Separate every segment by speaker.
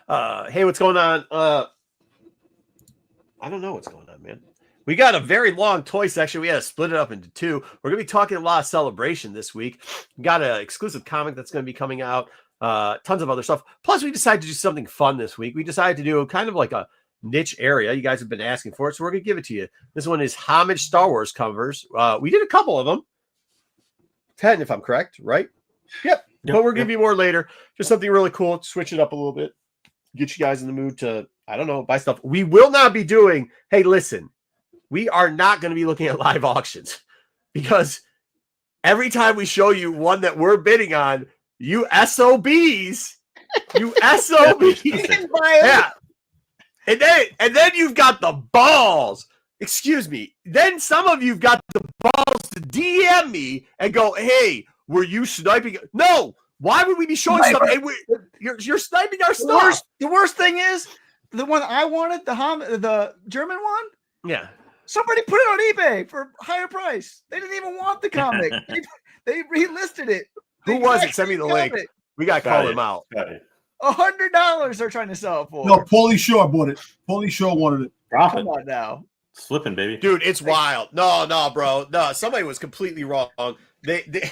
Speaker 1: Hey, what's going on? I don't know what's going on, man. We got a very long toy section. We had to split it up into two. We're going to be talking a lot of Celebration this week. We got an exclusive comic that's going to be coming out. Tons of other stuff. Plus, we decided to do something fun this week. We decided to do kind of like a niche area. You guys have been asking for it, so we're going to give it to you. This one is Homage Star Wars covers. We did a couple of them. 10, if I'm correct, right? Yep. But we're going to be more later. Just something really cool. Switch it up a little bit. Get you guys in the mood to, I don't know, buy stuff. We will not be doing, hey, listen, we are not going to be looking at live auctions because every time we show you one that we're bidding on, you SOBs, yeah. And then you've got the balls. Excuse me. Then some of you've got the balls to DM me and go, hey, were you sniping? No. Why would we be showing stuff? Hey, you're sniping our stuff.
Speaker 2: The worst thing is the one I wanted, the German one.
Speaker 1: Yeah.
Speaker 2: Somebody put it on eBay for a higher price. They didn't even want the comic. they relisted it.
Speaker 1: Who was it? Send me the link. We got to call him out.
Speaker 2: $100 they're trying to sell it for.
Speaker 3: No, Paulie Shaw bought it. Paulie Shaw wanted it.
Speaker 2: Come on now.
Speaker 4: Slipping, baby.
Speaker 1: Dude, it's wild. No, bro. No, somebody was completely wrong. They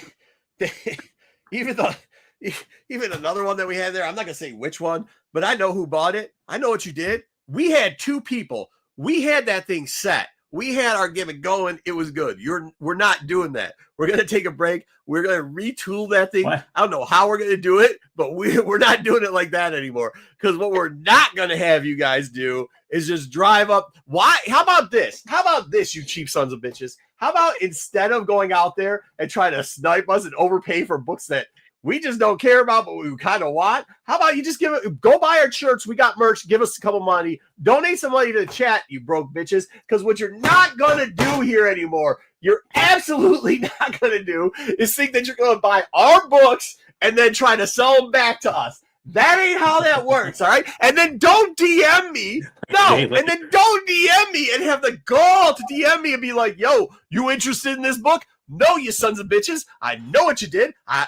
Speaker 1: even another one that we had there, I'm not going to say which one, but I know who bought it. I know what you did. We had two people. We had that thing set. We had our gimmick going. It was good. We're not doing that. We're going to take a break. We're going to retool that thing.
Speaker 4: What?
Speaker 1: I don't know how we're going to do it, but we're not doing it like that anymore. Because what we're not going to have you guys do is just drive up. Why? How about this? How about this, you cheap sons of bitches? How about instead of going out there and trying to snipe us and overpay for books that we just don't care about, but we kind of want. How about you just go buy our shirts? We got merch. Give us a couple money. Donate some money to the chat, you broke bitches. Because what you're not going to do here anymore, you're absolutely not going to do is think that you're going to buy our books and then try to sell them back to us. That ain't how that works, all right? And then don't DM me. No, and then don't DM me and have the gall to DM me and be like, yo, you interested in this book? No, you sons of bitches. I know what you did. I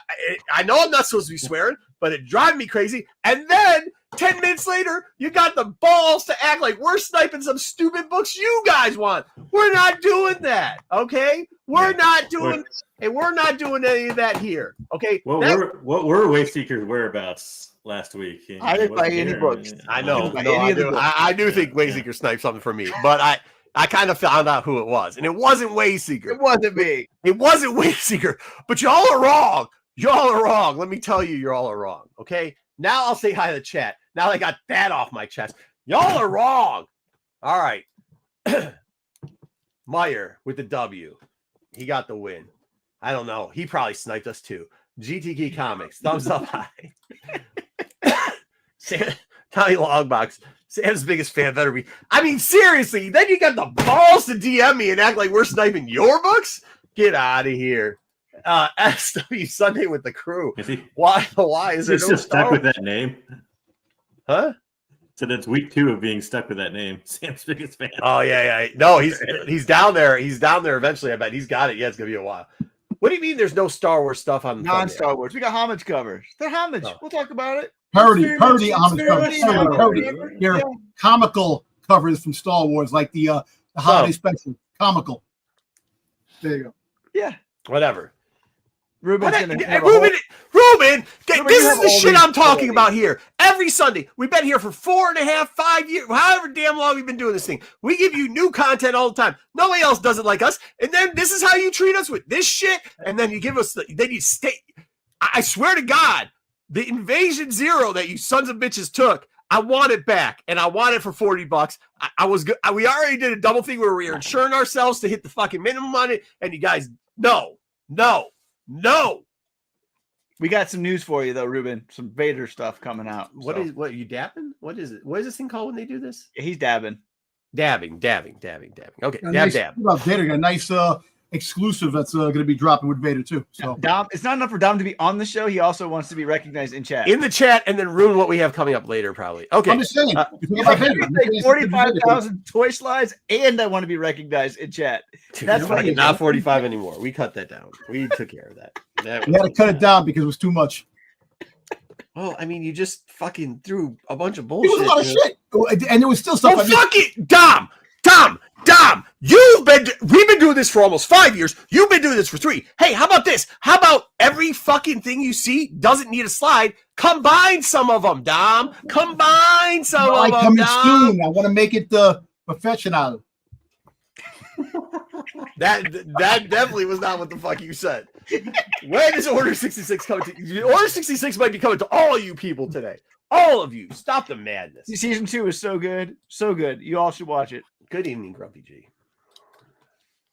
Speaker 1: know I'm not supposed to be swearing, but it drives me crazy. And then 10 minutes later, you got the balls to act like we're sniping some stupid books you guys want. We're not doing that, okay? We're not doing any of that here, okay?
Speaker 4: What were Wayseeker's whereabouts last week?
Speaker 2: I didn't buy any books.
Speaker 1: I know. I do think Wayseeker sniped something from me, but I kind of found out who it was, and it wasn't Wayseeker.
Speaker 2: It wasn't me.
Speaker 1: It wasn't Wayseeker, but y'all are wrong. Y'all are wrong. Let me tell you, y'all are wrong, okay? Now I'll say hi to the chat. Now I got that off my chest. Y'all are wrong. All right. Meyer with the W. He got the win. I don't know. He probably sniped us too. GTK Comics. Thumbs up high. Tommy Longbox. Sam's biggest fan better be. I mean, seriously, then you got the balls to DM me and act like we're sniping your books? Get out of here. SW Sunday with the crew. Why is there no
Speaker 4: just stuck with that name?
Speaker 1: Huh?
Speaker 4: So that's week 2 of being stuck with that name. Sam's biggest fan.
Speaker 1: Oh, yeah. No, he's down there. He's down there eventually. I bet he's got it. Yeah, it's going to be a while. What do you mean there's no Star Wars stuff on the
Speaker 2: non-Star Wars? We got homage covers. They're homage. Oh. We'll talk about it.
Speaker 3: Parody homage covers. Parody. They're comical covers from Star Wars, like the holiday special. Comical. There you go.
Speaker 2: Yeah.
Speaker 1: Whatever.
Speaker 2: Ruben,
Speaker 1: this is the shit I'm talking about here. Every Sunday, we've been here for 4.5, 5 years, however damn long we've been doing this thing. We give you new content all the time. Nobody else does it like us. And then this is how you treat us with this shit. And then you give us I swear to God, the Invasion Zero that you sons of bitches took, I want it back, and I want it for $40. I was good. We already did a double thing where we were insuring ourselves to hit the fucking minimum on it, and you guys, no.
Speaker 2: We got some news for you though, Ruben. Some Vader stuff coming out.
Speaker 1: What are you dabbing? What is it? What is this thing called when they do this?
Speaker 2: Yeah, he's dabbing.
Speaker 1: Dabbing. Okay, dab.
Speaker 3: About Vader, got a nice exclusive that's going to be dropping with Vader too. So
Speaker 2: Dom, it's not enough for Dom to be on the show. He also wants to be recognized in chat.
Speaker 1: In the chat, and then ruin what we have coming up later, probably. Okay.
Speaker 3: I'm just saying.
Speaker 2: 45,000 toy slides, and I want to be recognized in chat. That's funny.
Speaker 1: Not 45 anymore. We cut that down. We took care of that.
Speaker 3: We had to cut it down because it was too much.
Speaker 1: Well, I mean, you just fucking threw a bunch of
Speaker 3: It
Speaker 1: bullshit.
Speaker 3: was a lot of shit, and there was still stuff.
Speaker 1: Oh, fuck it, Dom. We've been doing this for almost 5 years. You've been doing this for 3. Hey, how about this? How about every fucking thing you see doesn't need a slide? Combine some of them, Dom. Combine some of them,
Speaker 3: Coming
Speaker 1: Dom.
Speaker 3: soon. I want to make it professional.
Speaker 1: That definitely was not what the fuck you said. When is Order 66 coming to? Order 66 might be coming to all you people today. All of you. Stop the madness.
Speaker 2: Season 2 is so good. So good. You all should watch it.
Speaker 1: Good evening, Grumpy G.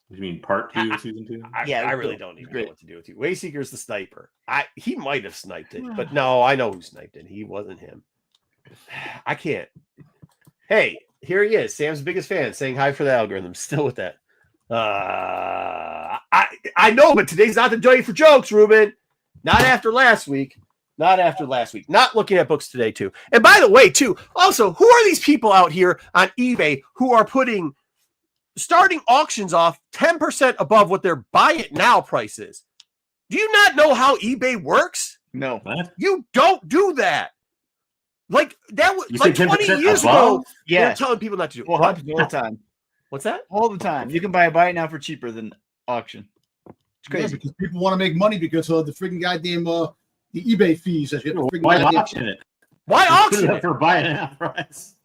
Speaker 4: You mean part 2 of season 2?
Speaker 1: I really don't even know what to do with you. Wayseeker's the sniper. He might have sniped it, but no, I know who sniped it. He wasn't him. I can't. Hey, here he is, Sam's biggest fan, saying hi for the algorithm. Still with that. I know, but today's not the day for jokes, Ruben. Not after last week. Not after last week. Not looking at books today, too. And by the way, too, also, who are these people out here on eBay who are starting auctions off 10% above what their buy it now price is? Do you not know how eBay works?
Speaker 2: No.
Speaker 4: What?
Speaker 1: You don't do that. Like that was
Speaker 4: You
Speaker 1: like
Speaker 4: said
Speaker 1: 20
Speaker 4: 10%
Speaker 1: years
Speaker 4: above?
Speaker 1: ago.
Speaker 2: Yeah.
Speaker 1: They're telling people not to do it.
Speaker 2: Well,
Speaker 1: What?
Speaker 2: all the time.
Speaker 1: What's that?
Speaker 2: All the time. You can buy it now for cheaper than auction. It's
Speaker 3: Yeah,
Speaker 2: crazy.
Speaker 3: because people want to make money because of the freaking goddamn the eBay fees. That you have to freaking
Speaker 4: Why
Speaker 3: goddamn-
Speaker 4: auction it?
Speaker 1: Why
Speaker 4: Put it
Speaker 1: auction
Speaker 4: up
Speaker 1: it?
Speaker 4: for buying it out price.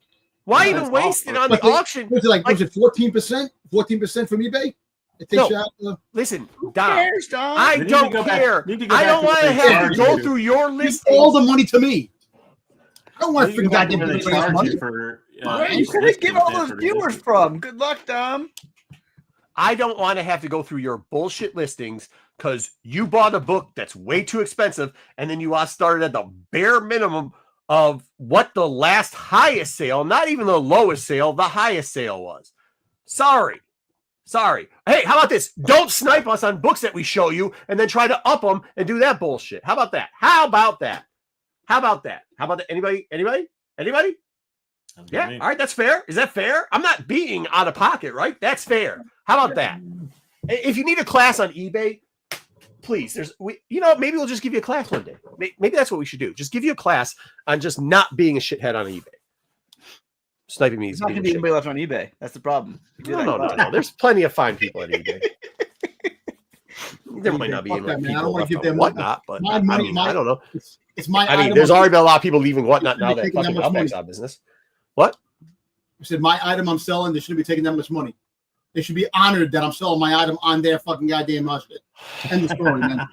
Speaker 1: Why
Speaker 4: That's
Speaker 1: even waste it
Speaker 4: awful.
Speaker 1: on the
Speaker 3: But they-
Speaker 1: auction?
Speaker 3: Was it was it 14%? 14% from eBay? It takes you out.
Speaker 1: Listen,
Speaker 2: Who
Speaker 1: Dom.
Speaker 2: cares, Dom?
Speaker 1: I
Speaker 4: They need
Speaker 1: don't
Speaker 4: to go back-
Speaker 1: care.
Speaker 4: need to go
Speaker 1: I
Speaker 4: back
Speaker 1: don't
Speaker 4: to
Speaker 1: want
Speaker 4: what
Speaker 1: to
Speaker 4: they
Speaker 1: have to
Speaker 4: charge
Speaker 1: go
Speaker 4: you.
Speaker 1: through your
Speaker 3: Give
Speaker 1: list.
Speaker 3: all the money to me. I don't want
Speaker 4: You
Speaker 3: to
Speaker 4: can
Speaker 3: freaking
Speaker 4: go back to
Speaker 3: goddamn
Speaker 4: where they
Speaker 3: give
Speaker 4: charge
Speaker 3: money.
Speaker 4: you for.
Speaker 2: Where you
Speaker 4: each
Speaker 2: could
Speaker 4: listing
Speaker 2: get all
Speaker 4: instead
Speaker 2: those
Speaker 4: for
Speaker 2: viewers
Speaker 4: listing.
Speaker 2: from. Good luck, Dom.
Speaker 1: I don't want to have to go through your bullshit listings because you bought a book that's way too expensive and then you started at the bare minimum of what the last highest sale, not even the lowest sale, the highest sale was. Sorry. Hey, how about this? Don't snipe us on books that we show you and then try to up them and do that bullshit. How about that? How about that? Anybody?
Speaker 4: Sounds good
Speaker 1: Yeah.
Speaker 4: to me.
Speaker 1: All right. That's fair. Is that fair? I'm not being out of pocket, right? That's fair. How about that? If you need a class on eBay, please, maybe we'll just give you a class one day. Maybe that's what we should do. Just give you a class on just not being a shithead on eBay. Sniping me
Speaker 2: There's
Speaker 1: is
Speaker 2: not going to be anybody left on eBay. That's the problem. If you do that,
Speaker 1: No. There's plenty of fine people on eBay. There might not be
Speaker 3: Fuck
Speaker 1: any
Speaker 3: that, man. I
Speaker 1: people
Speaker 3: don't wanna
Speaker 1: left
Speaker 3: give
Speaker 1: on
Speaker 3: them
Speaker 1: whatnot, but
Speaker 3: my money,
Speaker 1: I don't know.
Speaker 3: It's my
Speaker 1: I mean,
Speaker 3: item.
Speaker 1: there's already been a lot of people leaving whatnot now that
Speaker 3: Taking that
Speaker 1: fucking
Speaker 3: much
Speaker 1: Outback's
Speaker 3: money.
Speaker 1: out of business. What?
Speaker 3: I said my item I'm selling. They shouldn't be taking that much money. They should be honored that I'm selling my item on their fucking goddamn shit. End of story, man.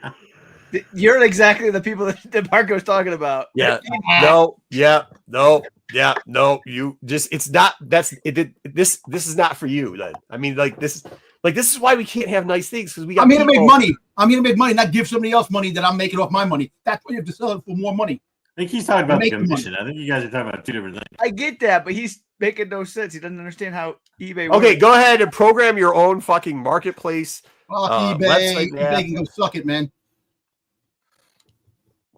Speaker 2: You're exactly the people that Marco's talking about.
Speaker 1: Yeah. No. You just it's not. This is not for you. Then I mean, this is why we can't have nice things because we got.
Speaker 3: I'm here to make
Speaker 1: people-
Speaker 3: money. I'm here to make money, not give somebody else money that I'm making off my money. That's why you have to sell it for more money.
Speaker 4: I think he's talking about the
Speaker 3: Make the money.
Speaker 4: commission. I think you guys are talking about two different things.
Speaker 2: I get that, but he's making no sense. He doesn't understand how eBay works.
Speaker 1: Okay, go ahead and program your own fucking marketplace.
Speaker 3: Fuck eBay.
Speaker 1: website, yeah.
Speaker 3: eBay can go suck it, man.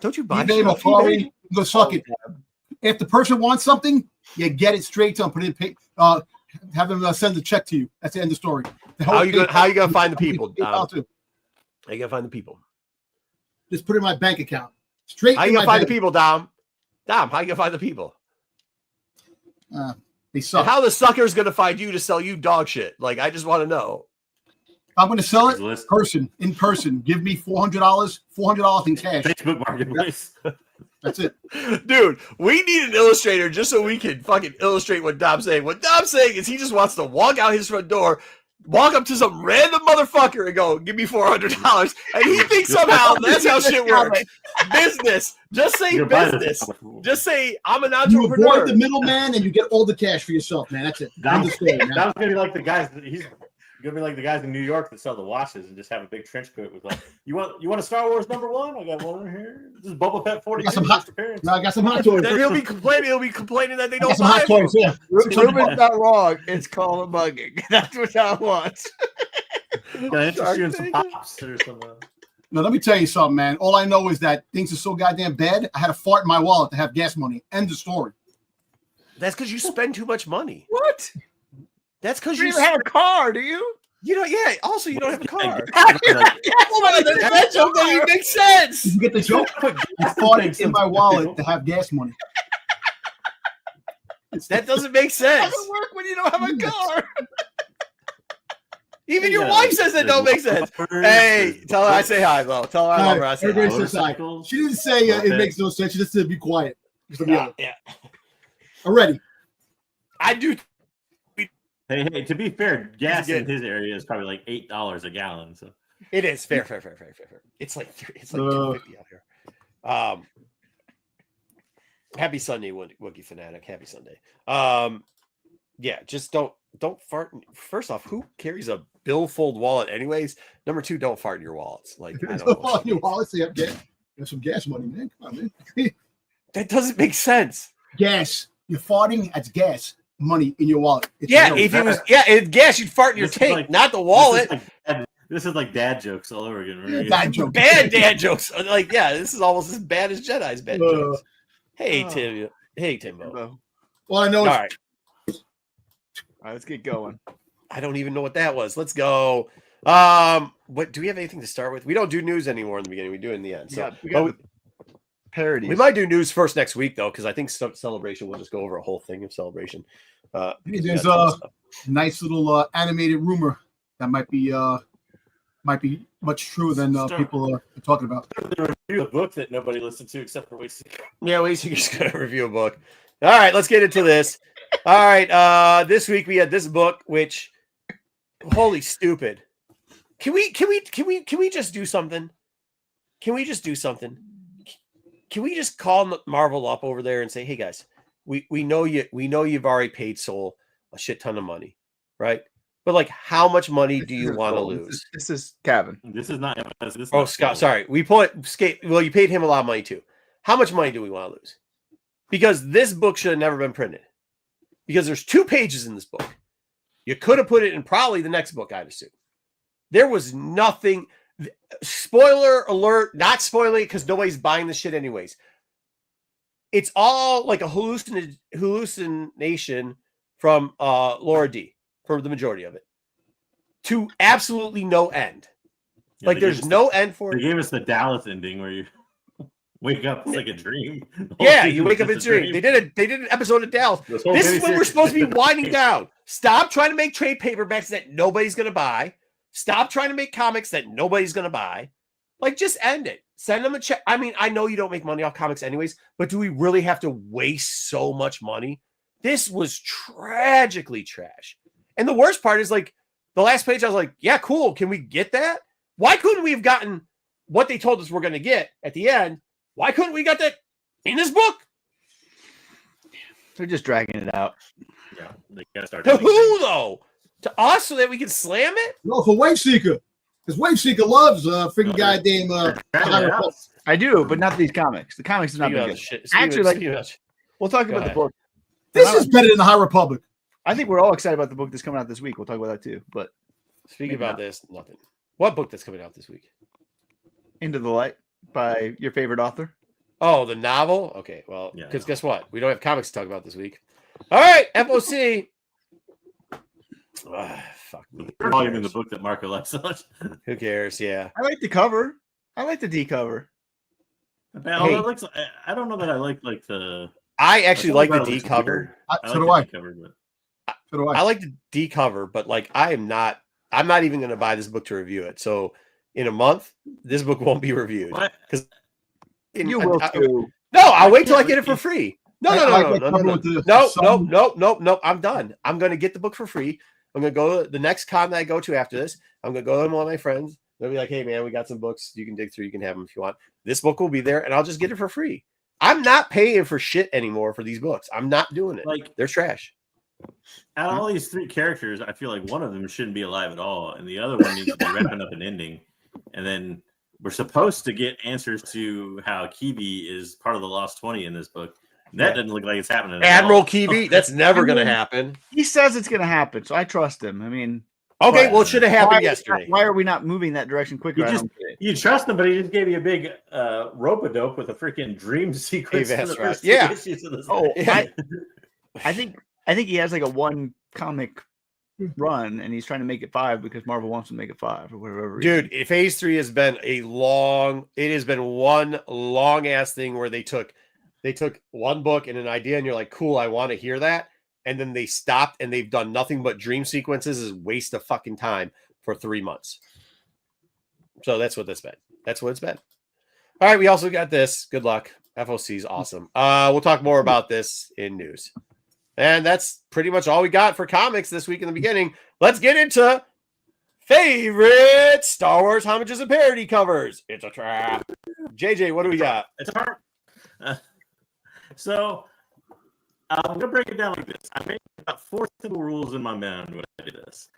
Speaker 1: Don't you buy
Speaker 3: eBay,
Speaker 1: shit off
Speaker 3: Macquarie,
Speaker 1: eBay?
Speaker 3: can go suck it. If the person wants something, you get it straight to them. Put it in, have them send the check to you. That's the end of the story.
Speaker 1: How you gonna find the people?
Speaker 3: PayPal
Speaker 1: How
Speaker 3: too.
Speaker 1: you gonna find the people?
Speaker 3: Just put it in my bank account. Straight.
Speaker 1: How
Speaker 3: in
Speaker 1: you gonna
Speaker 3: my
Speaker 1: find the
Speaker 3: bank.
Speaker 1: people, Dom? Dom, how you gonna find the people?
Speaker 3: They
Speaker 1: And
Speaker 3: suck.
Speaker 1: how the sucker's gonna find you to sell you dog shit? Like, I just want to know.
Speaker 3: I'm going to sell it
Speaker 4: List.
Speaker 3: in person. Give me $400 in cash.
Speaker 4: Facebook Marketplace.
Speaker 3: That's it.
Speaker 1: Dude, we need an illustrator just so we can fucking illustrate what Dom's saying. What Dom's saying is he just wants to walk out his front door, walk up to some random motherfucker and go, give me $400. And he thinks somehow that's how shit works. Business. Just say
Speaker 4: You're buying
Speaker 1: business.
Speaker 4: it.
Speaker 1: Just say, I'm an
Speaker 3: You
Speaker 1: entrepreneur.
Speaker 3: avoid the middleman and you get all the cash for yourself, man. That's it. End of story, man.
Speaker 4: That was gonna be like the guys. He's gonna be like the guys in New York that sell the watches and just have a big trench coat with like, you want a Star Wars #1? I got one right here. This is Boba Fett 42.
Speaker 3: I got some hot-
Speaker 4: first appearance.
Speaker 3: Now I got some hot toys.
Speaker 1: Then he'll be complaining that they
Speaker 3: I
Speaker 1: don't
Speaker 3: got some
Speaker 1: buy
Speaker 3: hot
Speaker 1: it.
Speaker 3: toys. Yeah.
Speaker 2: Ruben's not wrong. It's called a mugging. That's what I want.
Speaker 4: Can I interest you in some pops or some?
Speaker 3: No, let me tell you something, man. All I know is that things are so goddamn bad. I had to fart in my wallet to have gas money. End of story.
Speaker 1: That's because you spend too much money.
Speaker 2: What?
Speaker 1: That's because
Speaker 2: You
Speaker 1: you
Speaker 2: don't even have a car, do you?
Speaker 1: Yeah. Also, you don't have a car.
Speaker 4: Like,
Speaker 1: That joke doesn't even make sense.
Speaker 3: Did you get the joke?
Speaker 4: put
Speaker 3: I
Speaker 4: gas
Speaker 3: fought
Speaker 4: tanks
Speaker 3: in
Speaker 4: in
Speaker 3: my
Speaker 4: some
Speaker 3: wallet
Speaker 4: people.
Speaker 3: to have gas money.
Speaker 1: That doesn't make
Speaker 2: It
Speaker 1: sense.
Speaker 2: doesn't work when you don't have a car.
Speaker 1: Even
Speaker 4: You
Speaker 1: your
Speaker 4: know,
Speaker 1: wife says that
Speaker 4: there's
Speaker 1: don't make sense.
Speaker 4: motors,
Speaker 1: Hey,
Speaker 4: there's
Speaker 1: tell her I say hi, Bo. Tell her I love her. I say hi.
Speaker 3: Everybody says hi.
Speaker 4: motorcycles.
Speaker 3: She didn't say it
Speaker 4: Okay.
Speaker 3: makes no sense. She just said be quiet. Just to be honest.
Speaker 1: Yeah.
Speaker 3: Already.
Speaker 1: I do.
Speaker 4: Hey, to be fair, gas
Speaker 1: good.
Speaker 4: in his area is probably like $8 a gallon. So
Speaker 1: It is fair. It's like $2.50 out here. Happy Sunday, Wookie fanatic. Happy Sunday. Yeah, just don't fart. First off, who carries a billfold wallet anyways? Number two, don't fart in your wallets. Like I don't know.
Speaker 3: You wallet say have some gas money, man. Come on, man.
Speaker 1: That doesn't make sense.
Speaker 3: Gas. You're farting. That's gas money in your wallet. It's
Speaker 1: Yeah,
Speaker 3: real.
Speaker 1: if it was it's gas, you'd fart in your
Speaker 4: This is
Speaker 1: tank,
Speaker 4: like-
Speaker 1: not the wallet.
Speaker 4: This is like dad jokes all over again. Right?
Speaker 3: Bad joke.
Speaker 1: Bad dad jokes. Like, yeah, this is almost as bad as Jedi's bad jokes. Hey,
Speaker 2: Oh.
Speaker 1: Tim. Hey, Timbo.
Speaker 2: All
Speaker 3: Well, I know.
Speaker 1: All right.
Speaker 2: right, let's get going.
Speaker 1: I don't even know what that was. Let's go. What do we have anything to start with? We don't do news anymore in the beginning. We do it in the end. So
Speaker 2: We got parodies.
Speaker 1: we might do news first next week though, because I think Celebration will just go over a whole thing of Celebration.
Speaker 3: There's
Speaker 1: a
Speaker 3: a nice little animated rumor that might be much truer than people are talking about.
Speaker 4: Review a book that nobody listened to except for Wasted.
Speaker 1: Yeah, we're just gonna review a book. All right, let's get into this. All right, this week we had this book, which holy stupid. Can we just do something? Can we just do something? Can we just call Marvel up over there and say, hey guys, we know you've already paid Soul a shit ton of money, right? But like, how much money do you want to lose?
Speaker 2: This is Kevin.
Speaker 4: This is not. This is
Speaker 1: Oh,
Speaker 4: not
Speaker 1: Scott, sorry. We put Skate. Well, you paid him a lot of money too. How much money do we want to lose? Because this book should have never been printed. Because there's 2 pages in this book. You could have put it in probably the next book, I'd assume. There was nothing. Spoiler alert, not spoiling it because nobody's buying this shit anyways. It's all like a hallucination from Laura D. for the majority of it. To absolutely no end.
Speaker 4: Yeah,
Speaker 1: Like there's no end for
Speaker 4: They
Speaker 1: it.
Speaker 4: gave us the Dallas ending where you wake up. It's like a dream. The whole
Speaker 1: Yeah,
Speaker 4: season
Speaker 1: you
Speaker 4: was
Speaker 1: wake up in
Speaker 4: just
Speaker 1: dream. They did an episode of Dallas.
Speaker 4: This whole
Speaker 1: This is when we're
Speaker 4: miniseries-
Speaker 1: supposed to be winding down. Stop trying to make trade paperbacks that nobody's going to buy. Stop trying to make comics that nobody's going to buy. Like, just end it. Send them a check. I mean, I know you don't make money off comics anyways, but do we really have to waste so much money? This was tragically trash. And the worst part is, like, the last page, I was like, yeah, cool. Can we get that? Why couldn't we have gotten what they told us we're going to get at the end? Why couldn't we got that in this book?
Speaker 2: They're just dragging it out.
Speaker 4: Yeah, they gotta start.
Speaker 1: To
Speaker 4: doing
Speaker 1: who,
Speaker 4: things.
Speaker 1: though? To us so that we can slam it?
Speaker 3: No, for Wave Seeker. Because Wave Seeker loves freaking goddamn
Speaker 4: Dragging it out.
Speaker 2: I do, but not these comics. The comics are not
Speaker 1: Speaking
Speaker 2: been
Speaker 1: of
Speaker 2: good.
Speaker 1: shit,
Speaker 2: Actually, like-
Speaker 1: speaking of-
Speaker 2: We'll talk
Speaker 1: Go
Speaker 2: about the
Speaker 1: ahead.
Speaker 2: book.
Speaker 3: This is better than the High Republic.
Speaker 2: I think we're all excited about the book that's coming out this week. We'll talk about that too. But
Speaker 1: speaking
Speaker 2: Maybe
Speaker 1: about
Speaker 2: not.
Speaker 1: this, nothing. What book that's coming out this week?
Speaker 2: Into the Light by your favorite author.
Speaker 1: Oh, the novel? Okay, well,
Speaker 4: Yeah,
Speaker 1: because
Speaker 4: no.
Speaker 1: guess what? We don't have comics to talk about this week. All right, FOC. Fuck me.
Speaker 4: The volume in the book that Marco likes so much.
Speaker 1: Who cares? Yeah.
Speaker 2: I like the cover. I like the D cover.
Speaker 4: Although it looks, I don't know that I like the.
Speaker 1: I actually like the
Speaker 4: thought it
Speaker 1: D
Speaker 4: looks
Speaker 1: cover.
Speaker 4: weird.
Speaker 3: So
Speaker 4: like
Speaker 3: do
Speaker 4: the
Speaker 3: I.
Speaker 4: D cover, but
Speaker 3: So do
Speaker 1: I
Speaker 3: I.
Speaker 1: like the D cover, but like I'm not even going to buy this book to review it. So in a month, this book won't be reviewed.
Speaker 4: what?
Speaker 2: You will too.
Speaker 1: No, I'll wait till I get it for free. No.
Speaker 3: I like that cover with the sun.
Speaker 1: No. I'm done. I'm going to get the book for free. I'm going to go to the next con that I go to after this. I'm going to go to one of my friends. They'll be like, hey, man, we got some books you can dig through. You can have them if you want. This book will be there, and I'll just get it for free. I'm not paying for shit anymore for these books. I'm not doing it.
Speaker 4: Like
Speaker 1: They're trash.
Speaker 4: out of all these 3 characters, I feel like one of them shouldn't be alive at all, and the other one needs to be wrapping up an ending. And then we're supposed to get answers to how Kibi is part of the Lost 20 in this book. That doesn't look like it's happening. At
Speaker 1: Admiral
Speaker 4: all.
Speaker 1: Kibi, that's never going to happen.
Speaker 2: He says it's going to happen, so I trust him. I mean,
Speaker 1: Okay,
Speaker 4: But-
Speaker 1: well, it should have happened yesterday.
Speaker 2: Why are we not moving that direction quicker?
Speaker 4: You
Speaker 2: I
Speaker 4: just-
Speaker 2: don't get it.
Speaker 4: You trust him, but he just gave you a big rope-a-dope with a freaking dream sequence.
Speaker 1: Hey,
Speaker 4: for
Speaker 1: that's
Speaker 4: the
Speaker 1: right.
Speaker 4: first 2
Speaker 1: Yeah.
Speaker 4: issues of this
Speaker 2: Oh,
Speaker 4: guy.
Speaker 1: Yeah.
Speaker 2: I think he has like a 1 comic run, and he's trying to make it 5 because Marvel wants to make it 5 or whatever.
Speaker 1: Dude, Phase 3 has been one long ass thing where they took one book and an idea, and you're like, cool, I want to hear that. And then they stopped and they've done nothing but dream sequences is waste of fucking time for 3 months. So that's what that's been. That's what it's been. All right, we also got this. Good luck. FOC is awesome. We'll talk more about this in news. And that's pretty much all we got for comics this week in the beginning. Let's get into favorite Star Wars homages and parody covers. It's a trap. JJ, what do we got?
Speaker 4: It's hard. So I'm going to break it down like this. I made about 4 simple rules in my mind when I do this.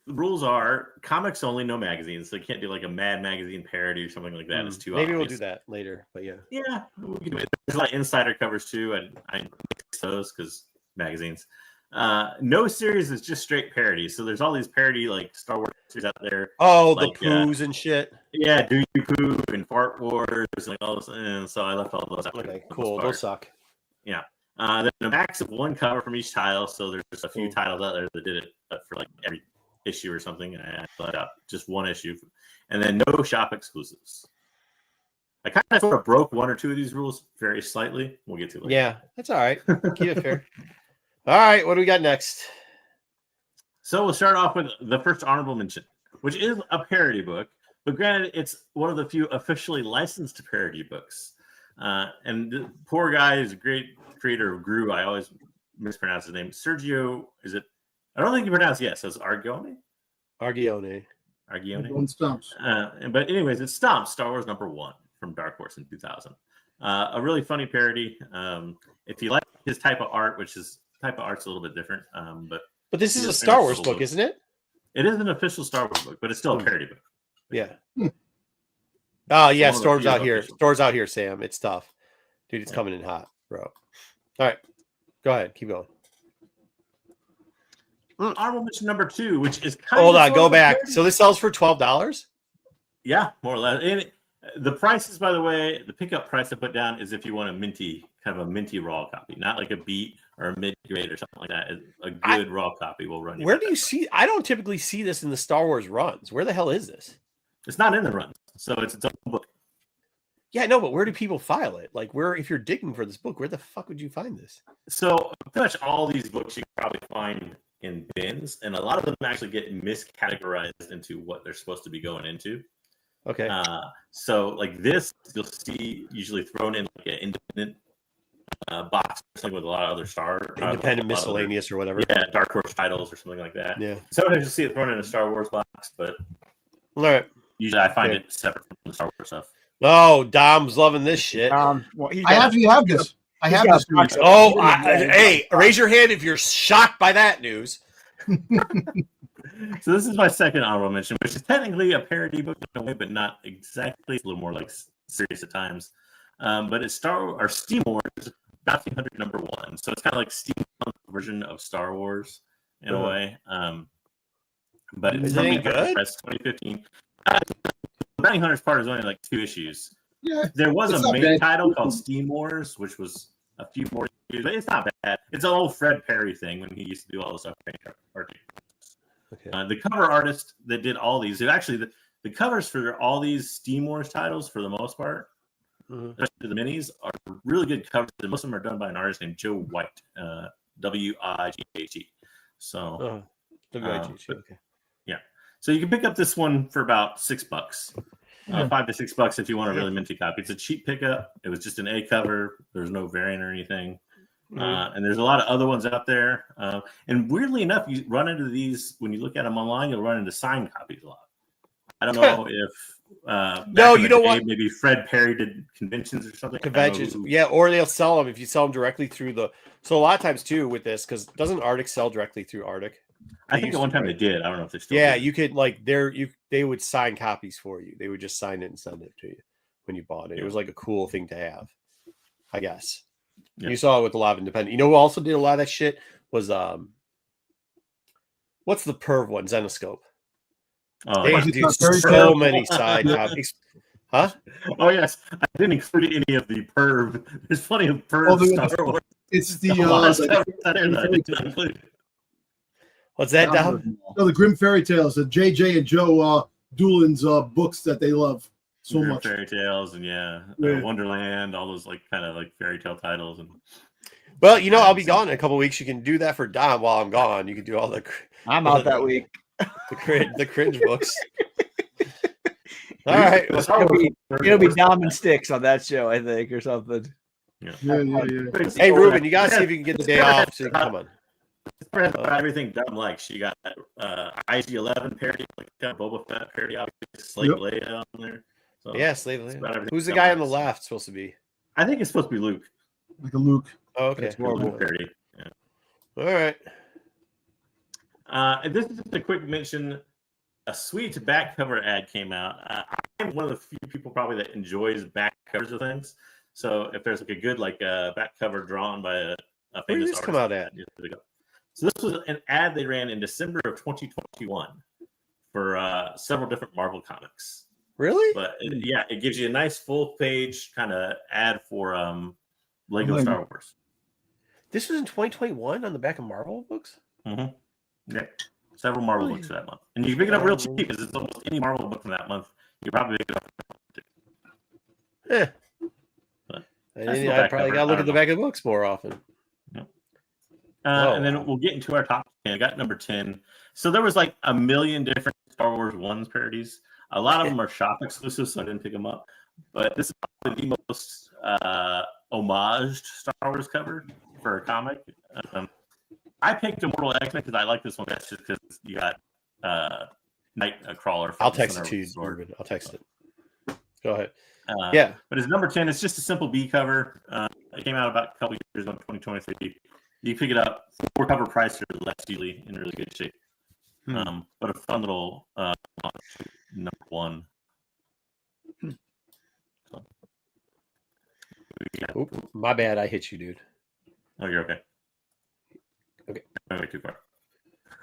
Speaker 4: The rules are comics only, no magazines. So you can't do like a Mad Magazine parody or something like that. It's too
Speaker 1: Maybe
Speaker 4: obvious.
Speaker 1: we'll do that later, but yeah.
Speaker 4: Yeah, we can do it. There's a lot of insider covers too, and I mix those because magazines. No series is just straight parody. So there's all these parody like Star Wars series out there.
Speaker 1: Oh,
Speaker 4: like,
Speaker 1: the poos and shit.
Speaker 4: Yeah, Do You Poo and Fart Wars and like all this. And so I left all those out.
Speaker 1: Okay, cool. Those suck.
Speaker 4: Yeah. Then a max of 1 cover from each title. So there's a few titles out there that did it for like every issue or something, and I let out just 1 issue, and then no shop exclusives. I kind of sort of broke 1 or 2 of these rules very slightly. We'll get to it later.
Speaker 1: Yeah, that's all right. Keep it fair. All right, what do we got next?
Speaker 4: So we'll start off with the first honorable mention, which is a parody book, but granted, it's one of the few officially licensed parody books. And the poor guy is a great creator of Gru. I always mispronounce his name. Sergio, is it? I don't think you pronounce yes. It's Argione.
Speaker 1: Argione.
Speaker 3: Stomps.
Speaker 4: But anyways, it's Stomp, Star Wars #1 from Dark Horse in 2000. A really funny parody. If you like his type of art, which is type of art's a little bit different, but
Speaker 1: this is a Star Wars book, isn't it?
Speaker 4: It is an official Star Wars book, but it's still a parody book.
Speaker 1: Yeah. Oh yeah, Storm's out here. Storm's out here, Sam. It's tough, dude. It's coming in hot, bro. All right, go ahead. Keep going.
Speaker 4: Honorable mention #2, which is kind
Speaker 1: hold
Speaker 4: of
Speaker 1: on, go back. So this sells for $12.
Speaker 4: Yeah, more or less. And the prices, by the way, the pickup price I put down is if you want a minty, kind of a minty raw copy, not like a beat or a mid grade or something like that. A good raw copy will run.
Speaker 1: Where do you see? I don't typically see this in the Star Wars runs. Where the hell is this?
Speaker 4: It's not in the runs, so it's its own book.
Speaker 1: Yeah, no, but where do people file it? Like, where, if you're digging for this book, where the fuck would you find this?
Speaker 4: So pretty much all these books you can probably find in bins, and a lot of them actually get miscategorized into what they're supposed to be going into.
Speaker 1: Okay.
Speaker 4: So like this, you'll see usually thrown in like an independent box or something with a lot of other
Speaker 1: Independent miscellaneous or whatever.
Speaker 4: Yeah, Dark Horse titles or something like that.
Speaker 1: Yeah.
Speaker 4: Sometimes you see it thrown in a Star Wars box, but
Speaker 1: all right.
Speaker 4: Usually I find it separate from the Star Wars stuff.
Speaker 1: Oh, Dom's loving this shit.
Speaker 3: Well, I actually have this. I have this.
Speaker 1: Oh, hey, raise your hand if you're shocked by that news.
Speaker 4: So this is my second honorable mention, which is technically a parody book in a way, but not exactly. It's a little more like serious at times. But it's Steam Wars Bounty Hunter #1. So it's kind of like Steampunk version of Star Wars in a way. But it's
Speaker 1: any good?
Speaker 4: Press 2015. Bounty Hunter's part is only like 2 issues.
Speaker 3: Yeah,
Speaker 4: there was a main title called Steam Wars, which was a few more issues, but it's not bad. It's an old Fred Perry thing when he used to do all this stuff. Okay. The cover artist that did all these, actually the covers for all these Steam Wars titles, for the most part, especially the minis, are really good covers. And most of them are done by an artist named Joe White, Wighe. So,
Speaker 1: okay.
Speaker 4: Yeah. So you can pick up this one for about $6, $5 to $6 if you want a really minty copy. It's a cheap pickup. It was just an A cover. There's no variant or anything. And there's a lot of other ones out there. And weirdly enough, you run into these when you look at them online. You'll run into signed copies a lot. I don't know if
Speaker 1: no, you know what?
Speaker 4: Maybe Fred Perry did conventions or something.
Speaker 1: Conventions, yeah, or they'll sell them if you sell them directly through the. So a lot of times too with this, because doesn't Arctic sell directly through Arctic?
Speaker 4: I think at one time they did. I don't know if they still.
Speaker 1: Yeah,
Speaker 4: do.
Speaker 1: you could they would sign copies for you. They would just sign it and send it to you when you bought it. It was like a cool thing to have, I guess. Yeah. You saw it with a lot of independent. You know who also did a lot of that shit was what's the perv one? Zenoscope. They do so many side copies. Huh?
Speaker 4: Oh yes, I didn't include any of the perv. There's plenty of perv Star Wars.
Speaker 3: It's the
Speaker 1: What's that, Dom?
Speaker 3: No, the Grimm Fairy Tales, the JJ and Joe Doolin's books that they love so much.
Speaker 4: Fairy Tales and Wonderland, all those like kind of like fairy tale titles. And
Speaker 1: Well, I'll be gone in a couple weeks. You can do that for Dom while I'm gone. You can do all the.
Speaker 2: I'm out that week.
Speaker 1: The cringe books. All right,
Speaker 2: it'll be Dom and Sticks on that show, I think, or something.
Speaker 3: Yeah.
Speaker 1: Hey, Ruben, you gotta see if you can get the day off. So come on.
Speaker 4: Everything Dom likes. She got IG-11 parody, like got Boba Fett parody, obviously Slave Leia on there. So
Speaker 1: yeah, Slave Leia. Who's the guy on the left supposed to be?
Speaker 4: I think it's supposed to be Luke.
Speaker 3: Like a Luke.
Speaker 1: Oh, okay.
Speaker 4: It's more of a parody. Yeah.
Speaker 1: All right.
Speaker 4: And this is just a quick mention. A sweet back cover ad came out. I'm one of the few people probably that enjoys back covers of things. So if there's like a good back cover drawn by a famous
Speaker 1: Where did this
Speaker 4: artist,
Speaker 1: come out at?
Speaker 4: So this was an ad they ran in December of 2021 for several different Marvel comics.
Speaker 1: Really?
Speaker 4: But it gives you a nice full page kind of ad for Lego Star Wars.
Speaker 1: This was in 2021 on the back of Marvel books?
Speaker 4: Mm-hmm. Yeah. Several Marvel books for that month. And you can pick it up real cheap because it's almost any Marvel book from that month. You probably pick it up.
Speaker 1: I probably got to look at the back of the books more often.
Speaker 4: Yeah. And then we'll get into our top 10. I got number 10. So there was like a million different Star Wars Ones parodies. A lot of them are shop exclusive, so I didn't pick them up. But this is probably the most homaged Star Wars cover for a comic. I picked Immortal X-Men because I like this one. That's just because you got Nightcrawler.
Speaker 1: I'll text it to you, Ruben. I'll text it. Go ahead.
Speaker 4: But it's number 10. It's just a simple B cover. It came out about a couple years ago, 2023. You pick it up for cover price or less, usually in really good shape. But a fun little number 1. So,
Speaker 1: Oop, my bad. I hit you, dude.
Speaker 4: Oh, you're okay.
Speaker 1: Okay.
Speaker 4: I went too far.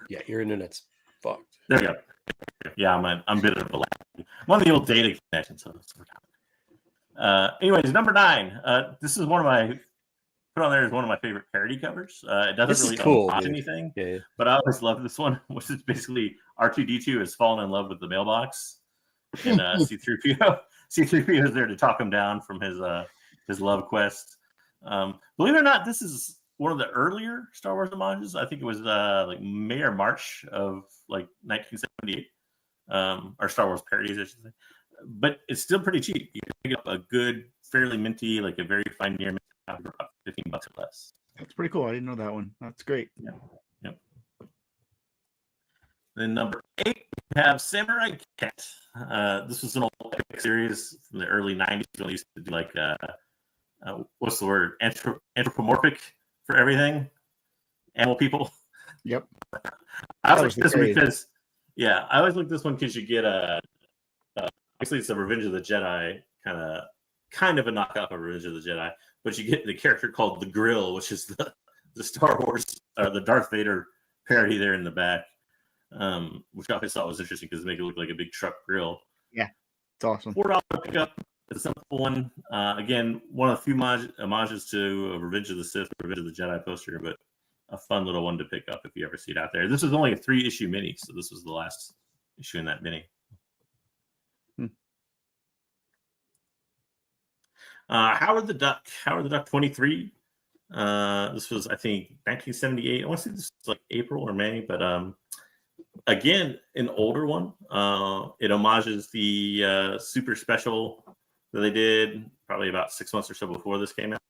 Speaker 1: Yeah, your internet's fucked.
Speaker 4: There we go. Yeah, I'm a bit of a lag. I'm on the old data connection, so it's anyways, number 9. This is one of my put on there as one of my favorite parody covers. It doesn't really watch anything, but I always love this one, which is basically R2-D2 has fallen in love with the mailbox, and C-3PO is there to talk him down from his love quest. Believe it or not, this is one of the earlier Star Wars homages. I think it was like May or March of like 1978, or Star Wars parodies, I should say. But it's still pretty cheap. You can pick up a good, fairly minty, like a very fine near mint for about $15 or less.
Speaker 2: That's pretty cool. I didn't know that one. That's great.
Speaker 4: Yeah. Yep. Then number 8, we have Samurai Cat. This was an old epic series from the early 90s. We used to do like what's the word? Anthropomorphic for everything. Animal people.
Speaker 2: Yep.
Speaker 4: I always like this one because I always like this one because you get obviously it's a Revenge of the Jedi kind of a knockoff of Revenge of the Jedi, but you get the character called the Grill, which is the Star Wars the Darth Vader parody there in the back, which I always thought was interesting because they make it look like a big truck grill.
Speaker 2: Yeah, it's awesome.
Speaker 4: $4 pickup. It's a simple one. Again, one of the few homages to Revenge of the Sith, Revenge of the Jedi poster, but a fun little one to pick up if you ever see it out there. This was only a 3-issue mini, so this was the last issue in that mini. Howard the Duck 23. This was, I think, 1978. I want to say this was like April or May, but again, an older one. It homages the super special that they did probably about 6 months or so before this came out.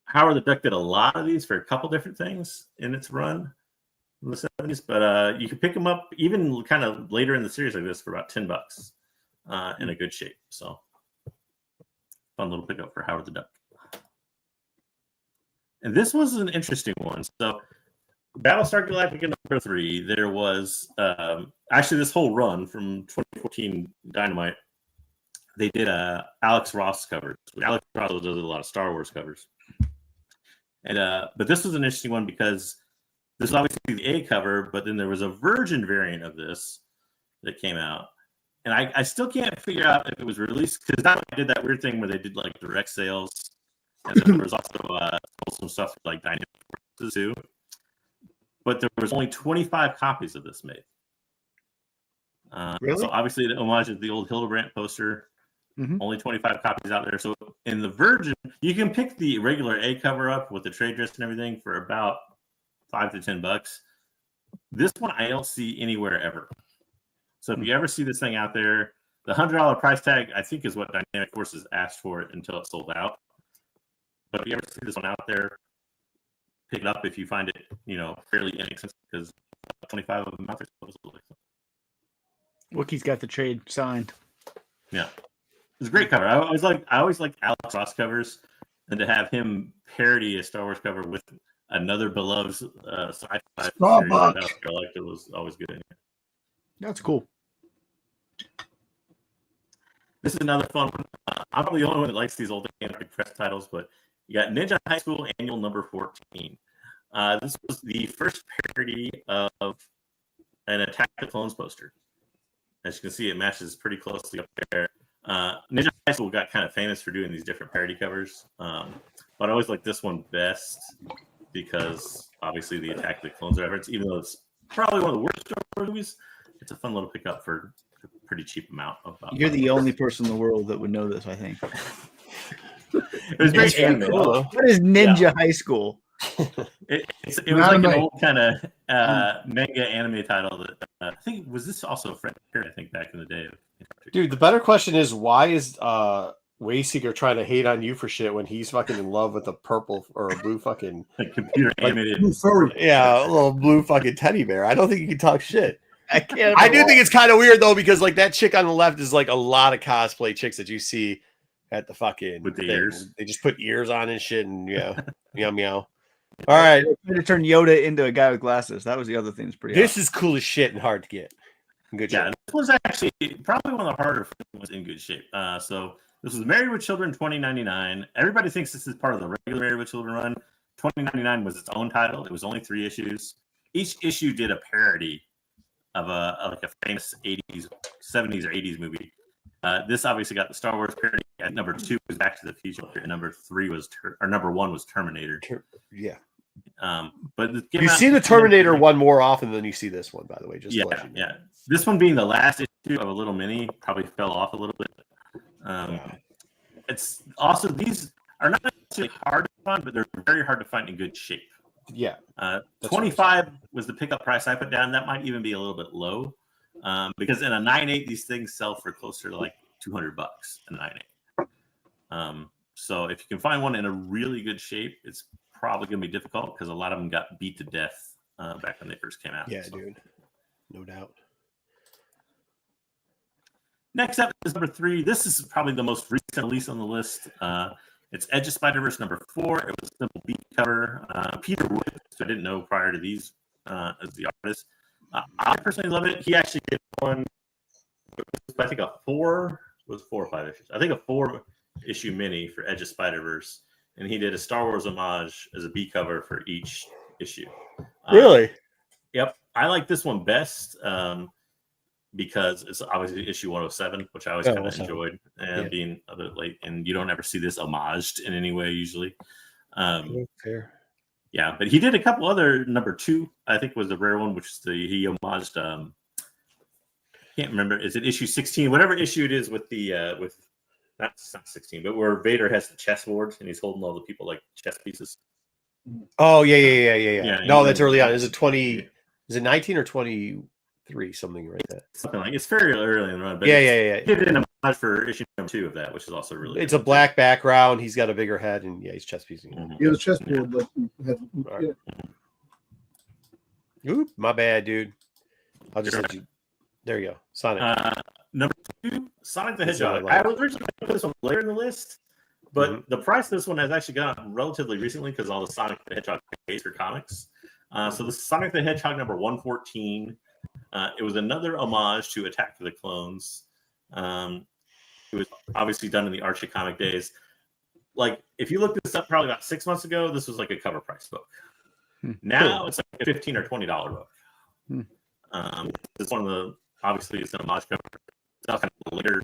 Speaker 4: Howard the Duck did a lot of these for a couple different things in its run in the 70s, but you can pick them up even kind of later in the series like this for about $10 in a good shape. So fun little pickup for Howard the Duck. And this was an interesting one. So Battlestar Galactica number 3, there was actually this whole run from 2014 Dynamite. They did Alex Ross covers. Alex Ross does a lot of Star Wars covers. And but this was an interesting one because this is obviously the A cover, but then there was a Virgin variant of this that came out. And I still can't figure out if it was released because I did that weird thing where they did like direct sales. And then there was also some stuff like Dynamite too. but there was only 25 copies of this made.
Speaker 2: Really?
Speaker 4: So obviously the homage is the old Hildebrandt poster.
Speaker 2: Mhm.
Speaker 4: Only 25 copies out there. So in the Virgin, you can pick the regular A cover up with the trade dress and everything for about $5 to $10. This one I don't see anywhere ever. So if you ever see this thing out there, the $100 price tag I think is what Dynamic Forces asked for it until it sold out. But if you ever see this one out there, pick it up if you find it, fairly inexpensive, because 25 of them out there supposedly.
Speaker 2: Wookie's got the trade signed.
Speaker 4: Yeah, it's a great cover. I always like Alex Ross covers, and to have him parody a Star Wars cover with another beloved sci-fi series that I liked, it was always good.
Speaker 2: That's cool.
Speaker 4: This is another fun one. I'm probably the only one that likes these old press titles, but you got Ninja High School Annual number 14. This was the first parody of an Attack of the Clones poster. As you can see, it matches pretty closely up there. Ninja High School got kind of famous for doing these different parody covers, but I always like this one best because obviously the Attack of the Clones reference, even though it's probably one of the worst Star Wars movies, it's a fun little pickup for a pretty cheap amount.
Speaker 2: You're the only person in the world that would know this, I think.
Speaker 4: It was very anime.
Speaker 1: Cool,
Speaker 2: What is Ninja High School?
Speaker 4: It was like an old kind of manga anime title that I think was this also Fred Perry, I think, back in the day.
Speaker 1: Dude, the better question is, why is Wayseeker trying to hate on you for shit when he's fucking in love with a purple or a blue fucking
Speaker 4: like computer animated?
Speaker 1: Yeah, a little blue fucking teddy bear. I don't think you can talk shit.
Speaker 2: I can't.
Speaker 1: I do think it's kind of weird though, because like that chick on the left is like a lot of cosplay chicks that you see at the fucking
Speaker 4: with the
Speaker 1: thing.
Speaker 4: ears.
Speaker 1: They just put ears on and shit, and meow meow. All right,
Speaker 2: Trying to turn Yoda into a guy with glasses. That was the other thing that's pretty.
Speaker 1: This is cool as shit and hard to get. Good job.
Speaker 4: Yeah, this was actually probably one of the harder ones in good shape. So this was Married with Children 2099. Everybody thinks this is part of the regular Married with Children run. 2099 was its own title. It was only 3 issues. Each issue did a parody of a famous 80s, 70s, or 80s movie. This obviously got the Star Wars parody. At number 2 was Back to the Future, and number 1 was Terminator.
Speaker 1: Yeah.
Speaker 4: But
Speaker 1: you see the Terminator one more often than you see this one, by the way. Just
Speaker 4: yeah, yeah. This one being the last issue of a little mini probably fell off a little bit. It's also, these are not necessarily hard to find, but they're very hard to find in good shape.
Speaker 1: Yeah.
Speaker 4: 25 was the pickup price I put down. That might even be a little bit low, because in a 9.8 these things sell for closer to like $200 a 9.8. So if you can find one in a really good shape, it's probably going to be difficult because a lot of them got beat to death back when they first came out.
Speaker 1: Yeah, so. Dude, no doubt.
Speaker 4: Next up is number 3. This is probably the most recent release on the list. It's Edge of Spider-Verse number 4. It was a simple beat cover. Peter Wood, so I didn't know prior to these as the artist. I personally love it. He actually did one, I think 4 or 5 issues. I think a 4-issue mini for Edge of Spider-Verse. And he did a Star Wars homage as a B cover for each issue.
Speaker 1: Really?
Speaker 4: Yep. I like this one best because it's obviously issue 107, which I always kind of enjoyed, and being a bit late. And you don't ever see this homaged in any way usually.
Speaker 1: Fair.
Speaker 4: Yeah, but he did a couple other. Number 2, I think, was the rare one, which is he homaged. Can't remember. Is it issue 16? Whatever issue it is with the with. Not 16, but where Vader has the chessboard and he's holding all the people like chess pieces.
Speaker 1: Oh yeah. No, that's early on. Is it 20?
Speaker 4: Yeah.
Speaker 1: Is it 19 or 23? Something like that.
Speaker 4: Something like it's fairly early in the run. But
Speaker 1: yeah.
Speaker 4: He did an homage for issue number 2 of that, which is also really.
Speaker 1: It's a black background. He's got a bigger head, and he's chess piecing.
Speaker 4: Mm-hmm.
Speaker 3: He has a chessboard, but
Speaker 1: Oop, my bad, dude. I'll just let you. There you go, Sonic.
Speaker 4: Number 2, Sonic the Hedgehog. I was originally going to put this one later in the list, but the price of this one has actually gone up relatively recently because all the Sonic the Hedgehog pays for comics. So this is Sonic the Hedgehog number 114. It was another homage to Attack of the Clones. It was obviously done in the Archie comic days. Like, if you looked this up probably about 6 months ago, this was like a cover price book. Now it's like a $15 or $20 book. It's one of the, obviously it's an homage cover. It's kind of later.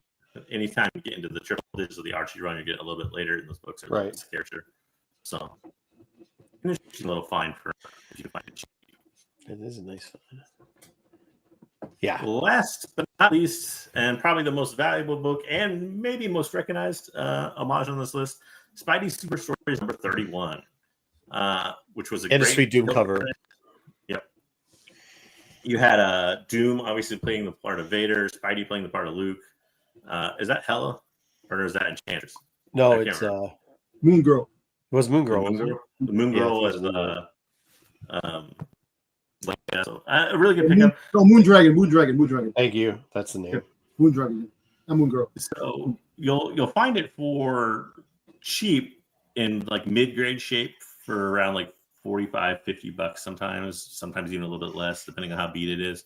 Speaker 4: Anytime you get into the triple digits of the Archie run, you get a little bit later, and those books are scarcer. So, interesting little find for if you find it cheap.
Speaker 1: is a nice one. Yeah.
Speaker 4: Last but not least, and probably the most valuable book and maybe most recognized homage on this list, Spidey Super Stories number 31, which was a
Speaker 1: Industry
Speaker 4: great
Speaker 1: Doom cover.
Speaker 4: Yep. You had Doom obviously playing the part of Vader, Spidey playing the part of Luke. Is that Hela or is that Enchantress?
Speaker 1: No,
Speaker 4: I can't
Speaker 1: it's
Speaker 4: remember.
Speaker 3: Moon Girl.
Speaker 1: it was Moon Girl.
Speaker 4: The Moon
Speaker 1: wasn't it?
Speaker 4: Girl. The Moon
Speaker 1: Yeah,
Speaker 4: Girl
Speaker 1: it was
Speaker 4: was
Speaker 1: Moon Girl.
Speaker 4: so, a really good pickup.
Speaker 3: No, Moon Dragon. Moon Dragon. Moon Dragon.
Speaker 1: Thank you. That's the name.
Speaker 3: Yeah. Moon Dragon. Not Moon Girl.
Speaker 4: So you'll find it for cheap in like mid-grade shape for around like $45-$50 sometimes even a little bit less depending on how beat it is.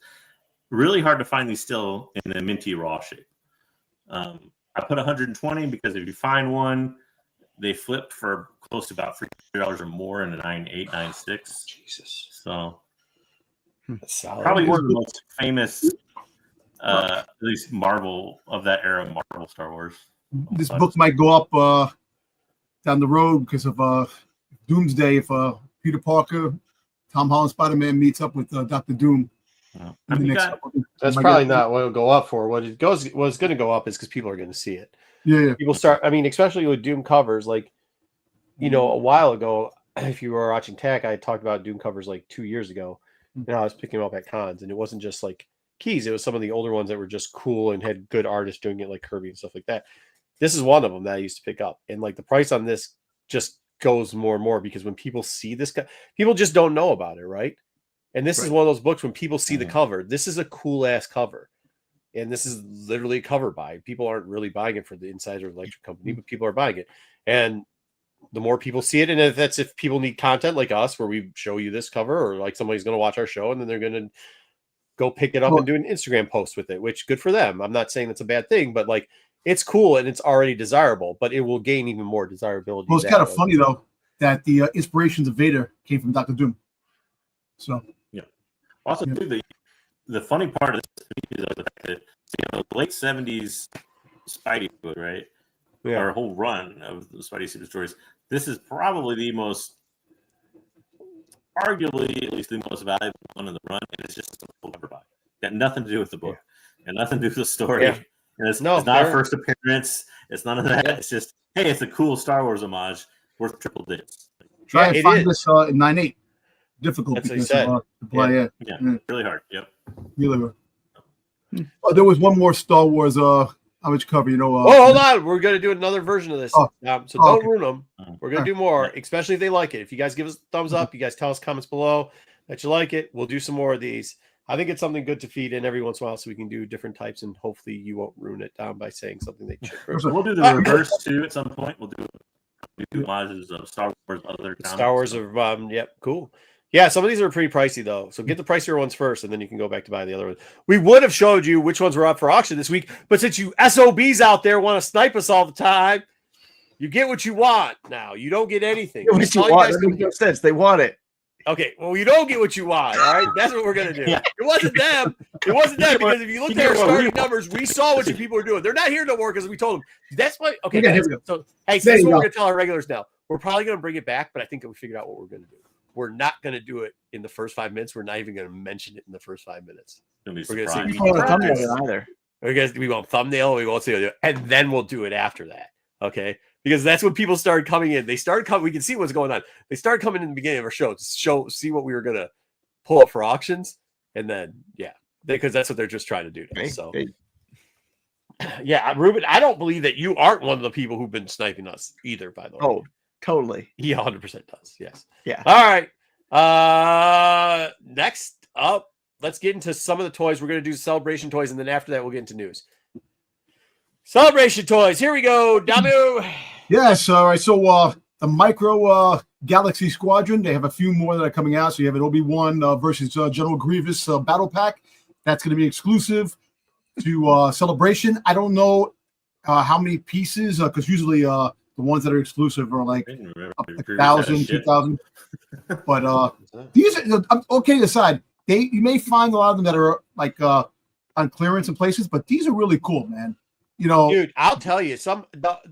Speaker 4: Really hard to find these still in a minty raw shape. I put 120 because if you find one, they flipped for close to about $300 or more in a 9.8, 9.6.
Speaker 1: Jesus.
Speaker 4: So
Speaker 1: That's solid.
Speaker 4: probably one of the most famous, at least Marvel of that era, Marvel Star Wars.
Speaker 3: This book might go up down the road because of Doomsday if Peter Parker, Tom Holland, Spider-Man meets up with Dr. Doom.
Speaker 4: I mean,
Speaker 1: That's probably not what it'll go up for. What's going to go up is because people are going to see it.
Speaker 3: Yeah.
Speaker 1: People start. I mean, especially with Doom covers. Like, a while ago, if you were watching Tech, I talked about Doom covers like 2 years ago. And I was picking them up at cons, and it wasn't just like keys. It was some of the older ones that were just cool and had good artists doing it, like Kirby and stuff like that. This is one of them that I used to pick up, and like the price on this just goes more and more because when people see this, people just don't know about it, right? And this is one of those books when people see the cover. This is a cool ass cover, and this is literally a cover buy. People aren't really buying it for the Insider Electric Company, but people are buying it, and the more people see it, and if people need content like us, where we show you this cover, or like somebody's going to watch our show and then they're going to go pick it up and do an Instagram post with it, which good for them. I'm not saying that's a bad thing, but like it's cool and it's already desirable, but it will gain even more desirability.
Speaker 3: Well, it's kind of funny though that the inspirations of Vader came from Dr. Doom. So
Speaker 4: yeah. Also, too, the funny part of this is the fact that the late 70s Spidey book, right?
Speaker 1: Yeah.
Speaker 4: Our whole run of the Spidey Super Stories. This is probably the most, arguably, at least the most valuable one in the run, and it's just a full cover buy. Got nothing to do with the book, and nothing to do with the story.
Speaker 1: Yeah.
Speaker 4: And it's not a first appearance. It's none of that. It's just, hey, it's a cool Star Wars homage worth triple digits.
Speaker 3: Try and find this in 9.8. Difficult.
Speaker 1: That's
Speaker 3: because
Speaker 1: what he said.
Speaker 3: of, yeah,
Speaker 4: Really hard. Yep.
Speaker 3: Really hard. There was one more Star Wars homage cover.
Speaker 1: hold on. We're going to do another version of this. So don't ruin them. We're going to do more, especially if they like it. If you guys give us a thumbs up, you guys tell us comments below that you like it. We'll do some more of these. I think it's something good to feed in every once in a while so we can do different types, and hopefully you won't ruin it down by saying something that you should.
Speaker 4: We'll do the reverse too at some point. We'll do homages of Star Wars, other comics.
Speaker 1: Star Wars yep, cool. Yeah, some of these are pretty pricey though. So get the pricier ones first, and then you can go back to buy the other ones. We would have showed you which ones were up for auction this week, but since you SOBs out there want to snipe us all the time, you get what you want now. You don't get anything.
Speaker 2: What you want? That makes no sense. They want it.
Speaker 1: Okay, well, you don't get what you want, all right? That's what we're going to do. It wasn't them. It wasn't them, because if you looked at our starting numbers, we saw what you people were doing. They're not here no more because we told them. That's why. Okay, guys, so hey, so that's what we're going to tell our regulars now. We're probably going to bring it back, but I think we figured out what we're going to do. We're not going to do it in the first 5 minutes. We're not even going to mention it in the first 5 minutes.
Speaker 4: We're
Speaker 1: going to say we won't thumbnail. We won't say, and then we'll do it after that. Okay. Because that's when people started coming in. They started coming. We can see what's going on. They started coming in the beginning of our show to see what we were going to pull up for auctions. And then, because that's what they're just trying to do. So, yeah, Ruben, I don't believe that you aren't one of the people who've been sniping us either, by the way.
Speaker 2: Oh, totally.
Speaker 1: He 100% does. Yes.
Speaker 2: Yeah.
Speaker 1: All right. Next up, let's get into some of the toys. We're going to do celebration toys. And then after that, we'll get into news. Celebration toys. Here we go. Damu.
Speaker 3: Yes. All right. So the Micro Galaxy Squadron, they have a few more that are coming out. So you have an Obi-Wan versus General Grievous battle pack. That's going to be exclusive to Celebration. I don't know how many pieces, because usually the ones that are exclusive are like 1,000, 2,000. But these are okay. Aside, you may find a lot of them that are like on clearance in places, but these are really cool, man.
Speaker 1: Dude, I'll tell you,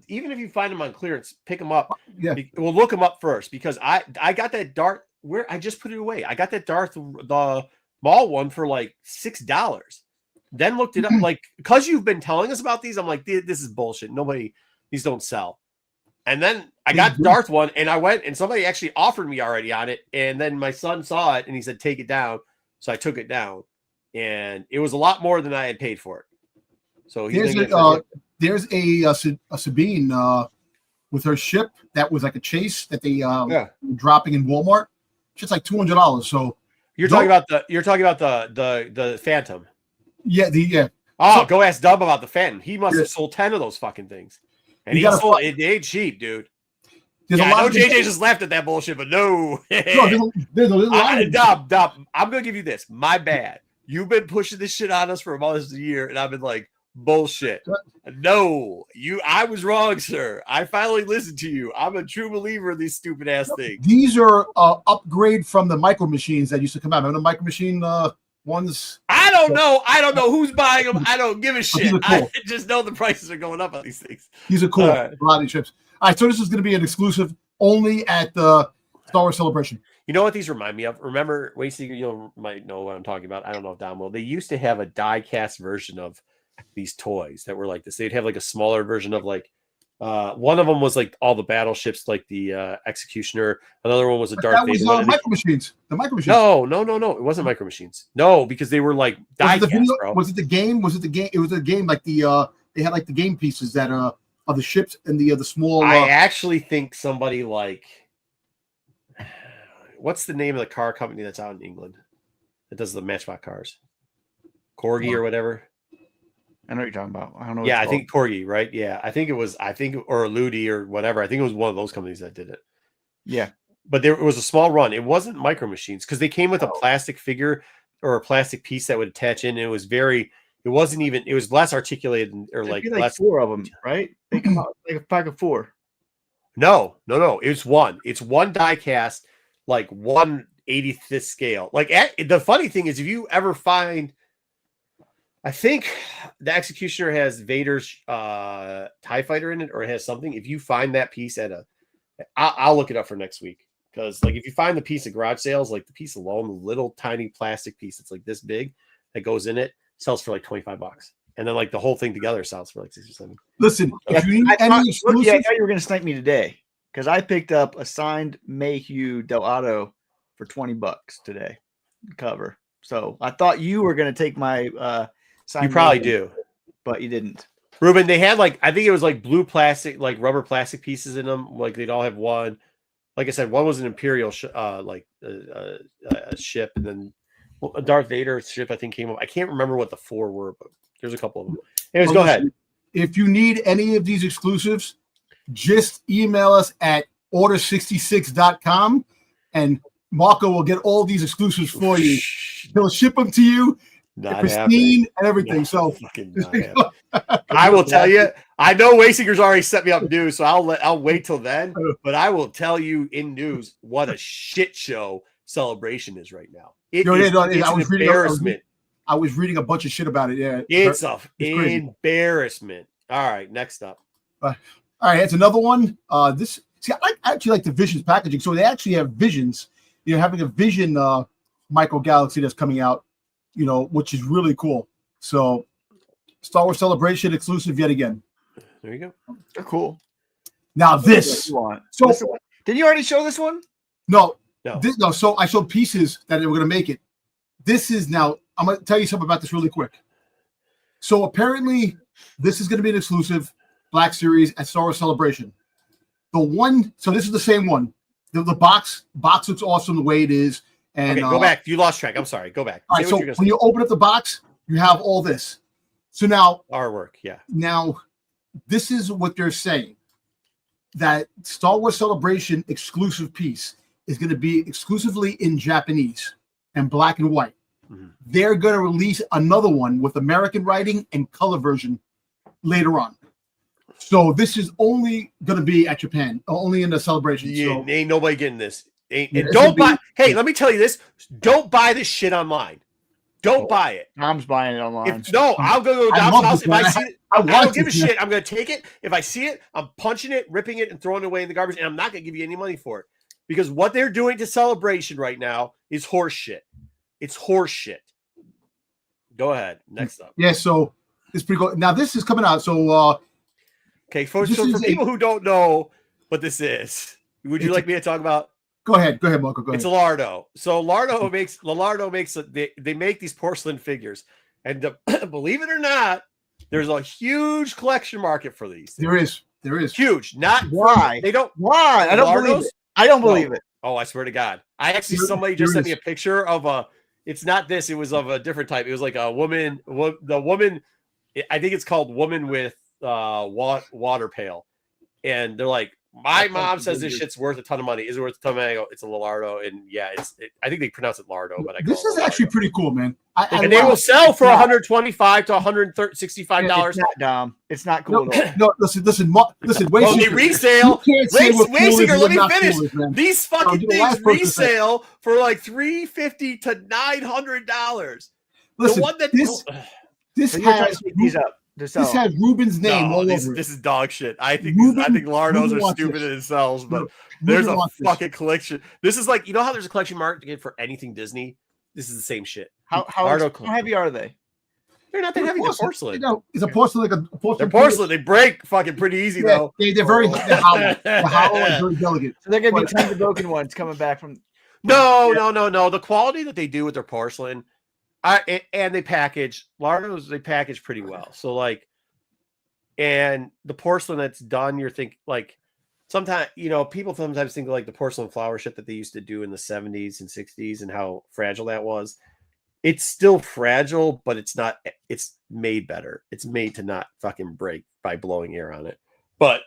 Speaker 1: even if you find them on clearance, pick them up.
Speaker 3: Yeah,
Speaker 1: we'll look them up first, because I got that Darth. Where I just put it away. I got that Darth the mall one for like $6. Then looked it up, like, because you've been telling us about these, I'm like, this is bullshit. These don't sell. And then I got the Darth one, and I went, and somebody actually offered me already on it. And then my son saw it, and he said, take it down. So I took it down, and it was a lot more than I had paid for it. So
Speaker 3: there's a Sabine with her ship that was like a chase that they were dropping in Walmart. It's like $200. So
Speaker 1: you're talking about the Phantom.
Speaker 3: Yeah,
Speaker 1: Oh, go ask Dub about the Phantom. He must have sold 10 of those fucking things. And he sold it. It ain't cheap, dude. Yeah, I know JJ just laughed at that bullshit, but no. Dub, I'm going to give you this. My bad. You've been pushing this shit on us for almost a year, and I've been like, bullshit. No, I was wrong, sir. I finally listened to you. I'm a true believer in these stupid ass things.
Speaker 3: These are upgrade from the micro machines that used to come out. Remember the micro machine ones?
Speaker 1: I don't know who's buying them. I don't give a shit. Cool. I just know the prices are going up on these things.
Speaker 3: These are cool. A lot of these trips. All right, so this is going to be an exclusive only at the Star Wars Celebration.
Speaker 1: You know what these remind me of? Remember, you might know what I'm talking about. I don't know if Don will. They used to have a die-cast version of these toys that were like this. They'd have like a smaller version of like one of them was like all the battleships, like the Executioner. Another one was a Darth Vader.
Speaker 3: That was micro machines. The micro machines.
Speaker 1: No. It wasn't micro machines. No, because they were like die-cast, bro.
Speaker 3: Was it the game? It was a game like the they had like the game pieces that of the ships and the small.
Speaker 1: I actually think somebody like, what's the name of the car company that's out in England that does the Matchbox cars? Corgi or whatever.
Speaker 2: I know what you're talking about. I don't know.
Speaker 1: Yeah, I think Corgi, right? Yeah, I think or Ludi or whatever. I think it was one of those companies that did it.
Speaker 2: Yeah,
Speaker 1: but it was a small run. It wasn't Micro Machines because they came with a plastic figure or a plastic piece that would attach in. And it was it was less articulated or like less.
Speaker 2: 4 of them, right? They come out like a pack of 4.
Speaker 1: No. It's one. It's one die cast, like 1/85th scale. Like the funny thing is, if you ever find. I think the Executioner has Vader's TIE Fighter in it, or it has something. If you find that piece I'll look it up for next week. Because like if you find the piece at garage sales, like the piece alone, the little tiny plastic piece that's like this big that goes in it, sells for like $25. And then like the whole thing together sells for like 6 or 7.
Speaker 3: Listen, if you need any exclusives,
Speaker 2: I thought you were gonna snipe me today. Because I picked up a signed Mayhew Del Auto for $20 today. Cover. So I thought you were gonna take my
Speaker 1: you probably do,
Speaker 2: but you didn't.
Speaker 1: Ruben, they had like, I think it was like blue plastic, like rubber plastic pieces in them. Like they'd all have one. Like I said, one was an Imperial a ship, and then a Darth Vader ship I think came up. I can't remember what the 4 were, but there's a couple of them. Anyways, go ahead.
Speaker 3: If you need any of these exclusives, just email us at order66.com and Marco will get all these exclusives for you. He'll ship them to you. Pristine and everything. So
Speaker 1: I will tell you, I know Waysinger's already set me up news, so I'll wait till then. But I will tell you in news what a shit show Celebration is right now. It's an embarrassment.
Speaker 3: I was reading a bunch of shit about it. Yeah,
Speaker 1: it's an embarrassment. All right, next up.
Speaker 3: All right, it's another one. I actually like the Visions packaging. So they actually have Visions. Having a Vision Micro Galaxy that's coming out. Which is really cool. So, Star Wars Celebration exclusive yet again.
Speaker 1: There you go.
Speaker 2: They're cool.
Speaker 3: Now this.
Speaker 2: So, did you already show this one?
Speaker 3: No. So I showed pieces that they were going to make it. This is now. I'm going to tell you something about this really quick. So apparently, this is going to be an exclusive Black Series at Star Wars Celebration. So this is the same one. The box looks awesome the way it is. And
Speaker 1: okay, go back. You lost track. I'm sorry. Go back.
Speaker 3: All right, so when you open up the box, you have all this. So now
Speaker 1: artwork, yeah.
Speaker 3: Now, this is what they're saying: that Star Wars Celebration exclusive piece is going to be exclusively in Japanese and black and white. Mm-hmm. They're going to release another one with American writing and color version later on. So this is only going to be at Japan, only in the Celebration.
Speaker 1: Yeah,
Speaker 3: so,
Speaker 1: ain't nobody getting this. Don't buy. Hey, let me tell you this. Don't buy this shit online. Don't buy it.
Speaker 2: Tom's buying it online.
Speaker 1: I'll go down to the house. If I see it, I don't give a shit. I'm going to take it. If I see it, I'm punching it, ripping it, and throwing it away in the garbage. And I'm not going to give you any money for it. Because what they're doing to Celebration right now is horse shit. It's horse shit. Go ahead. Next up.
Speaker 3: Yeah, so it's pretty cool. Now this is coming out. So
Speaker 1: Okay, for
Speaker 3: this is
Speaker 1: people who don't know what this is, would you like me to talk about?
Speaker 3: Go ahead, Marco. Go ahead.
Speaker 1: It's Lardo. So Lardo makes they make these porcelain figures, and believe it or not, there's a huge collection market for these.
Speaker 3: There is
Speaker 1: huge. Not
Speaker 2: why
Speaker 1: they don't.
Speaker 2: Why I don't believe it. I don't believe it.
Speaker 1: Oh, I swear to God! I actually somebody just sent me a picture of a. It's not this. It was of a different type. It was like a woman. The woman, I think it's called woman with water pail, and they're like, my mom says this shit's worth a ton of money. Is it worth a ton of money? I go, it's a Lardo, and yeah, I think they pronounce it Lardo, but
Speaker 3: this is actually pretty cool, man.
Speaker 1: And they will sell for $125 to $165.
Speaker 2: It's not dumb. It's not cool.
Speaker 3: No, listen.
Speaker 1: Well, they resale. Wayseeker, let me finish. These fucking things resale for like $350 to $900.
Speaker 3: Listen,
Speaker 1: the one that
Speaker 3: this has
Speaker 2: these up.
Speaker 3: This has Ruben's name all over it.
Speaker 1: This is dog shit. I think Lardos are stupid in themselves, but there's a fucking collection. This is like, you know how there's a collection market for anything Disney? This is the same shit.
Speaker 2: How heavy are they?
Speaker 1: They're not that heavy. They're porcelain.
Speaker 3: It's a porcelain like a porcelain.
Speaker 1: They're porcelain. They break fucking pretty easy though.
Speaker 3: They're very hollow. They're hollow and very delicate.
Speaker 2: So they're gonna be tons of broken ones coming back from.
Speaker 1: No. The quality that they do with their porcelain. And they package Lardos. They package pretty well. So like, and the porcelain that's done, you're thinking like, sometimes people sometimes think of like the porcelain flower shit that they used to do in the 70s and 60s and how fragile that was. It's still fragile, but it's not. It's made better. It's made to not fucking break by blowing air on it. But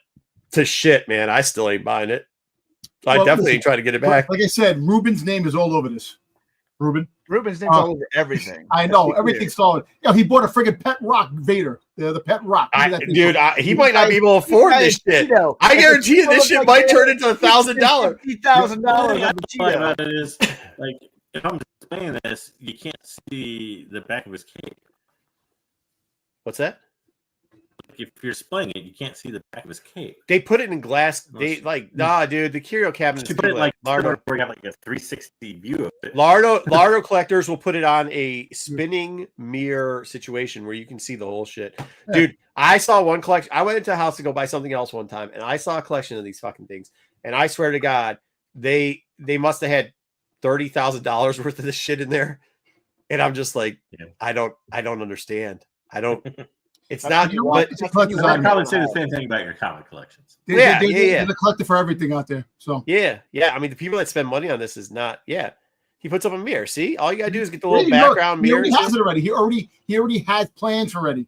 Speaker 1: to shit, man, I still ain't buying it. I definitely ain't trying to get it back.
Speaker 3: Like I said, Ruben's name is all over this.
Speaker 2: Ruben's name's all over everything.
Speaker 3: I know everything's solid. He bought a friggin' pet rock Vader. The pet rock.
Speaker 1: He might not be able to afford this shit. I guarantee you, this shit might turn into $1,000.
Speaker 4: $50,000. It is like if I'm explaining this, you can't see the back of his cape.
Speaker 1: What's that?
Speaker 4: If you're displaying it, you can't see the back of his cape.
Speaker 1: They put it in glass. Dude, the curio cabinet.
Speaker 4: You put it like Lardo, where you got like a 360 view of it.
Speaker 1: Lardo collectors will put it on a spinning mirror situation where you can see the whole shit. Dude, I saw one collection. I went into a house to go buy something else one time, and I saw a collection of these fucking things. And I swear to God, they must have had $30,000 worth of this shit in there. And I'm just like, I don't understand. I don't. It's not.
Speaker 3: But
Speaker 4: I probably say the same thing about your comic collections.
Speaker 3: They're the collector for everything out there. So
Speaker 1: yeah. I mean, the people that spend money on this is not. Yeah, he puts up a mirror. See, all you gotta do is get the little background mirror.
Speaker 3: He already has it already. He already has plans already.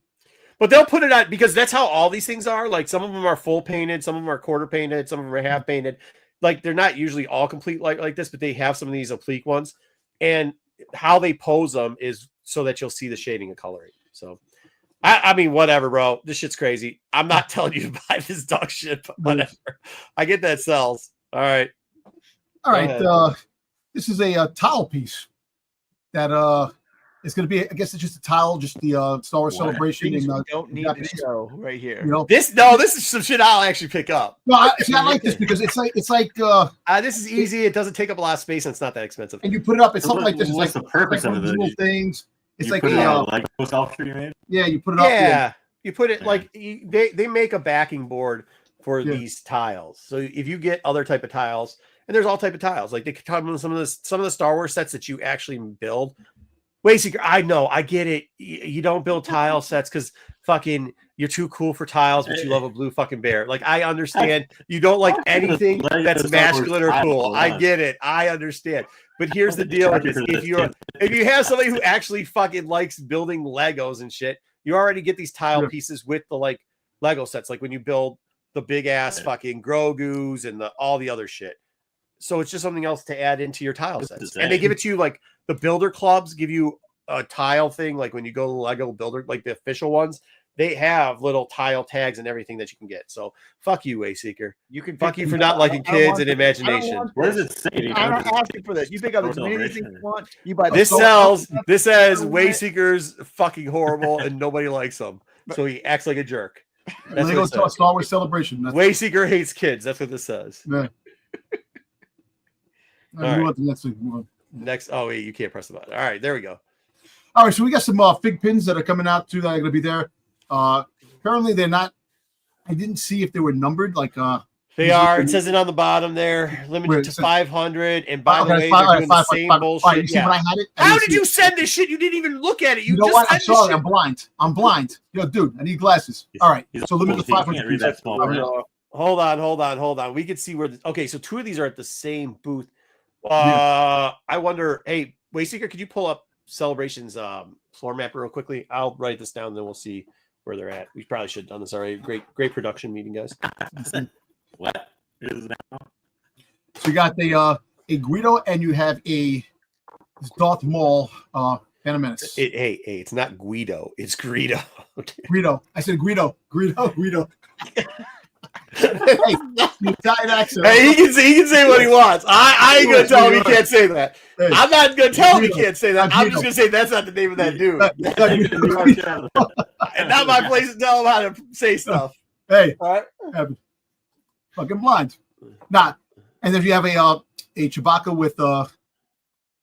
Speaker 1: But they'll put it on because that's how all these things are. Like some of them are full painted, some of them are quarter painted, some of them are half painted. Like they're not usually all complete like this, but they have some of these oblique ones. And how they pose them is so that you'll see the shading and coloring. So. I mean, whatever, bro. This shit's crazy. I'm not telling you to buy this dog shit, but whatever. I get that sells. All right.
Speaker 3: This is a towel piece that is going to be. I guess it's just a towel, just the Star Wars Celebration. And
Speaker 2: don't need to show right here.
Speaker 1: This is some shit I'll actually pick up.
Speaker 3: No, I like this because it's like
Speaker 1: this is easy. It doesn't take up a lot of space and it's not that expensive.
Speaker 3: And you put it up. It's something like this.
Speaker 4: What's the purpose of it?
Speaker 3: Things. It's like
Speaker 4: sculpture you made?
Speaker 3: Yeah, you put it up.
Speaker 1: Yeah, you put it like they make a backing board for these tiles. So if you get other type of tiles, and there's all type of tiles, like they could come with some of the Star Wars sets that you actually build. Wayseeker, I know, I get it. You don't build tile sets because fucking you're too cool for tiles, but you love a blue fucking bear. Like I understand you don't like anything that's masculine or cool. I get it. I understand. But here's the deal with this. If you have somebody who actually fucking likes building Legos and shit, you already get these tile pieces with the like Lego sets, like when you build the big ass fucking Grogu's and all the other shit. So it's just something else to add into your tile sets. And they give it to you like the builder clubs give you a tile thing, like when you go to Lego Builder, like the official ones. They have little tile tags and everything that you can get. So fuck you, Wayseeker. You can fuck you for not liking kids and imagination.
Speaker 4: What does it say?
Speaker 2: I'm not asking for this. You pick up as many things you want. You buy
Speaker 1: this sells. This says Wayseeker's fucking horrible and nobody likes him. So he acts like a jerk.
Speaker 3: That's what it says. Star Wars Celebration.
Speaker 1: Wayseeker hates kids. That's what this says.
Speaker 3: Yeah. All right.
Speaker 1: Next. Oh wait, you can't press the button. All right, there we go.
Speaker 3: All right, so we got some fig pins that are coming out too that are going to be there. Apparently they're not. I didn't see if they were numbered. Like
Speaker 1: They are. It says it on the bottom there. Limited
Speaker 3: Where it
Speaker 1: to
Speaker 3: says-
Speaker 1: 500. And by the way,
Speaker 3: five,
Speaker 1: they're doing the same
Speaker 3: All right,
Speaker 1: bullshit.
Speaker 3: you see
Speaker 1: Yeah.
Speaker 3: when I had it? I
Speaker 1: How
Speaker 3: didn't
Speaker 1: did
Speaker 3: see
Speaker 1: you
Speaker 3: it.
Speaker 1: send this shit? You didn't even look at it.
Speaker 3: You know
Speaker 1: just
Speaker 3: what? I'm
Speaker 1: sent this
Speaker 3: sorry.
Speaker 1: shit.
Speaker 3: I'm blind. I'm blind. Yo, dude, I need glasses. All right,
Speaker 4: He's
Speaker 3: so limited to
Speaker 4: old. He
Speaker 3: 500
Speaker 4: can't read
Speaker 3: pieces.
Speaker 4: that small print.
Speaker 1: Hold on. We can see where. Okay, so two of these are at the same booth. I wonder. Hey, Wayseeker, could you pull up Celebration's floor map real quickly? I'll write this down, then we'll see where they're at. We probably should have done this already. Great production meeting, guys.
Speaker 4: What is that?
Speaker 3: So you got the a Guido and you have a Darth Maul Phantom Menace.
Speaker 1: Hey, it's not Guido. It's Greedo.
Speaker 3: Guido. I said Guido. Guido. Hey, the Italian accent.
Speaker 1: Hey, he can say what he wants. I ain't gonna tell him he can't say that.
Speaker 3: Hey,
Speaker 1: I'm not gonna tell him he
Speaker 3: Guido.
Speaker 1: can't say that. I'm just gonna say that's not the name of that dude. And not my place to tell him how to say stuff.
Speaker 3: Hey,
Speaker 1: All right.
Speaker 3: fucking blind. Nah. And then you have a Chewbacca with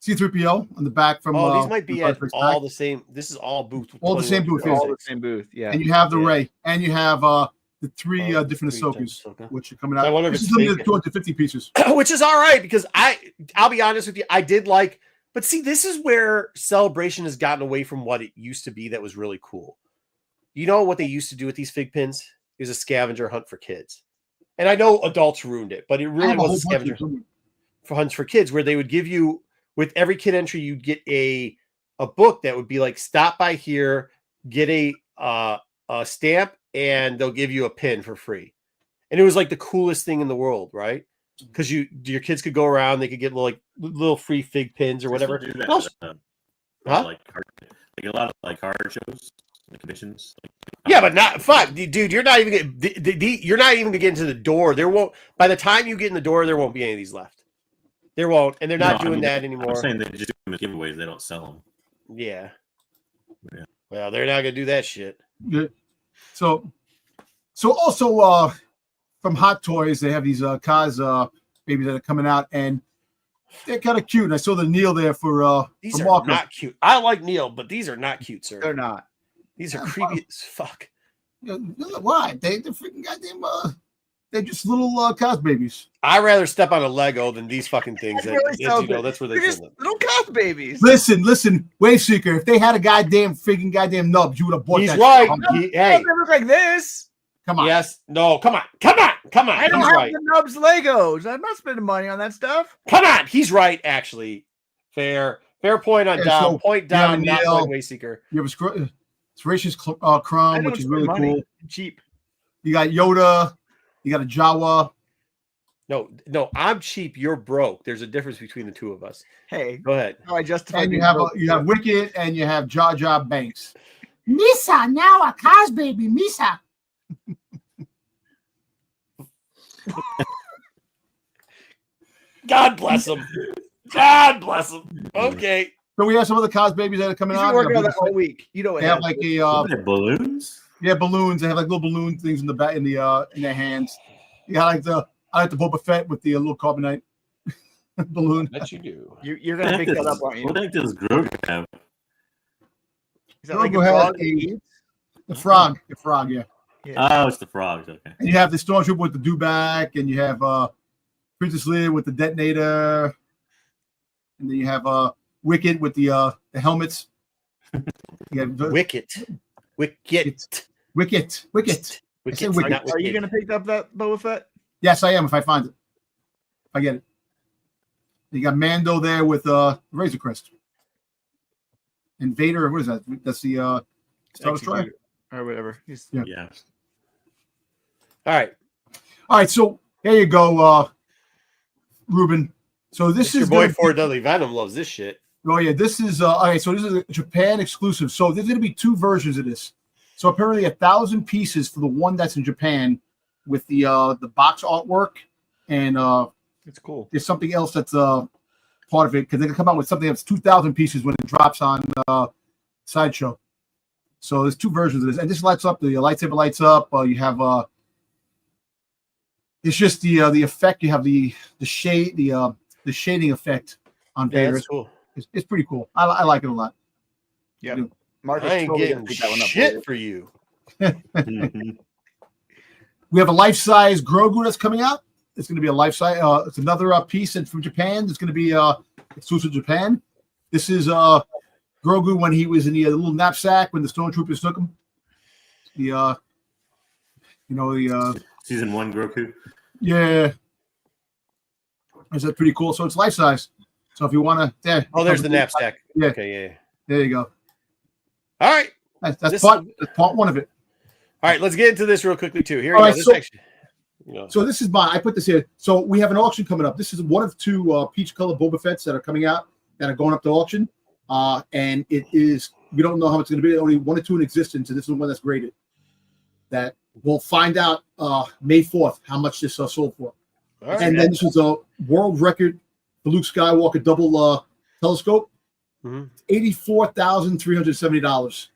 Speaker 3: C-3PO on the back from.
Speaker 1: Oh, these might be at
Speaker 3: First
Speaker 1: all
Speaker 3: Pack.
Speaker 1: the same. This is all booth.
Speaker 3: All the same booth,
Speaker 2: All the
Speaker 1: 21.
Speaker 2: same booth. Yeah.
Speaker 3: And you have the
Speaker 1: Yeah.
Speaker 3: Ray, and you have the three different
Speaker 1: three
Speaker 3: Ahsokas,
Speaker 1: Ahsoka.
Speaker 3: which are coming out.
Speaker 1: I wonder if
Speaker 3: this
Speaker 1: it's
Speaker 3: is limited
Speaker 1: fake.
Speaker 3: to 250 pieces.
Speaker 1: Which is all right because I'll be honest with you, I did like, but see, this is where Celebration has gotten away from what it used to be that was really cool. You know what they used to do with these fig pins? It was a scavenger hunt for kids. And I know adults ruined it, but it
Speaker 3: I
Speaker 1: really
Speaker 3: have a
Speaker 1: was
Speaker 3: whole
Speaker 1: a scavenger
Speaker 3: bunch of
Speaker 1: for hunts for kids where they would give you, with every kid entry, you'd get a book that would be like, stop by here, get a stamp, and they'll give you a pin for free. And it was like the coolest thing in the world, right? Because your kids could go around, they could get little free fig pins or whatever.
Speaker 4: Do that,
Speaker 1: Also-
Speaker 4: like a lot of like card shows, like commissions.
Speaker 1: Yeah, but not fuck, dude. You're not even you're not even gonna get into the door. There won't. By the time you get in the door, there won't be any of these left. There won't, and they're not doing that anymore.
Speaker 4: I'm saying they just do them as giveaways. They don't sell them.
Speaker 1: Yeah.
Speaker 4: Yeah.
Speaker 1: Well, they're not gonna do that shit.
Speaker 3: Yeah. So also from Hot Toys, they have these Kaz babies that are coming out, and they're kind of cute. And I saw the Neil there for
Speaker 1: These
Speaker 3: for
Speaker 1: are
Speaker 3: Marco.
Speaker 1: not cute. I like Neil, but these are not cute, sir.
Speaker 2: They're not.
Speaker 1: These are
Speaker 3: Yeah,
Speaker 1: creepy as fuck.
Speaker 3: Why? They're freaking goddamn. They're just little Kaz babies.
Speaker 1: I'd rather step on a Lego than these fucking things.
Speaker 2: That really sounds good.
Speaker 1: That's where they
Speaker 2: They're just
Speaker 1: send them.
Speaker 2: little cop babies.
Speaker 3: Listen, Waveseeker. If they had a goddamn nubs, you would have bought
Speaker 1: He's
Speaker 3: that.
Speaker 1: right.
Speaker 3: shit.
Speaker 1: Hey,
Speaker 2: They look like this.
Speaker 3: Come on.
Speaker 1: yes, no, come on.
Speaker 2: I don't
Speaker 1: He's
Speaker 2: have
Speaker 1: right.
Speaker 2: the Nubs Legos. I'm not spending money on that stuff.
Speaker 1: Come on, he's right. Actually, fair point on
Speaker 3: Yeah,
Speaker 1: Dom.
Speaker 3: so,
Speaker 1: Point
Speaker 3: yeah,
Speaker 1: down, not
Speaker 3: Neil.
Speaker 1: point Wayseeker.
Speaker 3: You have a Serracious
Speaker 2: I
Speaker 3: Chrome,
Speaker 2: don't
Speaker 3: which is
Speaker 2: spend
Speaker 3: really
Speaker 2: money.
Speaker 3: cool.
Speaker 2: Cheap.
Speaker 3: You got Yoda. You got a Jawa.
Speaker 1: No, I'm cheap. You're broke. There's a difference between the two of us.
Speaker 2: Hey,
Speaker 1: Go ahead.
Speaker 2: how I justify
Speaker 3: And you
Speaker 2: being
Speaker 3: have
Speaker 2: broke.
Speaker 3: you have Wicket, and you have Jar Jar Banks. Misa, now a Kaz baby, Misa.
Speaker 1: God bless him. God bless him. Okay.
Speaker 3: So we have some other Kaz babies that are coming
Speaker 2: You've been
Speaker 3: out.
Speaker 2: working on that all week. You know what
Speaker 3: They have like
Speaker 4: What are they, balloons?
Speaker 3: balloons. They have like little balloon things in the back in their hands. You got I like the Boba Fett with the little carbonite balloon.
Speaker 1: Bet you do.
Speaker 2: You're gonna pick that up, aren't you?
Speaker 4: What the heck does Grogu have?
Speaker 2: Is that like a
Speaker 3: Go ahead.
Speaker 2: dog that eats?
Speaker 3: The frog, yeah.
Speaker 4: Oh, it's the frogs. Okay.
Speaker 3: And you have the Stormtrooper with the dewback, and you have Princess Leia with the detonator, and then you have Wicket with the helmets. You have
Speaker 1: Wicket.
Speaker 3: Wicket. I said Wicket.
Speaker 1: not
Speaker 2: Are you
Speaker 1: Wicked.
Speaker 2: gonna pick up that Boba Fett?
Speaker 3: Yes, I am. If I find it, if I get it. You got Mando there with Razor Crest, and Vader. What is that? That's the Star Destroyer.
Speaker 2: Or whatever.
Speaker 3: Yeah.
Speaker 4: Yeah.
Speaker 1: All right.
Speaker 3: All right, so there you go, Ruben. So this
Speaker 1: Your
Speaker 3: is
Speaker 1: boy
Speaker 3: gonna-
Speaker 1: Ford Dudley Venom loves this shit.
Speaker 3: Oh yeah, this is all right. So this is a Japan exclusive. So there's going to be two versions of this. So apparently 1,000 pieces for the one that's in Japan with the box artwork, and
Speaker 2: It's cool.
Speaker 3: there's something else that's part of it because they can come out with something that's 2,000 pieces when it drops on Sideshow. So there's two versions of this, and this lights up. The lightsaber lights up. You have it's just the effect. You have the shade the shading effect on
Speaker 1: Yeah,
Speaker 3: Vader.
Speaker 1: that's cool.
Speaker 3: It's pretty cool. I like it a lot.
Speaker 2: Yeah.
Speaker 3: Yeah.
Speaker 2: Marcus
Speaker 1: I ain't
Speaker 2: totally
Speaker 1: getting
Speaker 2: gonna pick that one up for
Speaker 1: shit
Speaker 2: you.
Speaker 1: for you.
Speaker 4: Mhm.
Speaker 3: We have a life-size Grogu that's coming out. It's going to be a life-size. It's another piece from Japan. It's going to be exclusive to Japan. This is Grogu when he was in the little knapsack when the stormtroopers took him. The
Speaker 4: Season 1 Grogu.
Speaker 3: yeah. Is that pretty cool? So it's life-size. So if you want to, there.
Speaker 1: Oh, there's the knapsack.
Speaker 3: Yeah.
Speaker 1: Okay, yeah.
Speaker 3: There you go.
Speaker 1: All right.
Speaker 3: That's part one of it.
Speaker 1: All right, let's get into this real quickly too. Here
Speaker 3: All
Speaker 1: you
Speaker 3: right,
Speaker 1: go. This
Speaker 3: so-
Speaker 1: actually,
Speaker 3: So this is mine. I put this here. So we have an auction coming up. This is one of two peach colored Boba Fett's that are coming out that are going up to auction. And it is, we don't know how it's going to be. Only one or two in existence. And this is the one that's graded. That we'll find out May 4th how much this sold for.
Speaker 1: all right.
Speaker 3: And then this was a world record for Luke Skywalker double telescope.
Speaker 1: Mhm.
Speaker 3: $84,370.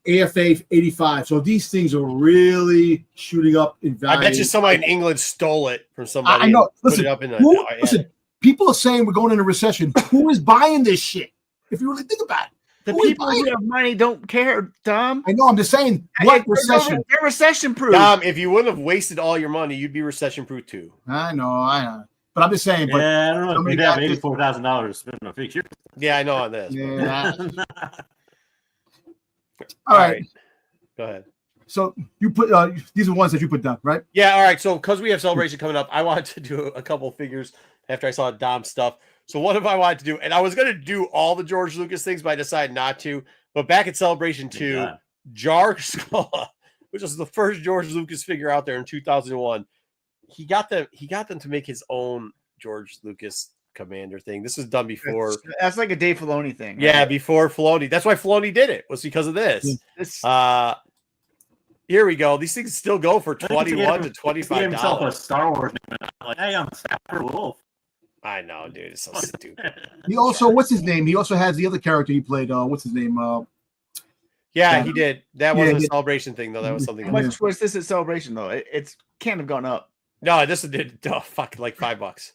Speaker 3: AFA 85. So these things are really shooting up in value.
Speaker 1: I bet you somebody in England stole it from somebody.
Speaker 3: I know.
Speaker 1: and put
Speaker 3: Listen,
Speaker 1: it up in
Speaker 3: listen, people are saying we're going into recession. Who is buying this shit? If you really think about it.
Speaker 2: The
Speaker 3: Who is
Speaker 2: people
Speaker 3: buying
Speaker 2: who
Speaker 3: it?
Speaker 2: have money don't care, Tom.
Speaker 3: I know. I'm just saying. What recession?
Speaker 2: They're recession proof.
Speaker 1: Dom, if you wouldn't have wasted all your money, you'd be recession proof too.
Speaker 3: I know. But I'm just saying. But
Speaker 4: Yeah, I don't know if
Speaker 3: somebody
Speaker 4: you'd have
Speaker 3: got this-
Speaker 4: $84,000 to spend on a fixture.
Speaker 1: Yeah, I know on this.
Speaker 3: yeah.
Speaker 1: All
Speaker 3: All right.
Speaker 1: Go ahead.
Speaker 3: So you put these are ones that you put down, right?
Speaker 1: Yeah, all right. So because we have celebration coming up, I wanted to do a couple figures after I saw Dom's stuff. So what if I wanted to do, and I was going to do all the George Lucas things, but I decided not to. But back at Celebration 2,
Speaker 4: God.
Speaker 1: Jar Skulla, which was the first George Lucas figure out there in 2001, he got them to make his own George Lucas Commander thing. This was done before.
Speaker 2: That's like a Dave Filoni thing.
Speaker 1: Yeah,
Speaker 2: right?
Speaker 1: before Filoni. That's why Filoni did it, was because of this.
Speaker 2: This,
Speaker 1: Here we go. These things still go for
Speaker 4: I think he
Speaker 1: $21 to
Speaker 4: He gave himself a
Speaker 1: $25.
Speaker 4: Star Wars name. Like, hey, I'm Sapper Wolf.
Speaker 1: I know, dude. It's so stupid.
Speaker 3: He also, what's his name? He also has the other character he played. What's his name?
Speaker 1: Yeah, he did. That
Speaker 3: Yeah,
Speaker 1: wasn't a
Speaker 3: he-
Speaker 1: celebration thing, though. That was something
Speaker 2: how
Speaker 1: else.
Speaker 2: much was this at Celebration though? It's can't have gone up.
Speaker 1: No, this did like $5.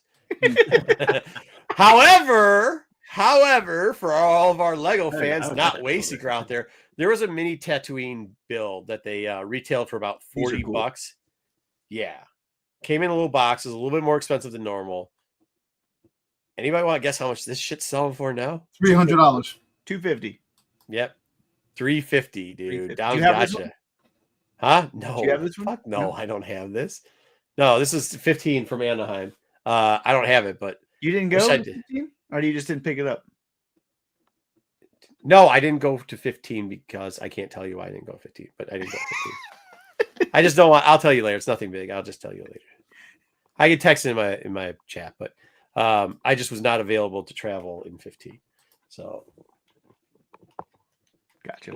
Speaker 1: However, for all of our Lego
Speaker 4: Hey,
Speaker 1: fans,
Speaker 4: I was
Speaker 1: not
Speaker 4: at
Speaker 1: Wayseeker out there was a mini Tatooine build that they retailed for about
Speaker 4: These are
Speaker 1: $40.
Speaker 4: cool.
Speaker 1: Yeah. Came in a little box, is a little bit more expensive than normal. Anybody want to guess how much this shit's selling for now?
Speaker 3: $300.
Speaker 2: $250.
Speaker 1: Yep. $350, dude.
Speaker 2: $350.
Speaker 1: Down
Speaker 2: Do you have this
Speaker 1: gotcha. Huh? No.
Speaker 2: Do you have this one?
Speaker 1: Fuck no,
Speaker 2: No.
Speaker 1: I don't have this. No, this is 15 from Anaheim. I don't have it, but
Speaker 2: You didn't
Speaker 1: Wish
Speaker 2: go
Speaker 1: I
Speaker 2: to
Speaker 1: did.
Speaker 2: 15? Or you just didn't pick it up?
Speaker 1: no, I didn't go to 15 because I can't tell you why I didn't go 15, but I didn't go 15. I just don't want. I'll tell you later. It's nothing big. I'll just tell you later. I can text it in my chat, but I just was not available to travel in 15. So
Speaker 2: Gotcha.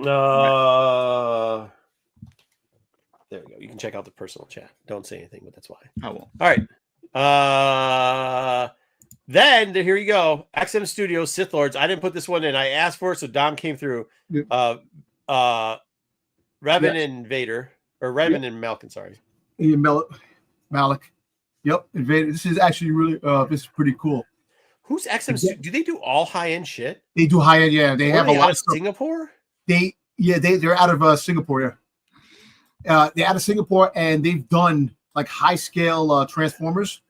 Speaker 1: there we go. You can check out the personal chat. Don't say anything, but that's why.
Speaker 2: I won't.
Speaker 1: All right. Then here you go. XM Studios Sith Lords. I didn't put this one in. I asked for it, so Dom came through.
Speaker 3: Yep.
Speaker 1: Revan
Speaker 3: Yes.
Speaker 1: and Vader, or Revan and Malkin. Sorry.
Speaker 3: Malik. Yep. Invader. This is actually really this is pretty cool.
Speaker 1: Who's XM? Do they do all high end shit?
Speaker 3: They do high end, yeah. They have a
Speaker 1: Are they
Speaker 3: lot
Speaker 1: out
Speaker 3: of
Speaker 1: of
Speaker 3: stuff.
Speaker 1: Singapore.
Speaker 3: They're out of Singapore, yeah. They're out of Singapore and they've done like high scale Transformers.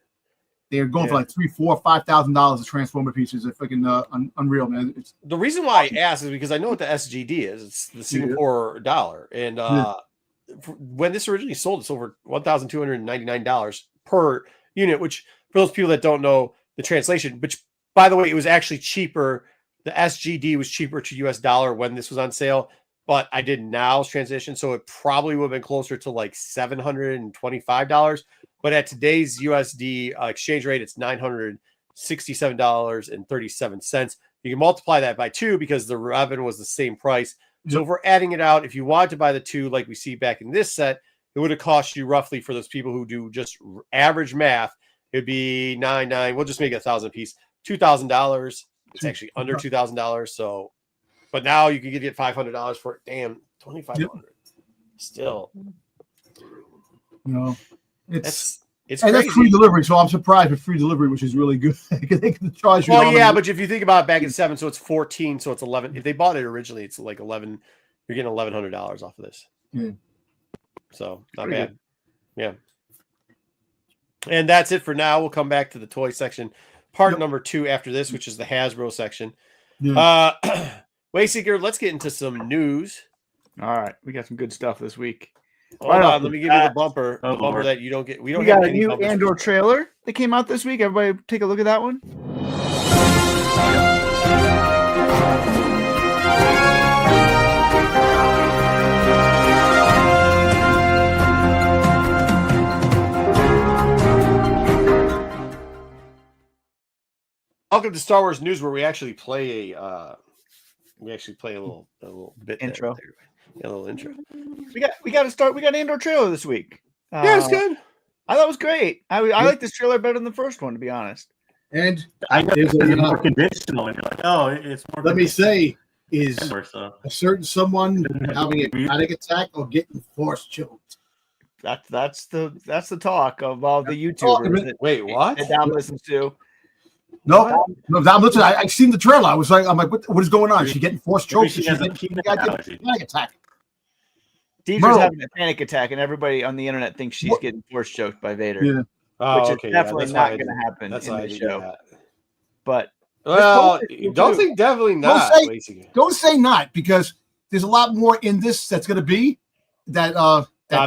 Speaker 3: They're going for like $3,000, $4,000, $5,000 of Transformer pieces. They're freaking unreal, man. It's
Speaker 1: The reason why I asked is because I know what the SGD is. It's the Singapore dollar, and when this originally sold, it's over $1,299 per unit. Which, for those people that don't know the translation, which by the way, it was actually cheaper. The SGD was cheaper to US dollar when this was on sale, but I did now's transition, so it probably would have been closer to like $725. But at today's USD exchange rate, it's $967.37. You can multiply that by 2 because the Revan was the same price. So if we're adding it out, if you wanted to buy the 2 like we see back in this set, it would have cost you roughly, for those people who do just average math, it'd be 99. We'll just make it 1,000 piece, $2,000. It's actually under $2,000. So, but now you can get $500 for it. Damn, $2,500. Still,
Speaker 3: it's
Speaker 1: It's
Speaker 3: And
Speaker 1: crazy.
Speaker 3: that's free delivery, so I'm surprised with free delivery, which is really good. They can charge you.
Speaker 1: Well, yeah, but if you think about it, back in 7, so it's 14, so it's 11. If they bought it originally, it's like 11. You're getting $1,100 off of this.
Speaker 3: Yeah.
Speaker 1: So not
Speaker 2: Pretty
Speaker 1: bad. Yeah. And that's it for now. We'll come back to the toy section, part number 2 after this, which is the Hasbro section.
Speaker 3: Yeah.
Speaker 1: Wayseeker, let's get into some news.
Speaker 2: All right, we got some good stuff this week.
Speaker 1: Hold
Speaker 2: Right
Speaker 1: on,
Speaker 2: off
Speaker 1: let
Speaker 2: the
Speaker 1: me give you the
Speaker 2: bat.
Speaker 1: bumper.
Speaker 4: Oh,
Speaker 1: The bumper
Speaker 4: Lord.
Speaker 1: that you don't get. We don't
Speaker 2: We
Speaker 1: have
Speaker 2: got a
Speaker 1: any
Speaker 2: new
Speaker 1: bumpers.
Speaker 2: Andor trailer that came out this week. Everybody take a look at that one.
Speaker 1: Welcome to Star Wars News, where we actually play a little bit
Speaker 2: Intro.
Speaker 1: there. Yeah, a little intro.
Speaker 2: We got to start. We got an Andor trailer this week.
Speaker 1: Yeah, it's good.
Speaker 2: I thought it was great. I like this trailer better than the first one, to be honest.
Speaker 3: And
Speaker 4: I know
Speaker 3: There's
Speaker 4: it's
Speaker 3: a,
Speaker 4: more conventional. And you're like, oh, it's more.
Speaker 3: let me say, is
Speaker 4: conventional, so.
Speaker 3: a certain someone having a panic attack or getting force choked?
Speaker 2: That's the talk of all the
Speaker 3: talk of
Speaker 2: YouTubers
Speaker 3: it.
Speaker 2: that,
Speaker 1: Wait, what?
Speaker 2: that Dom listens to.
Speaker 3: No, I'm listening. I seen the trailer. I'm like, what is going on? Is she getting force
Speaker 4: Maybe
Speaker 3: choked?
Speaker 4: she
Speaker 3: She's
Speaker 4: has a
Speaker 3: getting
Speaker 4: peanut
Speaker 3: goddamn
Speaker 4: allergy.
Speaker 3: panic attack.
Speaker 2: Deidre's
Speaker 3: Bro.
Speaker 2: having a panic attack, and everybody on the internet thinks she's
Speaker 3: What?
Speaker 2: getting force choked by Vader,
Speaker 3: Yeah.
Speaker 1: Oh,
Speaker 2: which is
Speaker 1: okay,
Speaker 2: definitely
Speaker 1: that's why
Speaker 2: not
Speaker 1: I
Speaker 2: going to
Speaker 1: did-
Speaker 2: happen
Speaker 1: That's
Speaker 2: in
Speaker 1: why I
Speaker 2: the
Speaker 1: did
Speaker 2: show.
Speaker 1: that.
Speaker 2: But
Speaker 1: Well,
Speaker 2: poster is cool,
Speaker 1: don't
Speaker 2: too.
Speaker 1: think definitely
Speaker 3: Don't
Speaker 1: not.
Speaker 3: say-
Speaker 1: Wayseeker.
Speaker 3: Don't say not, because there's a lot more in this that's going to be that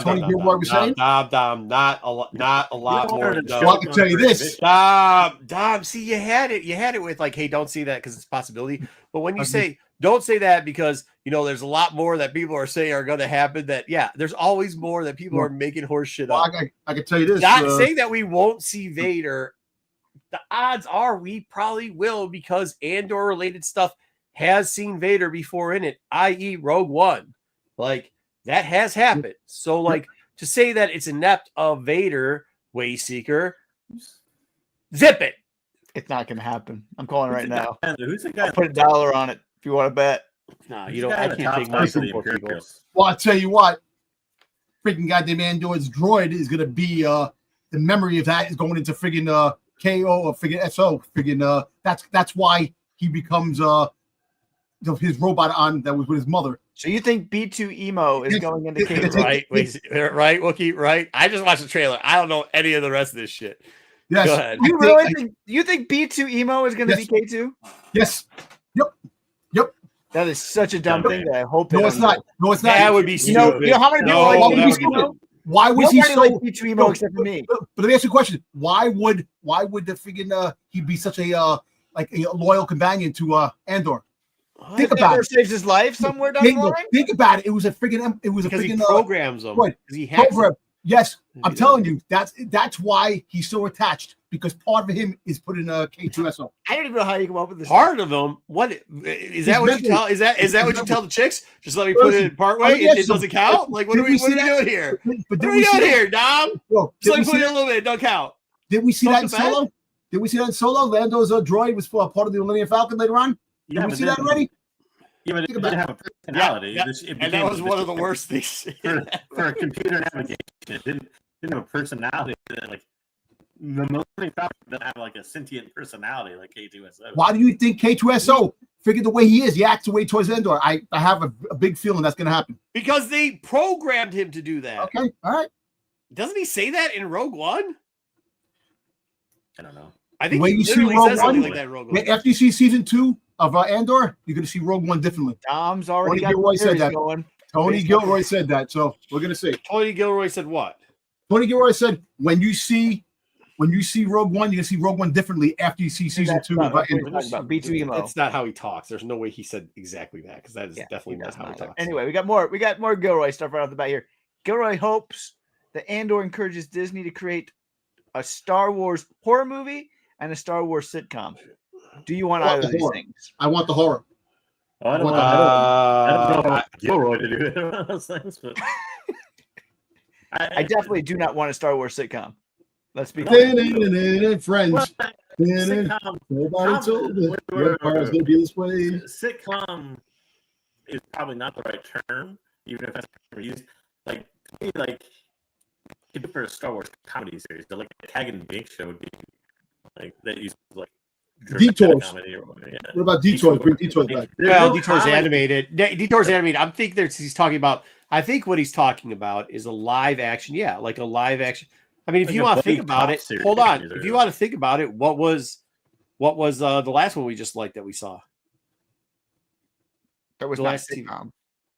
Speaker 3: Tony Gilroy was saying.
Speaker 1: Dom, not a lot
Speaker 4: don't
Speaker 1: more.
Speaker 4: want to
Speaker 1: No.
Speaker 3: Well, I can tell you this.
Speaker 1: Dom, see, you had it with like, hey, don't say that because it's a possibility. But when you
Speaker 3: Okay.
Speaker 1: say, don't say that because, there's a lot more that people are saying are going to happen, that, yeah, there's always more that people
Speaker 3: Well,
Speaker 1: are making horse shit
Speaker 3: Well,
Speaker 1: up.
Speaker 3: I can tell you this.
Speaker 1: Not saying that we won't see Vader. The odds are we probably will, because Andor related stuff has seen Vader before in it, i.e. Rogue One. Like, that has happened. So, like, to say that it's inept of Vader, Wayseeker, zip it.
Speaker 2: it's not going to happen. I'm calling it right now.
Speaker 4: Who's the guy?
Speaker 2: I'll put $1 on it if you want to bet.
Speaker 1: No,
Speaker 4: who's
Speaker 1: you
Speaker 4: the
Speaker 1: don't.
Speaker 4: guy
Speaker 1: I
Speaker 4: in the
Speaker 1: can't
Speaker 4: top
Speaker 1: take
Speaker 4: five
Speaker 1: money
Speaker 4: for
Speaker 1: from
Speaker 4: the
Speaker 1: poor people.
Speaker 4: Imperials?
Speaker 3: Well, I'll tell you what. Freaking goddamn Andor's droid is going to be the memory of that is going into friggin' KO or friggin' SO. Friggin' that's why he becomes his robot on that was with his mother.
Speaker 2: So you think B2 Emo is
Speaker 3: Yes.
Speaker 2: going into K2?
Speaker 1: Right, right, Wookie, right. I just watched the trailer. I don't know any of the rest of this shit.
Speaker 3: Yes.
Speaker 1: Go ahead.
Speaker 2: You really think B2 Emo is going to
Speaker 3: Yes.
Speaker 2: be K2?
Speaker 3: Yes. Yep.
Speaker 2: That is such a dumb thing that I hope
Speaker 3: No,
Speaker 2: they
Speaker 3: it's
Speaker 2: don't
Speaker 3: not.
Speaker 2: do.
Speaker 3: No, it's not.
Speaker 1: That would be
Speaker 2: You know
Speaker 1: stupid.
Speaker 2: how many people
Speaker 1: No,
Speaker 2: like
Speaker 1: that would
Speaker 2: B2
Speaker 1: be
Speaker 2: Emo?
Speaker 3: Why was he
Speaker 2: Nobody
Speaker 3: so?
Speaker 2: like B2 Emo except for me.
Speaker 3: But let me ask you a question. Why would the friggin' he be such a like a loyal companion to Andor? Think about
Speaker 2: Andor
Speaker 3: it.
Speaker 2: saves his life somewhere down the line.
Speaker 3: Think about it. It was a friggin'
Speaker 1: Because he
Speaker 3: friggin'
Speaker 1: programs them.
Speaker 3: right.
Speaker 1: Because he hacks them.
Speaker 3: program. Yes, I'm telling you, that's why he's so attached, because part of him is put in a K2SO.
Speaker 2: I don't even know how you come up with this.
Speaker 1: Part of them. What is that? What you tell? Is that what you tell the chicks? Just let me put it in part way. It doesn't count. Like, what are we doing here?
Speaker 3: But
Speaker 1: What
Speaker 3: did
Speaker 1: are
Speaker 3: we
Speaker 1: we
Speaker 3: see
Speaker 1: doing
Speaker 3: that?
Speaker 1: here, Dom?
Speaker 3: Bro,
Speaker 1: Just let
Speaker 3: did we
Speaker 1: me
Speaker 3: see
Speaker 1: put it in a
Speaker 3: that?
Speaker 1: little bit. It don't count.
Speaker 3: Did we see that in
Speaker 1: Fuck the bed?
Speaker 3: Solo? Did we see that in Solo? Lando's droid was part of the Millennium Falcon later on.
Speaker 4: Yeah,
Speaker 3: Did we
Speaker 4: but
Speaker 3: see that
Speaker 4: then-
Speaker 3: already?
Speaker 4: Yeah, but it
Speaker 3: Think about
Speaker 4: didn't have a personality.
Speaker 1: Yeah,
Speaker 4: It
Speaker 1: and
Speaker 4: became
Speaker 1: that was
Speaker 4: the-
Speaker 1: one of the worst things.
Speaker 4: for a computer navigation. It didn't have a personality. Like the Millennium Falcon doesn't have like a sentient personality like K2SO.
Speaker 3: Why do you think K2SO figured the way he is? He acts the way towards Endor. I have a big feeling that's going to happen.
Speaker 1: Because they programmed him to do that.
Speaker 3: Okay, all right.
Speaker 1: Doesn't he say that in Rogue One?
Speaker 4: I don't know.
Speaker 1: I think
Speaker 3: When
Speaker 1: he
Speaker 3: you see
Speaker 1: literally
Speaker 3: Rogue
Speaker 1: says something
Speaker 3: One-
Speaker 1: like that in Rogue One.
Speaker 3: After you see season 2 of Andor, you're going to see Rogue One differently.
Speaker 2: Dom's already
Speaker 3: Tony
Speaker 2: got
Speaker 3: Gilroy
Speaker 2: the
Speaker 3: said
Speaker 2: series
Speaker 3: that.
Speaker 2: going.
Speaker 3: Tony Gilroy said that, so we're going to see.
Speaker 1: Tony Gilroy said what?
Speaker 3: Tony Gilroy said when you see Rogue One, you're going to see Rogue One differently after you see season
Speaker 2: That's
Speaker 3: 2
Speaker 2: not
Speaker 3: of
Speaker 2: what
Speaker 3: Andor.
Speaker 2: we're talking about. B2 Emo.
Speaker 1: That's not how he talks. There's no way he said exactly that, because that is
Speaker 2: Yeah,
Speaker 1: definitely
Speaker 2: he
Speaker 1: not
Speaker 2: does
Speaker 1: how he
Speaker 2: not.
Speaker 1: talks.
Speaker 2: Anyway, we got more Gilroy stuff right off the bat here. Gilroy hopes that Andor encourages Disney to create a Star Wars horror movie and a Star Wars sitcom. Do you want either of these things?
Speaker 3: I want the horror.
Speaker 4: Oh, I don't know. I don't know about Gilroy to do one of those things, but
Speaker 2: I definitely do not want a Star Wars sitcom. Let's be clear.
Speaker 3: Friends.
Speaker 4: sitcom.
Speaker 3: Nobody told me your car's going to be this way.
Speaker 4: Sitcom is probably not the right term, even if that's used. Like could do for a Star Wars comedy series. Like a Tag and Bake show would be like that. Used like
Speaker 3: Detours.
Speaker 4: comedy or, yeah.
Speaker 3: What about Detours? Bring Detours back.
Speaker 1: Well, Detours animated. Detours animated. I'm thinking he's talking about. I think what he's talking about is a live action. Yeah, like a live action. I mean, if
Speaker 4: Like
Speaker 1: you
Speaker 4: a
Speaker 1: want to
Speaker 4: Buddy
Speaker 1: think about
Speaker 4: Cop
Speaker 1: it,
Speaker 4: series
Speaker 1: hold on.
Speaker 4: either.
Speaker 1: If you want to think about it, what was the last one we just liked that we saw?
Speaker 2: That was
Speaker 1: The
Speaker 2: not a
Speaker 1: last team.
Speaker 2: sitcom.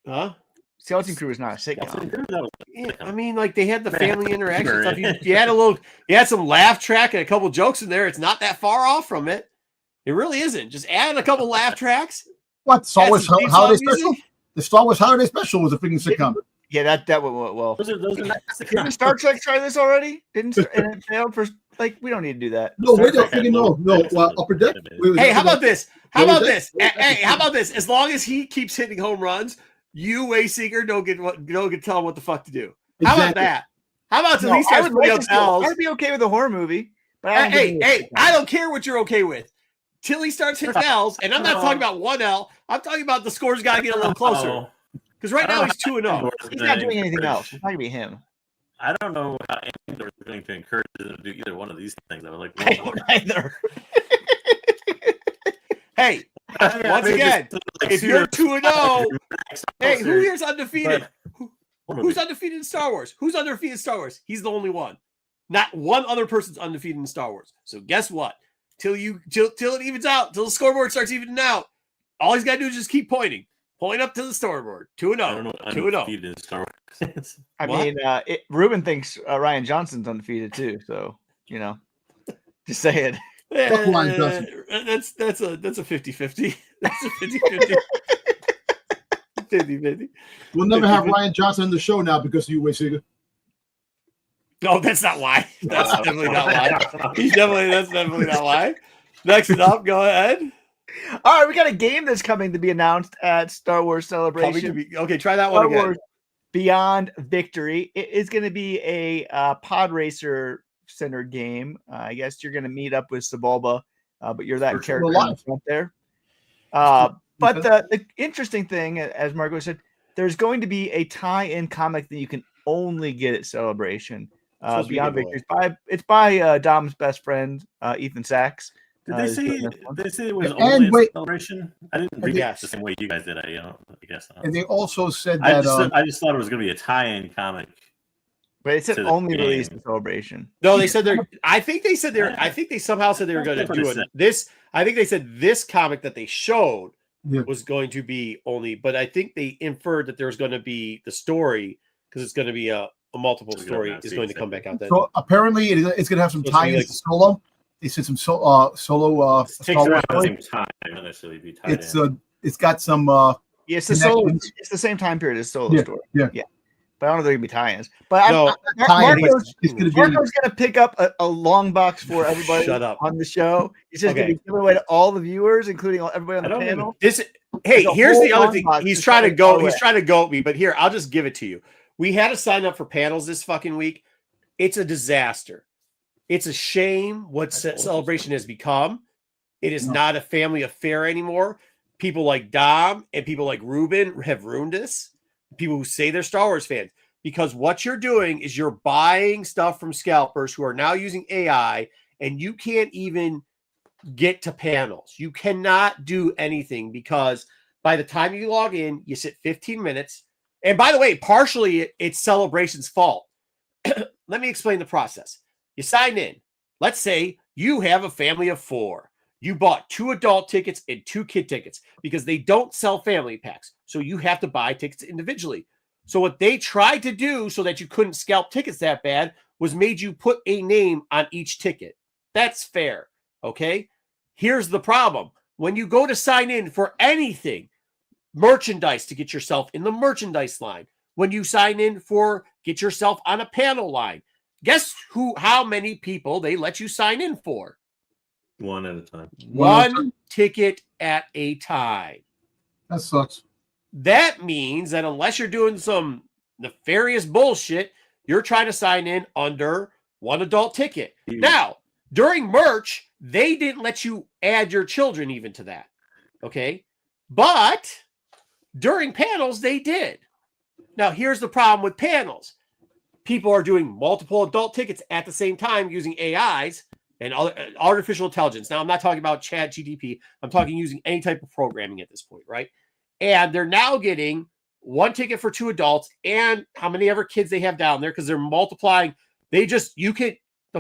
Speaker 1: Huh?
Speaker 2: Skeleton Crew is not a sitcom.
Speaker 4: That was
Speaker 1: Yeah, I mean, like they had the
Speaker 4: Man,
Speaker 1: family interaction
Speaker 4: sure.
Speaker 1: stuff. You had you had some laugh track and a couple jokes in there. It's not that far off from it. It really isn't. Just add a couple laugh tracks.
Speaker 3: What Star
Speaker 1: add
Speaker 3: Wars
Speaker 1: some theme
Speaker 3: Holiday
Speaker 1: song music.
Speaker 3: Special? The Star Wars Holiday Special was a freaking sitcom.
Speaker 2: Yeah, that went well.
Speaker 4: those are not
Speaker 2: Didn't Star Trek try this already? And it failed for like we don't need to do that.
Speaker 3: No, wait,
Speaker 4: Trek had
Speaker 3: no.
Speaker 4: little-
Speaker 3: Upper Deck.
Speaker 1: Hey, how about this? How
Speaker 3: What
Speaker 1: about
Speaker 3: was
Speaker 1: this?
Speaker 3: that?
Speaker 1: Hey, how about this? As long as he keeps hitting home runs, you Wayseeker don't get to tell him what the fuck to do. How about
Speaker 3: Exactly.
Speaker 1: that? How about at
Speaker 2: No,
Speaker 1: least
Speaker 2: I
Speaker 1: starts
Speaker 2: would
Speaker 1: putting
Speaker 2: like
Speaker 1: up
Speaker 2: to still,
Speaker 1: L's?
Speaker 2: I'd be okay with a horror movie. But I don't
Speaker 1: Hey,
Speaker 2: think
Speaker 1: hey, I don't care what you're okay with. Till he starts hitting L's, and I'm not talking about 1 L. I'm talking about the score's got to get a little closer.
Speaker 4: Oh,
Speaker 1: Because right now he's 2-0.
Speaker 2: he's not doing anything else. It's not gonna be him.
Speaker 4: I don't know how Andor is going to encourage them to do either one of these things. I was like,
Speaker 2: I don't either.
Speaker 1: Hey, once again, if you're 2-0, hey, who here's undefeated? Who's undefeated in Star Wars? Who's undefeated in Star Wars? He's the only one. Not one other person's undefeated in Star Wars. So guess what? Till it evens out, till the scoreboard starts evening out, all he's got to do is just keep pointing. Point up to the scoreboard. 2-0.
Speaker 4: I don't know.
Speaker 1: 2-0.
Speaker 4: Undefeated in Star Wars.
Speaker 2: I
Speaker 1: What?
Speaker 2: mean, Ruben thinks Ryan Johnson's undefeated too. So just say it.
Speaker 3: Fuck Ryan Johnson.
Speaker 1: That's a 50-50. That's a 50-50. 50-50.
Speaker 3: We'll never have Ryan Johnson on the show now because of you, Wayseeker.
Speaker 1: No, that's not why. That's definitely not why. That's definitely not why. Next up, go ahead.
Speaker 2: All right, we got a game that's coming to be announced at Star Wars Celebration.
Speaker 1: Okay, try that one
Speaker 2: Star
Speaker 1: again.
Speaker 2: Wars Beyond Victory. It is going to be a pod racer centered game. I guess you're going to meet up with Sebulba, but you're that
Speaker 4: Virtual
Speaker 2: character
Speaker 3: live.
Speaker 2: up there. But the interesting thing, as Marco said, there's going to be a tie-in comic that you can only get at Celebration.
Speaker 1: Supposed to be
Speaker 2: Beyond
Speaker 1: a giveaway.
Speaker 2: Victory. It's by Dom's best friend, Ethan Sachs.
Speaker 4: Did they
Speaker 2: is
Speaker 4: say
Speaker 2: doing this one.
Speaker 4: it was
Speaker 3: And
Speaker 4: only a
Speaker 3: wait-
Speaker 4: celebration? I didn't read
Speaker 1: Yes.
Speaker 4: it the same way you guys did. I guess not.
Speaker 3: And they also said
Speaker 4: I
Speaker 3: that
Speaker 4: just thought it was going to be a tie-in comic.
Speaker 2: But it said
Speaker 4: to the
Speaker 2: only
Speaker 4: game.
Speaker 2: released at Celebration.
Speaker 1: No, they said they're. I think they somehow said they were going to
Speaker 4: That's what
Speaker 1: do
Speaker 4: it said.
Speaker 1: this. I think they said this comic that they showed
Speaker 3: Yeah.
Speaker 1: was going to be only, but I think they inferred that there was going to be the story because it's going to be a multiple
Speaker 4: So we
Speaker 1: story
Speaker 4: don't have
Speaker 1: is
Speaker 4: to
Speaker 1: going to
Speaker 4: see
Speaker 1: come back out then.
Speaker 3: so apparently it's going to have some
Speaker 1: So it's gonna be
Speaker 3: tie-ins
Speaker 1: like-
Speaker 3: to Solo. They said some solo
Speaker 4: It
Speaker 3: Star
Speaker 4: takes
Speaker 3: Wars
Speaker 4: around the
Speaker 3: story.
Speaker 4: same time, not necessarily be tied
Speaker 3: It's
Speaker 4: in.
Speaker 3: it's got some
Speaker 2: Yeah, it's the solo.
Speaker 3: Connections.
Speaker 2: It's the same time period as Solo
Speaker 3: Yeah,
Speaker 2: story.
Speaker 3: yeah.
Speaker 2: But I don't know if there can be tie-ins. But
Speaker 1: No,
Speaker 3: tie-in.
Speaker 2: Marco's
Speaker 3: It's going to be
Speaker 2: going to pick up a long box for everybody
Speaker 1: Shut up.
Speaker 2: on the show. He's just going
Speaker 1: Okay.
Speaker 2: to be giving away to all the viewers, including everybody on
Speaker 4: I
Speaker 2: the
Speaker 4: don't
Speaker 2: panel.
Speaker 1: This hey,
Speaker 2: There's a
Speaker 1: here's
Speaker 2: whole
Speaker 1: the other
Speaker 2: long
Speaker 1: thing.
Speaker 2: box
Speaker 1: He's
Speaker 2: just
Speaker 1: trying to
Speaker 2: coming
Speaker 1: go.
Speaker 2: our
Speaker 1: He's
Speaker 2: way.
Speaker 1: trying to goat me, but here I'll just give it to you. We had to sign up for panels this fucking week. It's a disaster. It's a shame what Celebration has become. It is
Speaker 3: No.
Speaker 1: not a family affair anymore. People like Dom and people like Ruben have ruined this. People who say they're Star Wars fans. Because what you're doing is you're buying stuff from scalpers who are now using AI, and you can't even get to panels. You cannot do anything because by the time you log in, you sit 15 minutes. And by the way, partially it's Celebration's fault. Let me explain the process. You sign in. Let's say you have a family of 4. You bought 2 adult tickets and 2 kid tickets because they don't sell family packs. So you have to buy tickets individually. So what they tried to do so that you couldn't scalp tickets that bad was made you put a name on each ticket. That's fair. Okay. Here's the problem. When you go to sign in for anything, merchandise to get yourself in the merchandise line, when you sign in for get yourself on a panel line, guess how many people they let you sign in for?
Speaker 4: One at a time.
Speaker 1: One ticket at a time.
Speaker 3: that sucks.
Speaker 1: That means that unless you're doing some nefarious bullshit, you're trying to sign in under 1 adult ticket. Now, during merch, they didn't let you add your children even to that. Okay. But during panels, they did. Now, here's the problem with panels. people are doing multiple adult tickets at the same time using AIs and artificial intelligence. Now, I'm not talking about Chat GDP. I'm talking using any type of programming at this point, right? And they're now getting one ticket for 2 adults and how many ever kids they have down there because they're multiplying. The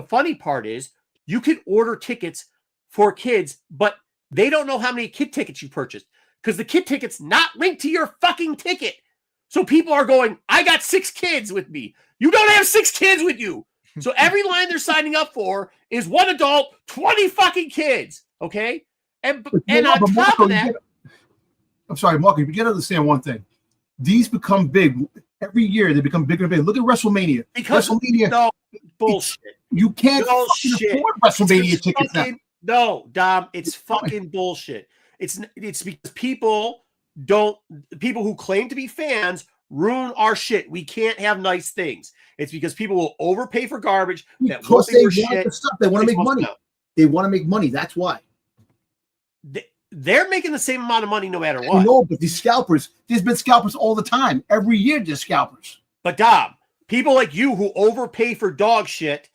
Speaker 1: funny part is you can order tickets for kids, but they don't know how many kid tickets you purchased because the kid ticket's not linked to your fucking ticket. So people are going, I got 6 kids with me. You don't have 6 kids with you. So every line they're signing up for is 1 adult, 20 fucking kids. Okay. And on top of that,
Speaker 3: I'm sorry, Marco, you got to understand one thing. These become big. Every year they become bigger and bigger. Look at WrestleMania.
Speaker 1: Because
Speaker 3: WrestleMania.
Speaker 1: No, bullshit.
Speaker 3: You can't afford WrestleMania tickets now.
Speaker 1: No, Dom, it's fucking bullshit. It's because people who claim to be fans ruin our shit. We can't have nice things. It's because people will overpay for garbage that
Speaker 3: because
Speaker 1: they want
Speaker 3: the stuff. They want to make money. They want to make money. That's why.
Speaker 1: They're making the same amount of money no matter what.
Speaker 3: No, but these scalpers, there's been scalpers all the time. Every year there's scalpers.
Speaker 1: But Dom, people like you who overpay for dog shit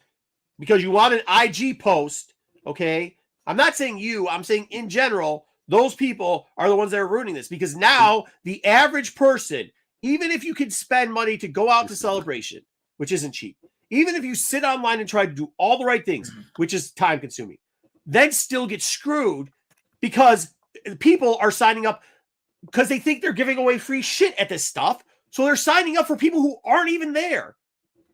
Speaker 1: because you want an IG post, okay? I'm not saying you, I'm saying in general, those people are the ones that are ruining this because now the average person, even if you could spend money to go out to Celebration, which isn't cheap, even if you sit online and try to do all the right things, which is time consuming, then still get screwed because people are signing up because they think they're giving away free shit at this stuff. So they're signing up for people who aren't even there.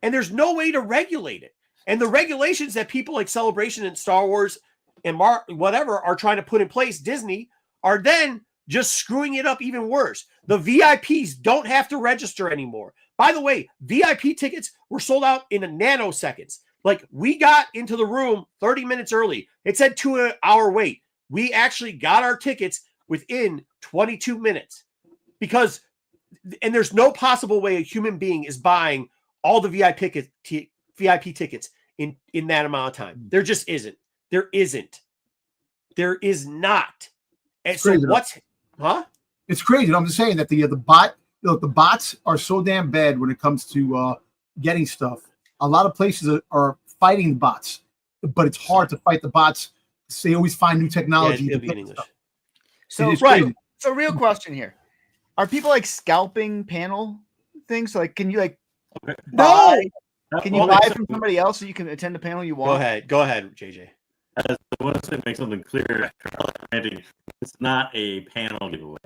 Speaker 1: And there's no way to regulate it. And the regulations that people like Celebration and Star Wars and whatever are trying to put in place, Disney, are then just screwing it up even worse. The VIPs don't have to register anymore. By the way, VIP tickets were sold out in nanoseconds. Like we got into the room 30 minutes early. It said 2-hour wait. We actually got our tickets within 22 minutes because, and there's no possible way a human being is buying all the VIP tickets in that amount of time. There just isn't. There isn't. There is not. And so what's, huh?
Speaker 3: It's crazy. I'm just saying that the bots are so damn bad when it comes to getting stuff. A lot of places are fighting the bots, but it's hard to fight the bots. They always find new technology.
Speaker 1: Yeah, it'll be in English.
Speaker 2: So real question here: are people like scalping panel things? So like, can you like buy? Can you buy from somebody else so you can attend the panel you want?
Speaker 1: Go ahead, JJ.
Speaker 4: I want to make something clear. It's not a panel giveaway.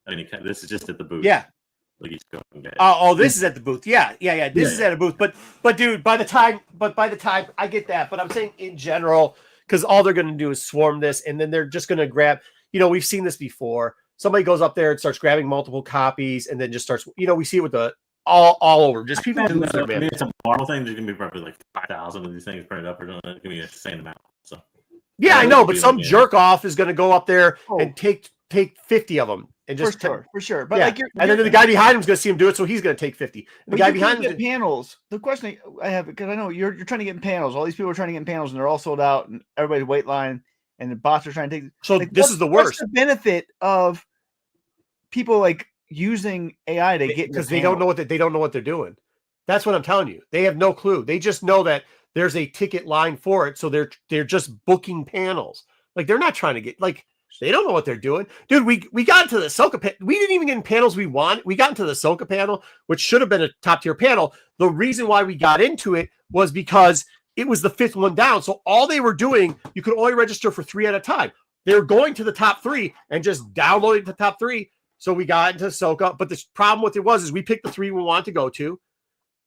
Speaker 4: I mean, this is just at the booth.
Speaker 1: Yeah.
Speaker 4: Like
Speaker 1: this is at the booth. Yeah. This is at a booth. But dude, by the time I get that, but I'm saying in general. Because all they're going to do is swarm this, and then they're just going to grab, we've seen this before. Somebody goes up there and starts grabbing multiple copies, and then just starts, we see it with the all over. Just people do
Speaker 4: I mean, it's a Marvel thing. There's going to be probably like 5,000 of these things printed up, or something. It's going to be an insane amount. So,
Speaker 1: yeah, I know, but some jerk off is going to go up there and take 50 of them. And just
Speaker 2: for sure. But
Speaker 1: yeah. And then the guy behind him is going to see him do it, so he's going to take 50. The guy behind him
Speaker 2: panels. The question I have, because I know you're trying to get in panels. All these people are trying to get in panels, and they're all sold out, and everybody's wait line, and the bots are trying to take.
Speaker 1: So this is the worst.
Speaker 2: What's the benefit of people like using AI to get
Speaker 1: because they don't know what they're doing. That's what I'm telling you. They have no clue. They just know that there's a ticket line for it, so they're just booking panels. Like they're not trying to get like. They don't know what they're doing. Dude, we got into the Ahsoka we didn't even get in panels we want. We got into the Ahsoka panel, which should have been a top-tier panel. The reason why we got into it was because it was the 5th one down. So all they were doing, you could only register for 3 at a time. They were going to the top 3 and just downloading the top 3. So we got into Ahsoka. But the problem with it is we picked the 3 we wanted to go to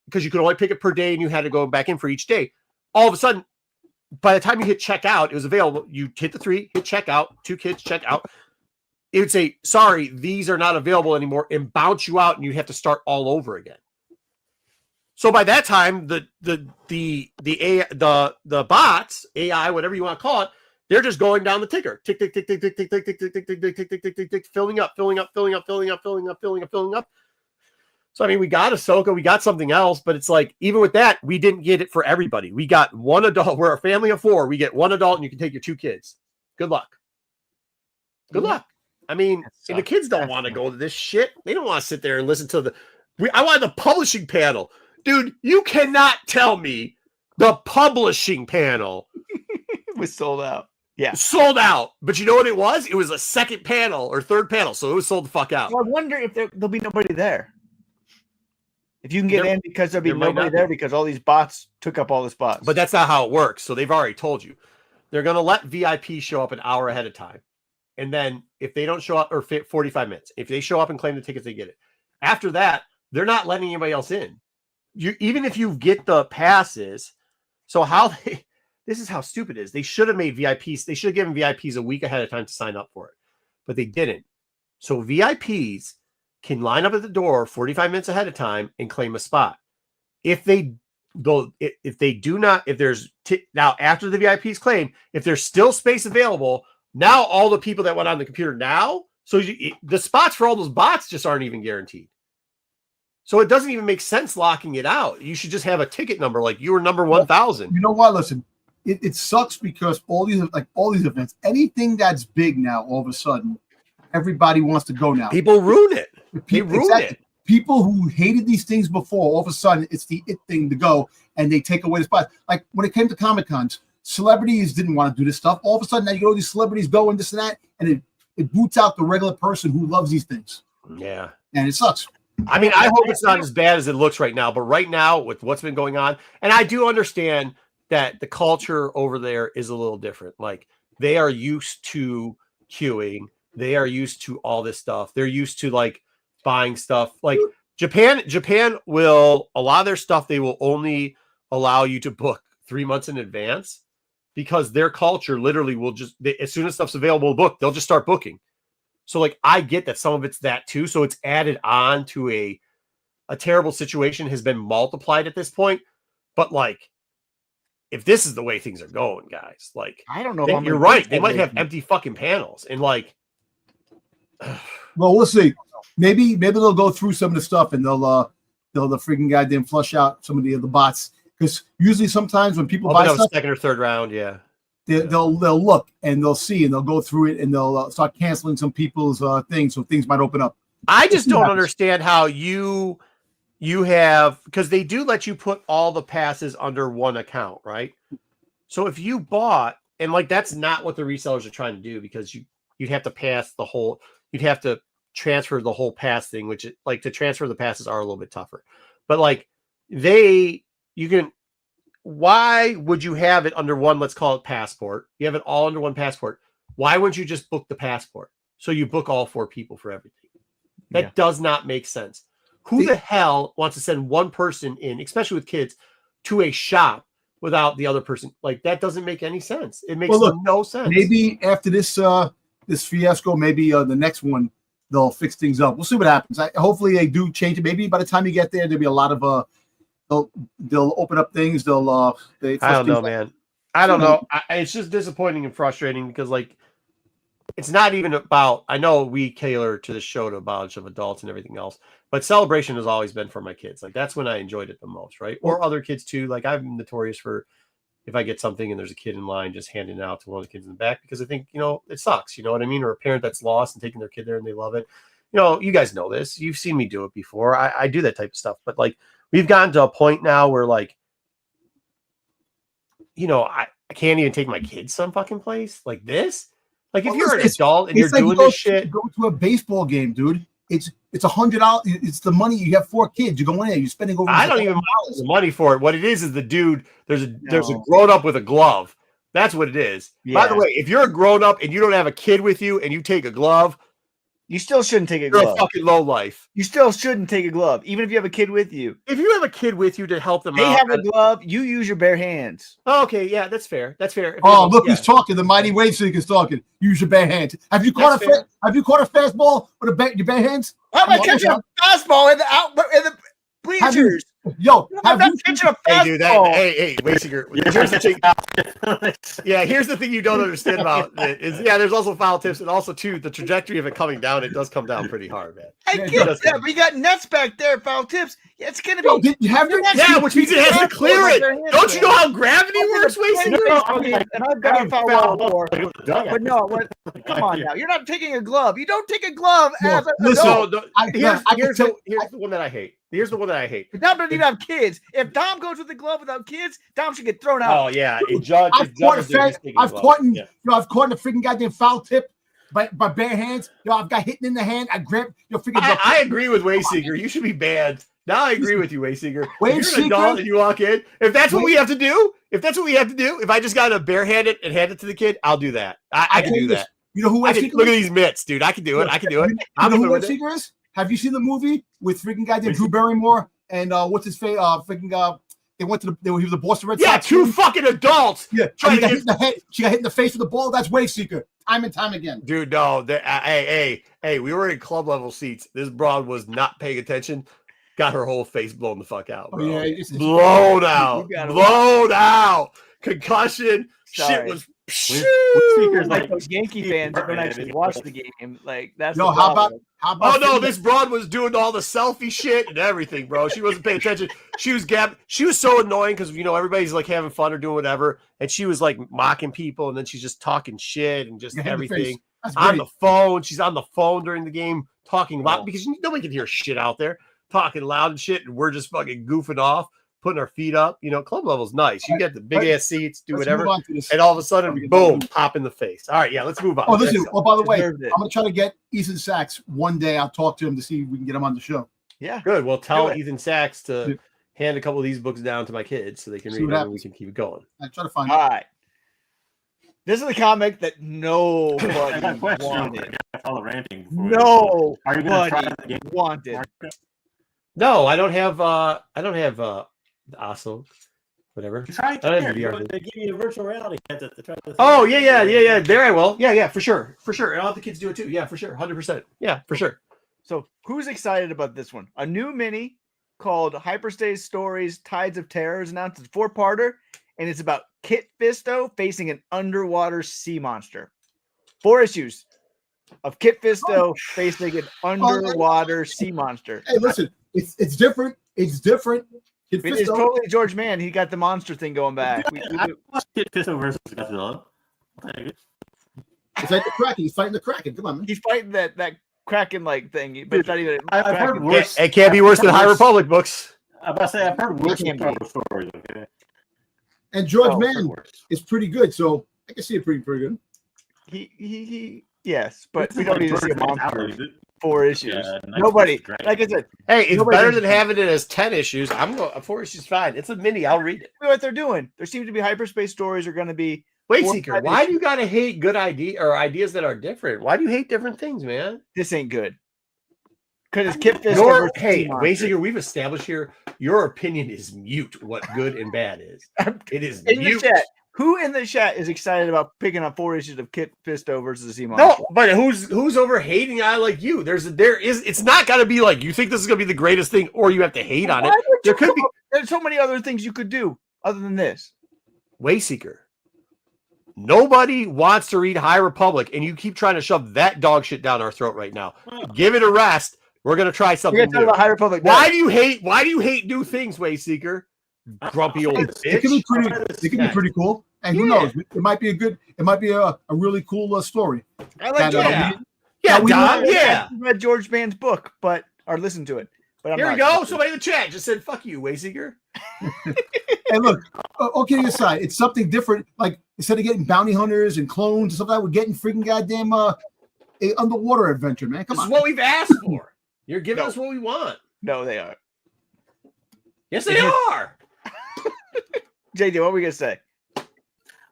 Speaker 1: because you could only pick it per day and you had to go back in for each day. All of a sudden, by the time you hit checkout, it was available. You hit the 3, hit checkout, 2 kids, check out. It would say, sorry, these are not available anymore, and bounce you out, and you have to start all over again. So by that time, the bots, AI, whatever you want to call it, they're just going down the ticker. Tick, tick, tick, tick, tick, tick, tick, tick, tick, tick, tick, tick, tick, tick, tick, tick, filling up. So, I mean, we got Ahsoka, we got something else, but it's like, even with that, we didn't get it for everybody. We got 1 adult. We're a family of 4. We get 1 adult, and you can take your 2 kids. Good luck. Good luck. I mean, and the kids don't want to go to this shit. They don't want to sit there and listen to I wanted the publishing panel. Dude, you cannot tell me the publishing panel
Speaker 2: It was sold out. Yeah.
Speaker 1: sold out. But you know what it was? It was a second panel or third panel, so it was sold the fuck out.
Speaker 2: So I wonder if there'll be nobody there. If you can get in because there'll be
Speaker 1: there might
Speaker 2: nobody
Speaker 1: not
Speaker 2: there
Speaker 1: be.
Speaker 2: because all these bots took up all the spots.
Speaker 1: But that's not how it works. So they've already told you. They're going to let VIP show up an hour ahead of time. And then if they don't show up, or 45 minutes, if they show up and claim the tickets, they get it. After that, they're not letting anybody else in. Even if you get the passes. So this is how stupid it is. They should have made VIPs. They should have given VIPs a week ahead of time to sign up for it. But they didn't. So VIPs can line up at the door 45 minutes ahead of time and claim a spot. If they do not, if there's now after the VIPs claim, if there's still space available, now all the people that went on the computer now, so the spots for all those bots just aren't even guaranteed. So it doesn't even make sense locking it out. You should just have a ticket number, like you were number 1,000.
Speaker 3: You know what? Listen, it sucks because all these events, anything that's big now, all of a sudden, everybody wants to go now.
Speaker 1: People ruin it. They ruin it.
Speaker 3: People who hated these things before, all of a sudden, it's the it thing to go, and they take away the spot. Like when it came to Comic Cons, celebrities didn't want to do this stuff. All of a sudden, now you go, these celebrities go and this and that, and it boots out the regular person who loves these things.
Speaker 1: Yeah.
Speaker 3: And it sucks.
Speaker 1: I mean, I hope it's not as bad as it looks right now, but right now, with what's been going on, and I do understand that the culture over there is a little different. Like, they are used to queuing, they are used to all this stuff. They're used to like buying stuff. Like Japan will, a lot of their stuff, they will only allow you to book 3 months in advance because their culture literally will just, as soon as stuff's available to book, they'll just start booking. So like, I get that some of it's that too. So it's added on to a terrible situation has been multiplied at this point. But like, if this is the way things are going, guys, like,
Speaker 2: I don't know.
Speaker 1: You're right. They might have empty fucking panels and like,
Speaker 3: well, we'll see. Maybe they'll go through some of the stuff and they'll the freaking goddamn flush out some of the other bots, because usually sometimes when people buy stuff,
Speaker 1: second or third round,
Speaker 3: they'll look and they'll see and they'll go through it and they'll start canceling some people's things, so things might open up.
Speaker 1: I just don't understand how you have, because they do let you put all the passes under one account, right? So if you bought, and like that's not what the resellers are trying to do, because you'd have to pass the whole, you'd have to transfer the whole pass thing, which like to transfer the passes are a little bit tougher. But like why would you have it under one, let's call it passport? You have it all under one passport. Why wouldn't you just book the passport? So you book all 4 people for everything. That does not make sense. Who the hell wants to send one person in, especially with kids, to a shop without the other person? Like, that doesn't make any sense. It makes no sense. Maybe
Speaker 3: after this this fiasco, maybe the next one, they'll fix things up. We'll see what happens. Hopefully they do change it. Maybe by the time you get there, there'll be a lot of they'll open up things. I don't know, man. I don't know. It's just disappointing and frustrating because like, it's not even about, I know we cater to the show to a bunch of adults and everything else, but Celebration has always been for my kids. Like, that's when I enjoyed it the most, right? Or other kids too. Like, I'm notorious for, if I get something and there's a kid in line, just handing it out to one of the kids in the back, because I think, it sucks. You know what I mean? Or a parent that's lost and taking their kid there and they love it. You guys know this. You've seen me do it before. I do that type of stuff. But like, we've gotten to a point now where like, I can't even take my kids some fucking place like this. Like, if you're an adult and you're like doing this shit, go to a baseball game, dude. It's $100. It's the money. You have 4 kids. You're going in. You're spending over. I don't even mind the money for it. What it is the dude. There's a grown up with a glove. That's what it is. Yeah. By the way, if you're a grown up and you don't have a kid with you and you take a glove,
Speaker 2: you still shouldn't take a glove.
Speaker 1: You're a fucking low life.
Speaker 2: You still shouldn't take a glove, even if you have a kid with you.
Speaker 1: If you have a kid with you to help them out.
Speaker 2: They have a glove. You use your bare hands.
Speaker 1: Oh, okay, yeah, that's fair. That's fair.
Speaker 3: Look who's talking. The mighty Wade Seeker is talking. Use your bare hands. Have you caught a fastball with your bare hands?
Speaker 2: How am I catching a fastball in the bleachers?
Speaker 3: I'm
Speaker 2: not catching a fastball.
Speaker 1: Hey, Wade Seeker. Here's the thing you don't understand about it is, there's also foul tips, and also too, the trajectory of it coming down, it does come down pretty hard, man.
Speaker 2: I get that, but you got nuts back there, foul tips. Yeah, it's gonna be.
Speaker 3: Did you have
Speaker 1: which means it has to clear it. Don't you know how gravity works, Wade Seeker?
Speaker 2: And I've got a foul ball before. But no, come on now. You're not taking a glove. You don't take a glove as a.
Speaker 1: Listen, here's the one that I hate. Here's the one that I hate.
Speaker 2: But Dom doesn't even have kids. If Dom goes with the glove without kids, Dom should get thrown out.
Speaker 1: Oh yeah, and John.
Speaker 3: I've caught in the freaking goddamn foul tip by bare hands. I've got hitting in the hand. I grab your freaking.
Speaker 1: I agree with Wayseeker. You should be banned. Now I agree with you, Wayseeker. If you're an adult and you walk in, if that's what we have to do, if I just got to barehanded it and hand it to the kid, I'll do that. I can do that.
Speaker 3: You know who
Speaker 1: Look at these mitts, dude. I can do it.
Speaker 3: You know who Wayseeker is? Have you seen the movie with freaking goddamn Drew Barrymore and what's his face? They went to he was the Boston Red Sox.
Speaker 1: Yeah, two fucking adults.
Speaker 3: Yeah, she got hit in the face with the ball. That's Wayseeker. Time and time again.
Speaker 1: Dude, no. Hey, we were in club level seats. This broad was not paying attention. Got her whole face blown the fuck out, bro.
Speaker 3: Oh, yeah,
Speaker 1: blown out. Concussion.
Speaker 2: Sorry.
Speaker 1: Shit was.
Speaker 2: Like those Yankee fans that don't actually watch the game. Like that's
Speaker 3: how about
Speaker 1: oh no, this broad was doing all the selfie shit and everything, bro. She wasn't paying attention. She was so annoying because everybody's like having fun or doing whatever, and she was like mocking people, and then she's just talking shit and just everything on the phone. She's on the phone during the game talking loud because nobody can hear shit out there, talking loud and shit, and we're just fucking goofing off, putting our feet up. Club level's nice. You get the big ass seats, do whatever, and all of a sudden, boom, pop in the face. All right, yeah, let's move on.
Speaker 3: Oh, listen. Oh, by the way, I'm gonna try to get Ethan Sachs one day. I'll talk to him to see if we can get him on the show.
Speaker 2: Yeah,
Speaker 1: good. Well, tell Ethan Sachs to hand a couple of these books down to my kids so they can read them and we can keep it going.
Speaker 3: I try to find.
Speaker 2: All right. This is the comic that nobody wanted. Nobody wanted.
Speaker 1: No, I don't have. Also, whatever.
Speaker 4: I don't have VR. They give you a virtual reality headset to try to.
Speaker 1: Oh yeah. There I will. Yeah, for sure. And I'll have the kids do it too. Yeah, for sure, 100%. Yeah, for sure.
Speaker 2: So, who's excited about this one? A new mini called Hyperspace Stories: Tides of Terror is announced. It's a 4-parter, and it's about Kit Fisto facing an underwater sea monster. 4 issues of Kit Fisto facing an underwater sea monster.
Speaker 3: Hey, listen, it's different. It's different.
Speaker 2: It's totally George Mann. He got the monster thing going back.
Speaker 4: I watched Kit Fisto versus Godzilla.
Speaker 3: It's like the Kraken. He's fighting the Kraken. Come on, man.
Speaker 2: He's fighting that Kraken like thing, but it's not even.
Speaker 4: I've heard worse.
Speaker 1: It can't be worse than High Republic books.
Speaker 4: I'm about to say I've heard worse stories. Okay.
Speaker 3: And George Mann is pretty good, so I can see it pretty good.
Speaker 2: He yes, but we don't need to see a monster. 4 issues.
Speaker 4: Yeah,
Speaker 2: Nobody, like I said,
Speaker 1: hey, it's better than having it as 10 issues. I'm going 4 issues fine. It's a mini. I'll read it.
Speaker 2: What they're doing? There seems to be hyperspace stories are going to be.
Speaker 1: Wayseeker, why do you gotta hate good ideas that are different? Why do you hate different things, man?
Speaker 2: This ain't good. Because it's Kit Fisto.
Speaker 1: Hey, Wayseeker, we've established here your opinion is mute. What good and bad is. It is
Speaker 2: in
Speaker 1: mute.
Speaker 2: The chat. Who in the chat is excited about picking up 4 issues of Kit Fisto versus the sea monster?
Speaker 1: No, but who's over hating I like you? It's not gotta be like you think this is gonna be the greatest thing, or you have to hate on it.
Speaker 2: There's so many other things you could do other than this.
Speaker 1: Wayseeker. Nobody wants to read High Republic, and you keep trying to shove that dog shit down our throat right now. Give it a rest. We're gonna try something
Speaker 2: We're gonna talk
Speaker 1: new.
Speaker 2: about High Republic.
Speaker 1: Why do you hate new things, Wayseeker? Grumpy old bitch.
Speaker 3: It can be pretty cool. And who knows? It might be a really cool story.
Speaker 2: I like
Speaker 1: Dom.
Speaker 2: I read George Mann's book, or listened to it. But
Speaker 1: Here we go. Somebody in the chat just said, "Fuck you, Wayseeker."
Speaker 3: And look, okay, aside, it's something different. Like instead of getting bounty hunters and clones and stuff like that, we're getting freaking goddamn a underwater adventure, man. Come on.
Speaker 1: This is what we've asked for. You're giving us what we want.
Speaker 2: No, they are.
Speaker 1: Yes, they are.
Speaker 2: JD, what were we gonna say?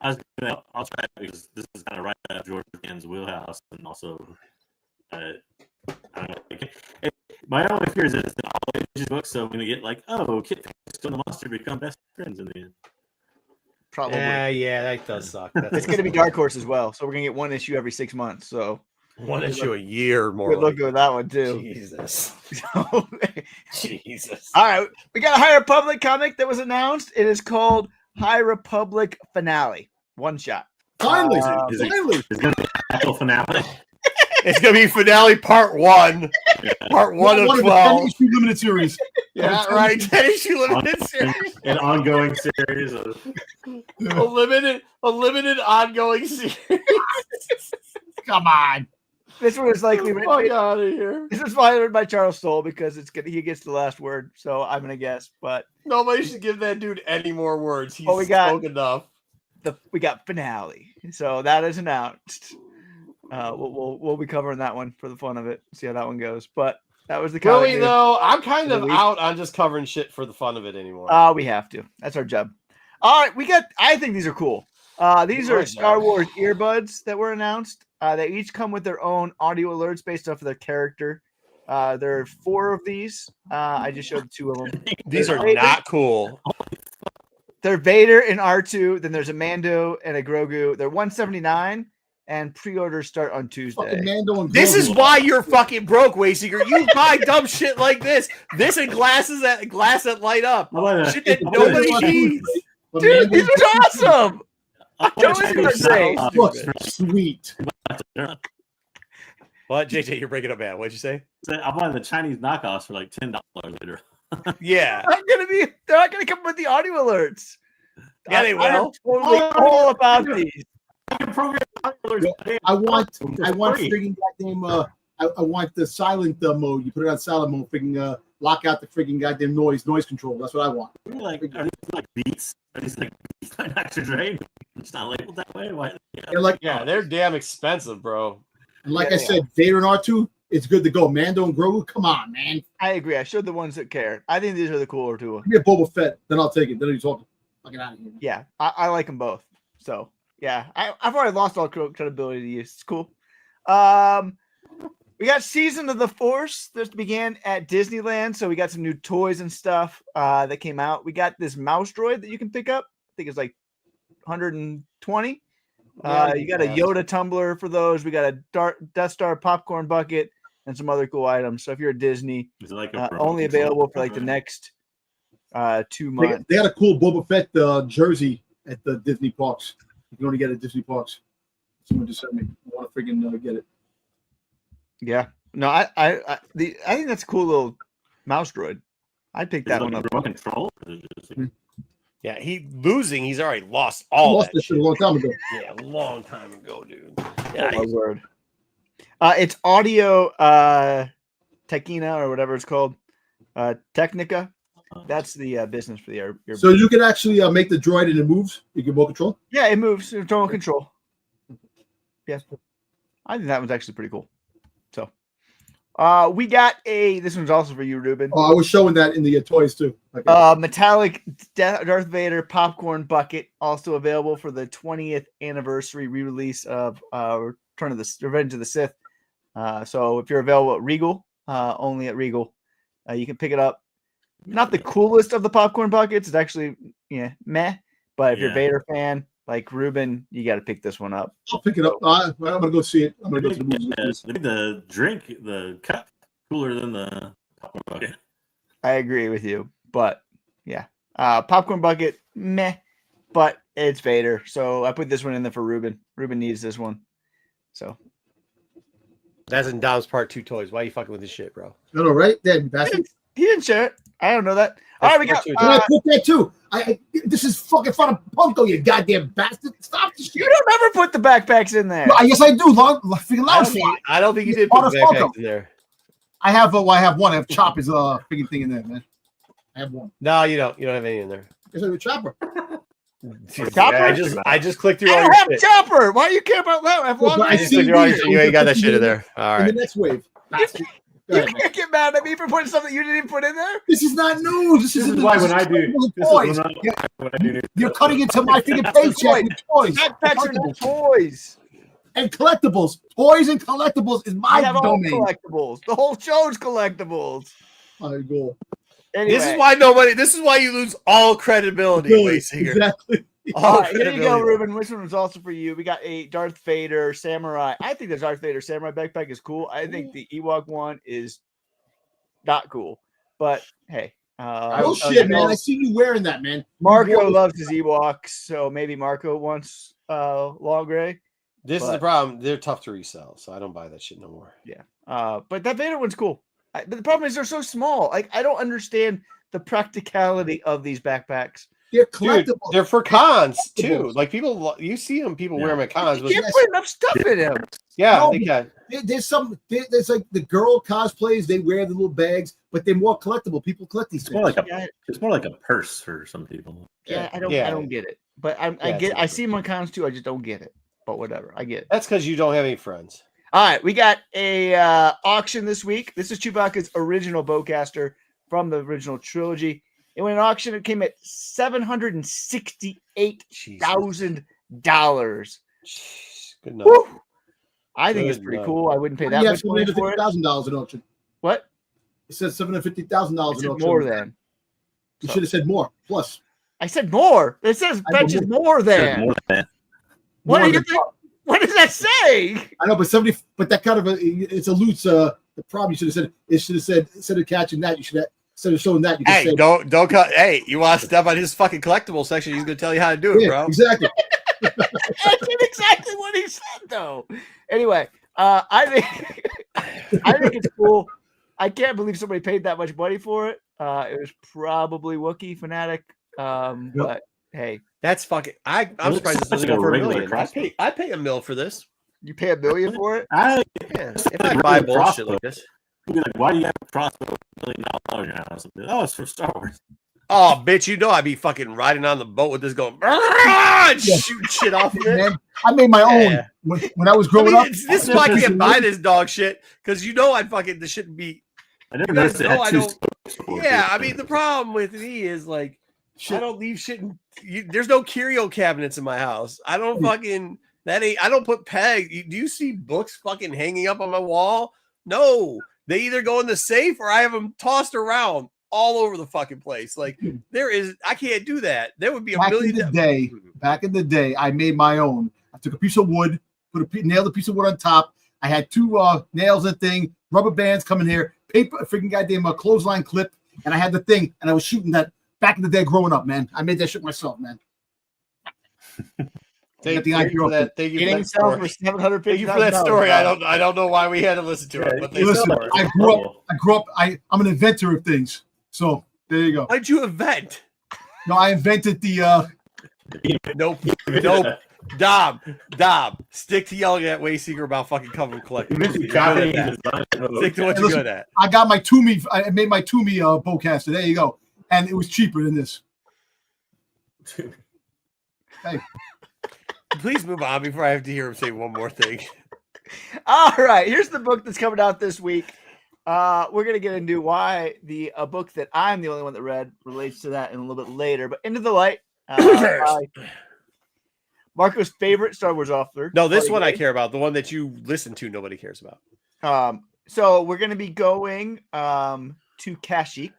Speaker 4: I'll try it because this is kind of right out of George Mann's wheelhouse, and also, I don't know. My only fear is that it's all ages books, so I'm gonna get like, Kit Fisto and the monster become best friends in the end.
Speaker 2: Probably.
Speaker 1: Yeah, that does suck.
Speaker 2: It's gonna be Dark Horse as well, so we're gonna get 1 issue every 6 months. So
Speaker 1: 1 issue a year, more.
Speaker 2: Good luck with that one too.
Speaker 1: Jesus. Jesus.
Speaker 2: All right, we got a High Republic comic that was announced. It is called High Republic Finale. 1 shot.
Speaker 3: Finally,
Speaker 4: finally. It's gonna be a actual finale.
Speaker 1: It's gonna be finale part 1. Yeah. Part 1 of 12.
Speaker 3: 10 issue limited series.
Speaker 1: Yeah, right. 10 issue limited series.
Speaker 4: An ongoing series of
Speaker 1: a limited ongoing series.
Speaker 3: Come on.
Speaker 2: This one is likely
Speaker 1: Fuck
Speaker 2: written.
Speaker 1: out of here.
Speaker 2: This is probably written by Charles Stoll because he gets the last word. So I'm gonna guess, but
Speaker 1: Nobody should give that dude any more words. He's
Speaker 2: we got-
Speaker 1: spoke enough.
Speaker 2: we got finale. So that is announced. We'll be covering that one for the fun of it. See how that one goes. But that was the comic
Speaker 1: Really
Speaker 2: news.
Speaker 1: though, I'm kind
Speaker 2: For
Speaker 1: of
Speaker 2: the week.
Speaker 1: out on just covering shit for the fun of it anymore.
Speaker 2: We have to. That's our job. All right, I think these are cool. These are
Speaker 1: Right,
Speaker 2: Star
Speaker 1: Josh.
Speaker 2: Wars earbuds that were announced. They each come with their own audio alerts based off of their character. There are 4 of these. I just showed 2 of them.
Speaker 1: These are
Speaker 2: Vader.
Speaker 1: not cool.
Speaker 2: They're Vader and R2. Then there's a Mando and a Grogu. They're $179, and pre-orders start on Tuesday.
Speaker 3: Fucking Mando and
Speaker 1: This
Speaker 3: Grogu.
Speaker 1: is why you're fucking broke, Wayseeker. You buy dumb shit like this. This and glass that light up. Shit that nobody needs.
Speaker 3: But
Speaker 2: Dude,
Speaker 3: Mando
Speaker 2: these
Speaker 3: and
Speaker 2: are awesome. I know what you're saying.
Speaker 3: Grogu looks sweet.
Speaker 1: What, JJ? You're breaking up, man. What'd you say?
Speaker 4: I'm buying the Chinese knockoffs for like $10 later.
Speaker 1: Yeah.
Speaker 2: They're not gonna come with the audio alerts.
Speaker 1: Yeah, they
Speaker 2: I'm
Speaker 1: will.
Speaker 2: totally all about these.
Speaker 3: I want friggin' goddamn. I want the silent mode. You put it on silent mode. Friggin' lock out the friggin' goddamn noise control. That's what I want.
Speaker 4: Like, are these like beats? Are these like beats by Dr. Dre? It's not labeled that way. Why?
Speaker 3: And like,
Speaker 1: Yeah, they're damn expensive, bro.
Speaker 3: and like
Speaker 2: Yeah,
Speaker 3: I said, Vader and R2, it's good to go. Mando and Grogu, come on, man.
Speaker 2: I agree. I showed the ones that care. I think these are the cooler two.
Speaker 3: Give me a Boba Fett, then I'll take it. Then he's talking. Fucking out of here.
Speaker 2: Yeah, I like them both. So yeah, I've already lost all credibility to use. It's cool. We got Season of the Force. This began at Disneyland, so we got some new toys and stuff that came out. We got this mouse droid that you can pick up. I think it's like 120. You got a Yoda tumbler for those. We got a Death Star popcorn bucket and some other cool items. So if you're at Disney,
Speaker 4: Is it like
Speaker 2: only available for like the next 2 months.
Speaker 3: They got a cool Boba Fett jersey at the Disney parks. You can only get it at Disney parks. Someone just sent me. I want to friggin' get it.
Speaker 2: Yeah. No, I think that's a cool little mouse droid. I'd pick that one up.
Speaker 4: Remote control?
Speaker 1: Yeah, he's already lost
Speaker 3: I
Speaker 1: all
Speaker 3: lost
Speaker 1: that
Speaker 3: this shit a
Speaker 1: shit.
Speaker 3: long time ago.
Speaker 1: Yeah, a long time ago, dude.
Speaker 2: Oh,
Speaker 1: Yeah,
Speaker 2: my word. It's audio Techina or whatever it's called. Technica. That's the business for the air.
Speaker 3: So you can actually make the droid and it moves. You can remote control.
Speaker 2: Yeah, it moves. It's remote control. Yeah. I think that one's actually pretty cool. So we got this one's also for you, Ruben.
Speaker 3: Oh, I was showing that in the toys too.
Speaker 2: Metallic Darth Vader popcorn bucket, also available for the 20th anniversary re-release of Revenge of the Sith. So if you're available at Regal, only at Regal, you can pick it up. Not the coolest of the popcorn buckets. It's actually meh. But if you're a Vader fan like Ruben, you got to pick this one up.
Speaker 3: I'll pick it up. I'm gonna go see it. I'm gonna go to the movies.
Speaker 4: The drink, the cup, cooler than the popcorn bucket.
Speaker 2: I agree with you, but yeah, popcorn bucket, meh, but it's Vader, so I put this one in there for Ruben. Ruben needs this one, so
Speaker 1: that's in Dom's Part 2 toys. Why are you fucking with this shit, bro?
Speaker 3: No, right? Damn, bastard.
Speaker 2: He didn't share it. I don't know that. All right, we got.
Speaker 3: I put that too. This is fucking fun of Punko, you goddamn bastard. Stop this shit.
Speaker 2: You don't ever put the backpacks in there.
Speaker 3: Yes, I do. Freaking loud.
Speaker 1: I don't think you did
Speaker 3: Part
Speaker 1: put the
Speaker 3: of
Speaker 1: backpack
Speaker 3: Funko.
Speaker 1: in there.
Speaker 3: I have one. I have Chopper's freaking thing in there, man. I have one.
Speaker 1: No, you don't. You don't have any in there.
Speaker 3: Yes, I have a Chopper.
Speaker 2: Chopper?
Speaker 1: I just clicked through
Speaker 2: I
Speaker 1: all
Speaker 2: don't
Speaker 1: your
Speaker 2: have
Speaker 1: shit.
Speaker 2: Chopper. Why do you care about that? I have
Speaker 3: Well,
Speaker 2: one.
Speaker 3: I
Speaker 1: I
Speaker 2: man.
Speaker 1: just
Speaker 3: see
Speaker 1: clicked through all your
Speaker 3: these.
Speaker 1: shit. You ain't got that shit in there. All
Speaker 3: In
Speaker 1: right.
Speaker 3: the next wave. Bastard. Go
Speaker 2: You
Speaker 3: ahead, man.
Speaker 2: can't get mad at me for putting something you didn't even put in there.
Speaker 3: This is not news. This
Speaker 4: This
Speaker 3: is
Speaker 4: is why when I do
Speaker 3: toys.
Speaker 4: news
Speaker 3: You're cutting into my freaking paycheck with toys.
Speaker 2: Backpacks are not toys.
Speaker 3: And collectibles. Toys and collectibles is
Speaker 2: I
Speaker 3: my
Speaker 2: have all
Speaker 3: domain.
Speaker 2: collectibles. The whole show's collectibles.
Speaker 3: I go.
Speaker 2: Anyway,
Speaker 1: This is why nobody. This is why you lose all credibility, Wayseeker.
Speaker 3: Exactly.
Speaker 2: all
Speaker 1: All
Speaker 2: right, here you go,
Speaker 1: credibility.
Speaker 2: Ruben. Which one was also for you? We got a Darth Vader Samurai. I think the Darth Vader Samurai backpack is cool. I think the Ewok one is not cool. But hey,
Speaker 3: Oh shit, man! I see you wearing that, man.
Speaker 2: Marco loves his Ewoks, so maybe Marco wants Long Gray.
Speaker 1: This is the problem. They're tough to resell, so I don't buy that shit no more.
Speaker 2: Yeah. But that Vader one's cool. But the problem is they're so small. Like I don't understand the practicality of these backpacks.
Speaker 3: They're
Speaker 1: Dude,
Speaker 3: collectible.
Speaker 1: they're for cons too.
Speaker 3: collectibles.
Speaker 1: Like people, you see them. People wear them at cons.
Speaker 2: You
Speaker 1: But
Speaker 2: can't put enough stuff in him.
Speaker 1: yeah,
Speaker 3: No,
Speaker 1: they can.
Speaker 3: There's like the girl cosplays. They wear the little bags, but they're more collectible. People collect these
Speaker 4: It's more
Speaker 3: things.
Speaker 4: like it's more like a purse for some people.
Speaker 2: I don't get it. But I see them on cons too. I just don't get it. But whatever, I get it.
Speaker 1: That's because you don't have any friends.
Speaker 2: All right, we got a auction this week. This is Chewbacca's original bowcaster from the original trilogy. It went an auction. It came at $768,000.
Speaker 1: Good enough.
Speaker 2: Woo! I think it's
Speaker 1: Good
Speaker 2: pretty
Speaker 1: enough.
Speaker 2: cool. I wouldn't pay that
Speaker 3: Yeah,
Speaker 2: much money for it.
Speaker 3: $750,000 in auction.
Speaker 2: What?
Speaker 3: It says $750,000
Speaker 2: Is
Speaker 3: in
Speaker 2: it
Speaker 3: auction.
Speaker 2: more than?
Speaker 3: You should have said more. Plus,
Speaker 2: I said more. It says
Speaker 3: I know
Speaker 2: fetches more than.
Speaker 4: More than
Speaker 2: What
Speaker 3: more
Speaker 2: do you
Speaker 3: than-
Speaker 2: think? What does that say?
Speaker 3: I know, but that kind of it's alludes the problem. You should have said it. Should have said instead of catching that, you should have instead of showing that. You could
Speaker 1: Hey,
Speaker 3: say,
Speaker 1: don't cut. Hey, you want to step on his fucking collectible section? He's gonna tell you how to do it,
Speaker 3: yeah,
Speaker 1: bro.
Speaker 3: exactly.
Speaker 2: That's exactly what he said, though. Anyway, I think it's cool. I can't believe somebody paid that much money for it. It was probably Wookiee fanatic. But hey,
Speaker 1: That's fucking. I'm
Speaker 4: looks
Speaker 1: surprised this doesn't
Speaker 4: like
Speaker 1: go
Speaker 4: a
Speaker 1: for $1
Speaker 4: regular
Speaker 1: million.
Speaker 4: crossbow.
Speaker 1: I'd pay $1 million for this.
Speaker 2: you pay $1 million for it?
Speaker 4: I
Speaker 1: Yeah, if I buy bullshit like this.
Speaker 4: would be like, why do you have a crossbow with $1 million in your house? Oh, it's for Star Wars.
Speaker 1: Oh, bitch, you know I'd be fucking riding on the boat with this going and shoot shit off of it.
Speaker 3: Man, I made my
Speaker 1: Yeah.
Speaker 3: own when I was
Speaker 1: I
Speaker 3: growing
Speaker 1: mean,
Speaker 3: up.
Speaker 1: this is why I can't buy this dog shit because you know I'd fucking this shouldn't be.
Speaker 4: I never
Speaker 1: You guys
Speaker 4: noticed it
Speaker 1: know
Speaker 4: had
Speaker 1: I
Speaker 4: two
Speaker 1: don't-
Speaker 4: scopes before,
Speaker 1: Yeah,
Speaker 4: too.
Speaker 1: I mean the problem with me is like I don't leave shit in. There's no curio cabinets in my house. I don't fucking I don't put peg. Do you see books fucking hanging up on my wall? No, they either go in the safe or I have them tossed around all over the fucking place. Like I can't do that. There would be a million.
Speaker 3: Back in the day, I made my own. I took a piece of wood, nailed a piece of wood on top. I had two nails and thing, rubber bands coming here, paper, freaking goddamn clothesline clip, and I had the thing, and I was shooting that back in the day growing up, man. I made that shit myself, man.
Speaker 1: Thank you for that. Thank you for
Speaker 2: Getting
Speaker 1: that
Speaker 2: sell
Speaker 1: story.
Speaker 2: for $750,000.
Speaker 1: Thank you for that story. I don't know why we had to listen to it, but they
Speaker 3: Listen,
Speaker 1: said
Speaker 3: I grew up. I'm an inventor of things. So there you go.
Speaker 1: why'd you invent?
Speaker 3: No, I invented the.
Speaker 1: Nope. Dom, stick to yelling at Wayseeker about fucking cover collecting. Stick to what you're good at.
Speaker 3: I got my Toomey. I made my Toomey bowcaster. There you go, and it was cheaper than this. Hey,
Speaker 1: Please move on before I have to hear him say one more thing.
Speaker 2: All right, here's the book that's coming out this week. We're gonna get into why a book that I'm the only one that read relates to that in a little bit later. But Into the Light, by Marco's favorite Star Wars author.
Speaker 1: No, this
Speaker 2: Claudia
Speaker 1: one I
Speaker 2: Gray.
Speaker 1: care about. The one that you listen to, nobody cares about.
Speaker 2: So we're gonna be going to Kashyyyk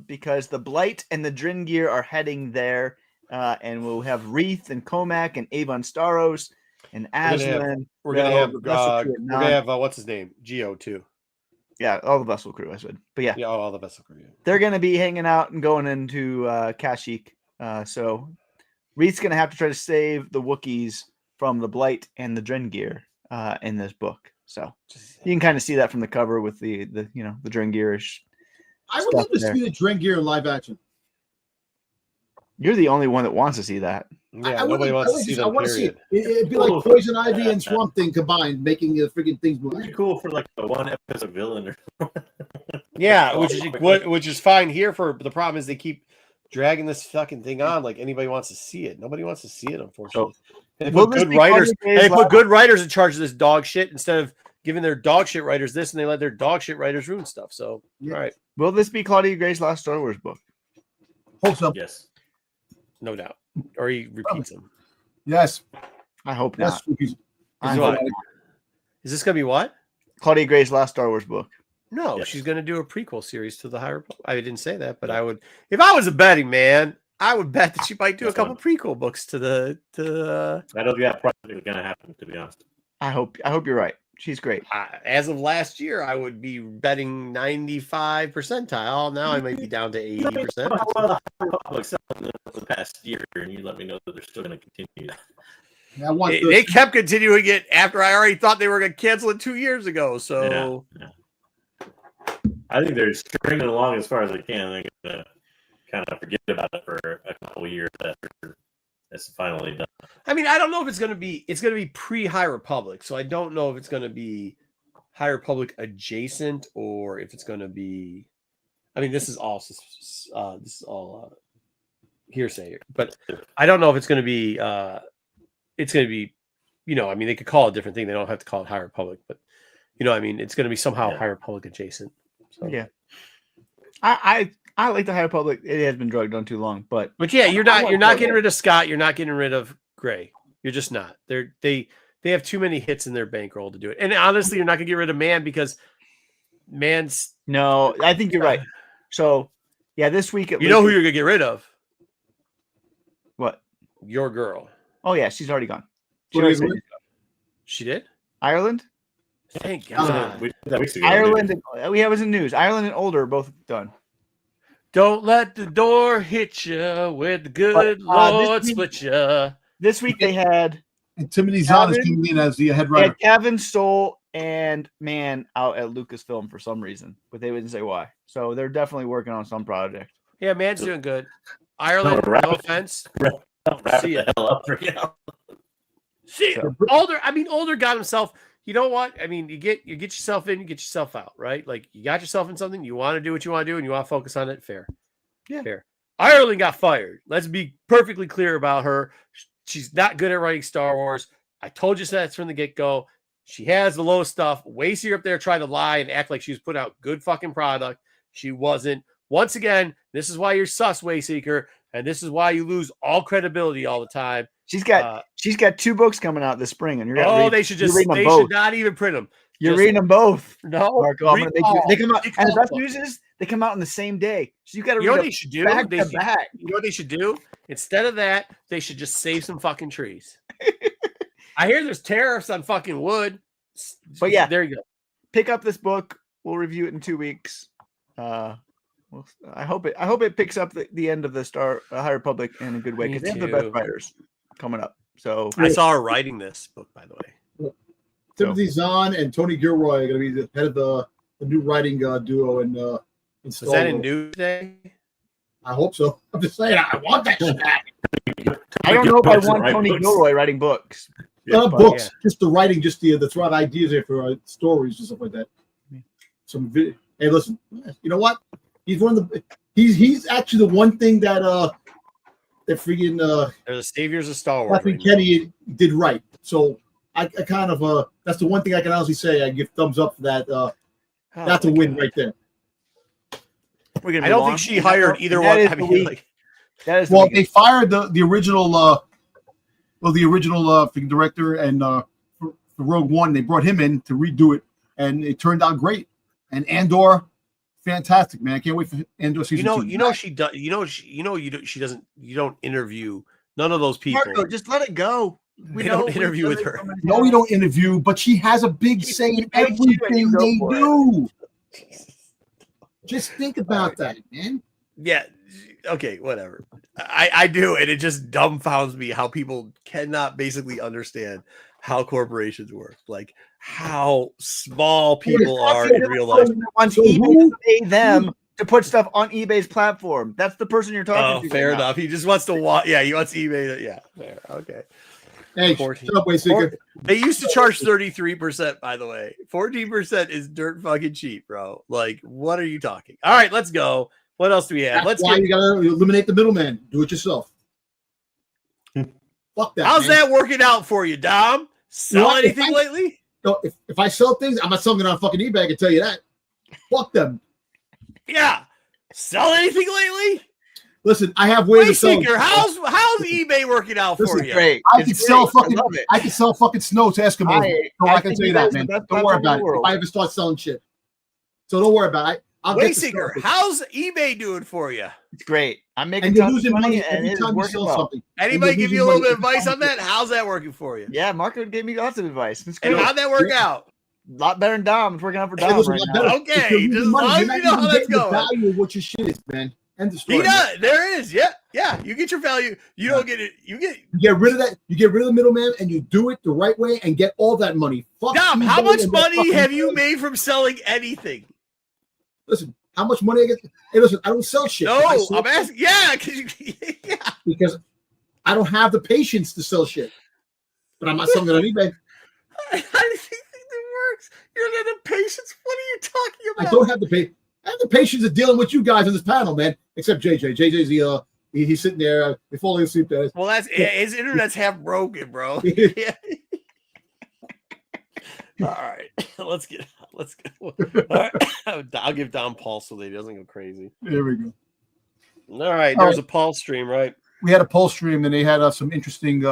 Speaker 2: because the Blight and the Dringir are heading there, and we'll have Wreath and Comac and Avon Staros and Aslan.
Speaker 1: We're gonna have
Speaker 2: the vessel crew at Nod.
Speaker 1: what's his name? Geo too.
Speaker 2: Yeah, all the vessel crew, I said. But yeah,
Speaker 1: Yeah, all the vessel crew.
Speaker 2: they're going to be hanging out and going into Kashyyyk. So Wreath's going to have to try to save the Wookiees from the Blight and the Dringir in this book. So you can kind of see that from the cover with the Dringirish.
Speaker 3: I would love to see the Dringir in live action.
Speaker 2: You're the only one that wants to see that.
Speaker 1: Yeah, nobody wants to see
Speaker 3: I
Speaker 1: them.
Speaker 3: want to see
Speaker 1: Period.
Speaker 3: it. It'd be like Poison Ivy and Swamp Thing combined, making the freaking things move.
Speaker 4: Pretty cool for like a one episode villain or
Speaker 1: Yeah, which is fine here. For the problem is they keep dragging this fucking thing on like anybody wants to see it. Nobody wants to see it, unfortunately. And they
Speaker 2: Will
Speaker 1: put
Speaker 2: this
Speaker 1: good
Speaker 2: be
Speaker 1: writers.
Speaker 2: Claudia
Speaker 1: They
Speaker 2: Gray's
Speaker 1: put good writers in charge of this dog shit instead of giving their dog shit writers this, and they let their dog shit writers ruin stuff. So,
Speaker 3: Yeah.
Speaker 1: all right,
Speaker 2: Will this be Claudia Gray's last Star Wars book?
Speaker 3: Hope so.
Speaker 4: yes.
Speaker 1: no doubt. Or he repeats them.
Speaker 3: Yes.
Speaker 2: I hope not.
Speaker 3: Yes.
Speaker 2: I
Speaker 1: Is
Speaker 2: hope
Speaker 1: what?
Speaker 2: not.
Speaker 1: Is this gonna be what?
Speaker 2: Claudia Gray's last Star Wars book.
Speaker 1: No,
Speaker 4: Yes.
Speaker 1: she's gonna do a prequel series to the High Republic. I didn't say that, but I would. If I was a betting man, I would bet that she might do a
Speaker 4: That's
Speaker 1: couple prequel books to the.
Speaker 4: I don't think that probably is going to happen, to be honest.
Speaker 2: I hope you're right. She's great.
Speaker 1: As of last year, I would be betting 95 percentile. Now I might be down to 80%.
Speaker 4: How well the High Republic selling in the past year, and you let me know that they're still going to continue that.
Speaker 3: I want
Speaker 1: They kept continuing it after I already thought they were going to cancel it 2 years ago. So
Speaker 4: Yeah. I think they're stringing along as far as they can. They're going to kind of forget about it for a couple of years after it's finally done.
Speaker 1: I mean, I don't know if it's going to be pre-High Republic, so I don't know if it's going to be High Republic adjacent or if it's going to be. I mean, this is all hearsay, but I don't know if it's going to be. It's going to be, I mean, they could call it a different thing. They don't have to call it High Republic, but I mean, it's going to be somehow High Republic adjacent. So.
Speaker 2: Yeah, I like the High Republic. It has been drugged on too long, but
Speaker 1: yeah, you're not getting rid of Scott. You're not getting rid of Gray. You're just not. They have too many hits in their bankroll to do it. And honestly, you're not going to get rid of Man because Man's.
Speaker 2: No, I think you're right. So yeah, this week
Speaker 1: you know who you're going to get rid of?
Speaker 2: What?
Speaker 1: Your girl.
Speaker 2: Oh yeah, she's already gone.
Speaker 1: She did?
Speaker 2: Ireland?
Speaker 1: Thank God.
Speaker 2: Ireland. We have as in news. Ireland and Older are both done.
Speaker 1: Don't let the door hit you where the good Lord split you.
Speaker 2: This week they had
Speaker 3: and Timothy Zahn is coming in as the head
Speaker 2: they had
Speaker 3: writer.
Speaker 2: Kevin, Soul, and Man out at Lucasfilm for some reason, but they wouldn't say why. So they're definitely working on some project.
Speaker 1: Yeah, Man's doing good. Ireland, no offense. See ya. See, Older got himself. You know what? I mean, you get yourself in, you get yourself out, right? Like you got yourself in something, you want to do what you want to do, and you want to focus on it. Fair,
Speaker 2: yeah,
Speaker 1: fair. Ireland got fired. Let's be perfectly clear about her. She's not good at writing Star Wars. I told you that's from the get-go. She has the low stuff. Wacy up there trying to lie and act like she was putting out good fucking product. She wasn't. Once again, this is why you're sus, Wayseeker, and this is why you lose all credibility all the time.
Speaker 2: She's got 2 books coming out this spring, and
Speaker 1: they should not even print them.
Speaker 2: You're reading them both.
Speaker 1: No,
Speaker 2: Marco, they come out. And the best news is they come out on the same day, so you got to read.
Speaker 1: What they should do?
Speaker 2: Back to back.
Speaker 1: You know what they should do? Instead of that, they should just save some fucking trees. I hear there's tariffs on fucking wood,
Speaker 2: but yeah,
Speaker 1: there you go.
Speaker 2: Pick up this book. We'll review it in 2 weeks. I hope it picks up the end of the High Republic in a good way because they have the best writers coming up. So
Speaker 1: I saw her writing this book, by the way.
Speaker 3: Timothy Zahn and Tony Gilroy are going to be the head of the new writing duo in Star
Speaker 1: Is that in Newsday?
Speaker 3: I hope so. I'm just saying, I want that shit.
Speaker 2: I don't know if I want Tony Gilroy writing books.
Speaker 3: Not books, just the writing, just the throw out ideas there for stories and stuff like that. Hey, listen, you know what? He's one of the. He's actually the one thing that that freaking
Speaker 1: they're the saviors of Star Wars.
Speaker 3: Kathleen Kenny did right. So I kind of that's the one thing I can honestly say. I give thumbs up for that. That's a win right there.
Speaker 1: I don't think she hired either one. I mean,
Speaker 3: they fired the original the original director and for Rogue One. They brought him in to redo it, and it turned out great. And Andor, fantastic, man! I can't wait for Andor season 2.
Speaker 1: She does. She doesn't. You don't interview none of those people.
Speaker 2: Marco, just let it go.
Speaker 1: We don't interview with her.
Speaker 3: No, we don't interview, but she has a big say in everything they do. Just think about that, man.
Speaker 1: Yeah. Okay, whatever. I do, and it just dumbfounds me how people cannot basically understand how corporations work, like how small people are in real life.
Speaker 2: Wants eBay to pay them to put stuff on eBay's platform. That's the person you're talking to.
Speaker 1: Fair enough. He just wants to watch. Yeah, he wants eBay. Fair. Okay.
Speaker 3: Hey, shut up, Wayseeker.
Speaker 1: They used to charge 33%, by the way. 14% is dirt fucking cheap, bro. Like, what are you talking? All right, let's go. What else do we have?
Speaker 3: That's why you gotta eliminate the middleman. Do it yourself. Fuck that.
Speaker 1: How's that working out for you, Dom? Sell anything lately?
Speaker 3: No, if I sell things, I'm not selling it on fucking eBay. I can tell you that. Fuck them.
Speaker 1: Yeah. Sell anything lately?
Speaker 3: Listen, I have ways of selling.
Speaker 1: How's eBay working out for you?
Speaker 2: Great.
Speaker 3: I can sell fucking snow to Eskimos. I can tell you that, man. Don't worry about it. If I ever start selling shit. So don't worry about it.
Speaker 1: Wayseeker, how's eBay doing for you?
Speaker 2: It's great. I'm making tons of money and it's working well.
Speaker 1: Anybody give you a little bit of advice on that? How's that working for you?
Speaker 2: Yeah, Marco gave me lots of advice.
Speaker 1: And how'd that work out?
Speaker 2: A lot better than Dom. It's working out for Dom right now.
Speaker 1: Okay, just as long as you know how that's going.
Speaker 3: The value of what your shit is, man. And the story.
Speaker 1: He does. There is. Yeah. You get your value. You don't get it. You
Speaker 3: get rid of that. You get rid of the middleman, and you do it the right way, and get all that money.
Speaker 1: Dom, how much money have you made from selling anything?
Speaker 3: Listen, how much money I get. Hey, listen, I don't sell shit.
Speaker 1: No,
Speaker 3: If I sell
Speaker 1: I'm
Speaker 3: shit,
Speaker 1: asking. Yeah, yeah.
Speaker 3: because I don't have the patience to sell shit. But I'm not selling it on eBay.
Speaker 1: I think it works. You're not the patience. What are you talking
Speaker 3: I
Speaker 1: about?
Speaker 3: don't have the patience. I have the patience of dealing with you guys on this panel, man. Except JJ. JJ's he's sitting there, he's falling asleep there.
Speaker 1: Well, that's his internet's half broken, bro. Yeah. All right, let's go. All right. I'll give Don pulse so that he doesn't go crazy.
Speaker 3: There we go.
Speaker 1: All right, there was a pulse stream, right?
Speaker 3: We had a pulse stream, and they had some interesting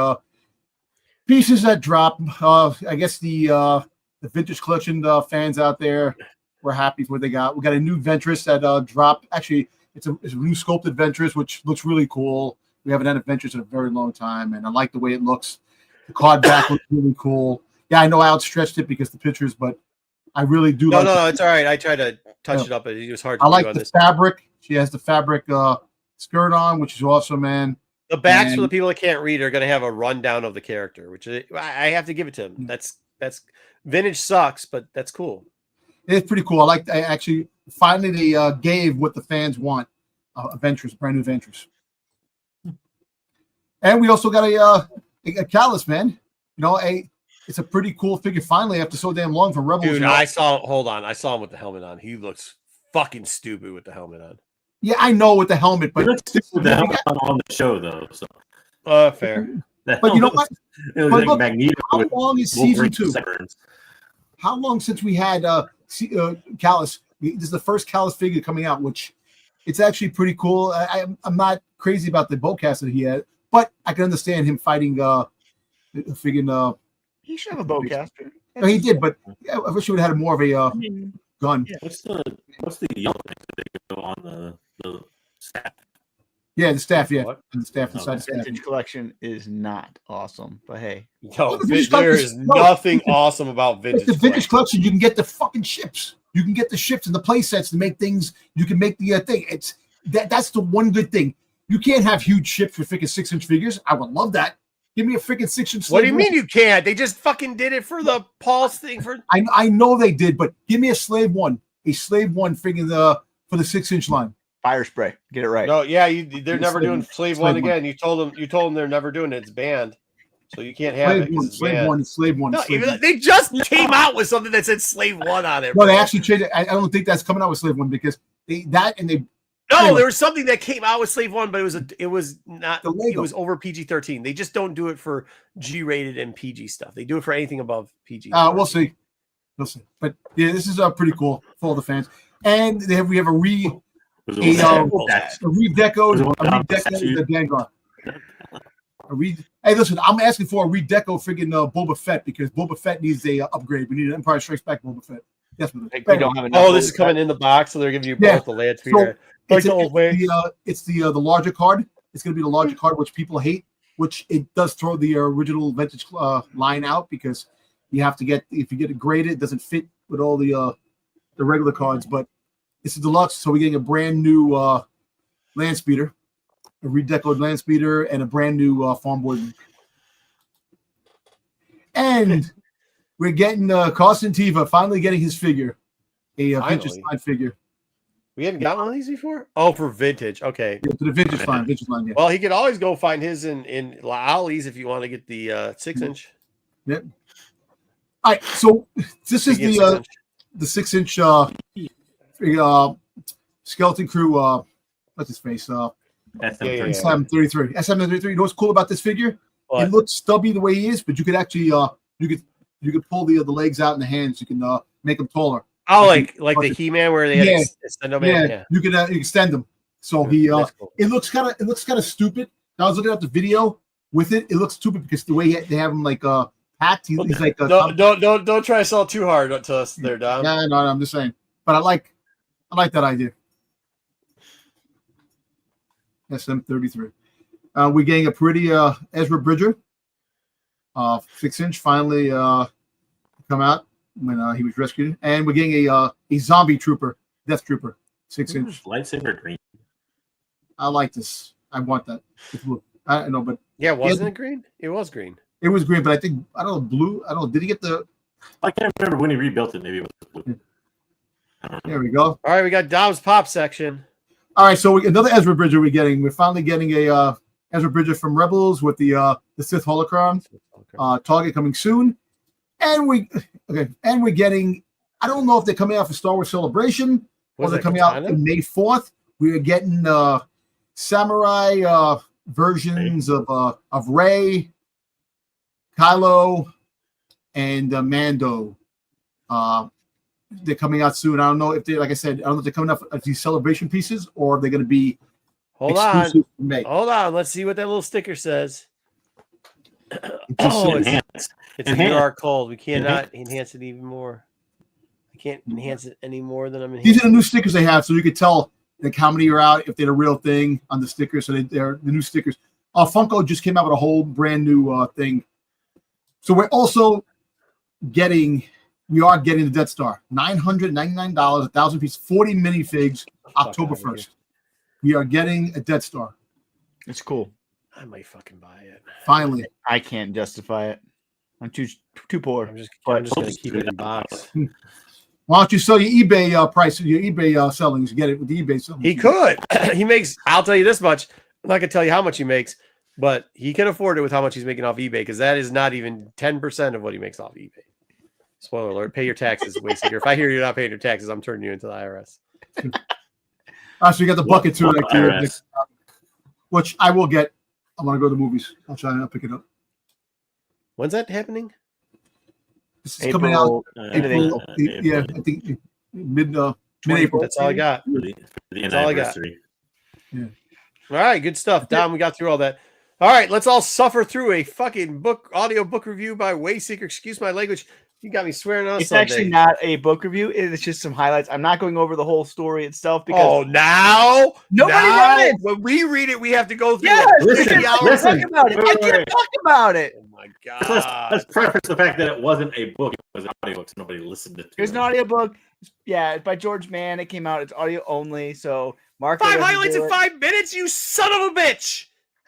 Speaker 3: pieces that dropped. I guess the vintage collection fans out there were happy with what they got. We got a new Ventress that dropped. Actually, it's a new sculpted Ventress, which looks really cool. We haven't had a Ventress in a very long time, and I like the way it looks. The card back looks really cool. Yeah, I know I outstretched it because the pictures, but I really do.
Speaker 1: No, it's all right. I tried to touch it up, but it was hard to
Speaker 3: I
Speaker 1: do
Speaker 3: like
Speaker 1: on
Speaker 3: the
Speaker 1: this.
Speaker 3: fabric. She has the fabric skirt on, which is awesome, man.
Speaker 1: The backs for the people that can't read are going to have a rundown of the character, which I have to give it to him. That's vintage sucks, but that's cool.
Speaker 3: It's pretty cool. I actually finally they gave what the fans want, a Ventress, brand new Ventress. And we also got a Callus, man. You know, it's a pretty cool figure finally after so damn long from Rebels.
Speaker 1: Dude, I saw him with the helmet on. He looks fucking stupid with the helmet on.
Speaker 3: Yeah, I know with the helmet, but
Speaker 4: with the helmet on the show though. So
Speaker 1: fair.
Speaker 3: But you know what?
Speaker 4: It was
Speaker 3: But
Speaker 4: like
Speaker 3: look,
Speaker 4: Magneto.
Speaker 3: how long is season 2?
Speaker 4: Severance.
Speaker 3: How long since we had Callus? This is the first Callus figure coming out, which it's actually pretty cool. I'm not crazy about the bowcast that he had, but I can understand him fighting friggin'
Speaker 2: He should have a bowcaster.
Speaker 3: no, he did, but I wish he would have had more of a gun.
Speaker 2: Yeah.
Speaker 4: What's the yellow thing that they go on the staff?
Speaker 3: Yeah, the staff, yeah.
Speaker 1: What?
Speaker 3: And the staff inside the
Speaker 2: The
Speaker 3: staff.
Speaker 2: vintage collection is not awesome, but hey,
Speaker 1: No,
Speaker 3: the vintage
Speaker 1: there
Speaker 3: collection-
Speaker 1: is
Speaker 3: no.
Speaker 1: nothing awesome about
Speaker 3: It's
Speaker 1: vintage.
Speaker 3: the vintage collection. You can get the fucking ships. You can get the ships and the play sets to make things. You can make the thing. It's that's the one good thing. You can't have huge ships with freaking 6-inch figures. I would love that. Give me a freaking 6-inch.
Speaker 1: What do you mean you can't? They just fucking did it for the Pulse thing.
Speaker 3: I know they did, but give me a slave one freaking for the 6-inch line.
Speaker 2: fire spray. Get it right.
Speaker 1: No, yeah, they're never
Speaker 3: Slave
Speaker 1: doing
Speaker 3: one.
Speaker 1: Slave
Speaker 3: Slave
Speaker 1: One
Speaker 3: one.
Speaker 1: again. You told them they're never doing it. It's banned, so you can't have it. 'Cause it's banned.
Speaker 3: Slave one.
Speaker 1: No,
Speaker 3: Slave
Speaker 1: even
Speaker 3: one.
Speaker 1: they just came out with something that said Slave One on it.
Speaker 3: No, they
Speaker 1: bro.
Speaker 3: actually changed it. I don't think that's coming out with Slave One because they
Speaker 1: No,
Speaker 3: anyway.
Speaker 1: there was something that came out with Slave One, but it was not.
Speaker 3: The Lego.
Speaker 1: It was over PG-13. They just don't do it for G-rated and PG stuff. They do it for anything above PG.
Speaker 3: we'll see. But yeah, this is pretty cool for all the fans. And we have a redecoed the Vanguard. Hey, listen, I'm asking for a redeco friggin' Boba Fett because Boba Fett needs a upgrade. We need an Empire Strikes Back Boba Fett. Yes,
Speaker 2: We don't have enough.
Speaker 1: Oh, this is coming in the box, so they're giving you both
Speaker 3: Yeah.
Speaker 1: the land
Speaker 3: So,
Speaker 1: speeder. Like the old way.
Speaker 3: It's the larger card. It's going to be the larger card, which people hate, which it does throw the original vintage line out because you have to if you get it graded, it doesn't fit with all the regular cards. But it's a deluxe, so we're getting a brand new land speeder, a redecoed land speeder, and a brand new farm boy. And we're getting Constantiva finally getting his figure, a vintage line figure.
Speaker 1: We hadn't got one of these before? Oh, for vintage. Okay.
Speaker 3: Yeah, to the vintage line, yeah.
Speaker 1: Well, he could always go find his in Ollie's if you want to get the 6-inch.
Speaker 3: Yep. All right, so this is
Speaker 1: You
Speaker 3: the
Speaker 1: get
Speaker 3: 6-inch skeleton crew. What's his face? SM33. SM33. You know what's cool about this figure?
Speaker 1: What?
Speaker 3: It looks stubby the way he is, but you could actually you could pull the legs out and the hands. You can make them taller.
Speaker 1: Oh, like the He-Man where they had
Speaker 3: Yeah.
Speaker 1: extend them in?
Speaker 3: Yeah, you can extend them. So he
Speaker 1: That's cool.
Speaker 3: it looks kind of stupid. I was looking at the video with it. It looks stupid because the way they have him like packed. He's like
Speaker 1: Don't try to sell too hard to us there, Dom.
Speaker 3: Yeah, no, I'm just saying. But I like that idea. SM33. We're getting a pretty Ezra Bridger, 6-inch, finally come out when he was rescued, and we're getting a zombie trooper, Death Trooper, 6-inch.
Speaker 4: Lightsaber green.
Speaker 3: I like this. I want that. It's blue. I don't know, but
Speaker 1: Yeah, wasn't it green? It was green.
Speaker 3: it was green. But I don't know, blue. I don't know. Did he get the?
Speaker 4: I can't remember when he rebuilt it. Maybe it was blue. I don't
Speaker 3: There we go.
Speaker 1: All right, we got Dom's pop section.
Speaker 3: All right, so another Ezra Bridger we're finally getting a Ezra Bridger from Rebels with the Sith holocron. Target coming soon. And we're getting, I don't know if they're coming out for Star Wars Celebration or they're coming out on May 4th. We are getting samurai versions of Rey, Kylo, and Mando. They're coming out soon. I don't know if they, like I said, I don't know if they're coming out as these celebration pieces or if they're going to be exclusive for May.
Speaker 1: Hold on. Let's see what that little sticker says.
Speaker 4: It's
Speaker 1: We are cold. We cannot enhance it even more. I can't enhance it any more than I'm
Speaker 3: These are the new stickers they have, so you could tell like how many are out if they're the real thing on the stickers. So they're the new stickers. Funko just came out with a whole brand new thing. So we're also getting the Death Star. $999, 1,000 pieces, 40 minifigs, October 1st. We are getting a Death Star.
Speaker 2: It's cool.
Speaker 1: I might fucking buy it.
Speaker 3: Finally.
Speaker 2: I can't justify it. I'm too poor.
Speaker 1: I'm just going to keep it in box.
Speaker 3: Why don't you sell your eBay price, your eBay sellings? Get it with the eBay sellings.
Speaker 1: He could. He makes, I'll tell you this much. I'm not going to tell you how much he makes, but he can afford it with how much he's making off eBay because that is not even 10% of what he makes off eBay. Spoiler alert, pay your taxes, Wayseeker. If I hear you're not paying your taxes, I'm turning you into the IRS.
Speaker 3: So you got the bucket too, which I will get. I want to go to the movies. I'll try and pick it up.
Speaker 1: When's that happening?
Speaker 3: This is coming out
Speaker 4: April.
Speaker 3: Yeah, I think mid-April.
Speaker 1: That's all I got.
Speaker 4: That's all I got.
Speaker 3: Yeah.
Speaker 1: All right, good stuff. Dom, we got through all that. All right, let's all suffer through a fucking audio book review by Wayseeker. Excuse my language. You got me swearing on
Speaker 2: It's
Speaker 1: Sunday.
Speaker 2: actually not a book review. It's just some highlights. I'm not going over the whole story itself because
Speaker 1: now
Speaker 2: nobody read it.
Speaker 1: When we read it, we have to go through
Speaker 2: Yes,
Speaker 1: it.
Speaker 4: Listen,
Speaker 2: talk about it. I can't talk about it.
Speaker 1: Oh my god.
Speaker 4: Let's preface the fact that it wasn't a book; it was an audiobook, so nobody listened to it.
Speaker 2: There's an audiobook. Yeah, it's by George Mann. It came out. It's audio only. So Mark.
Speaker 1: 5 highlights in 5 minutes, you son of a bitch!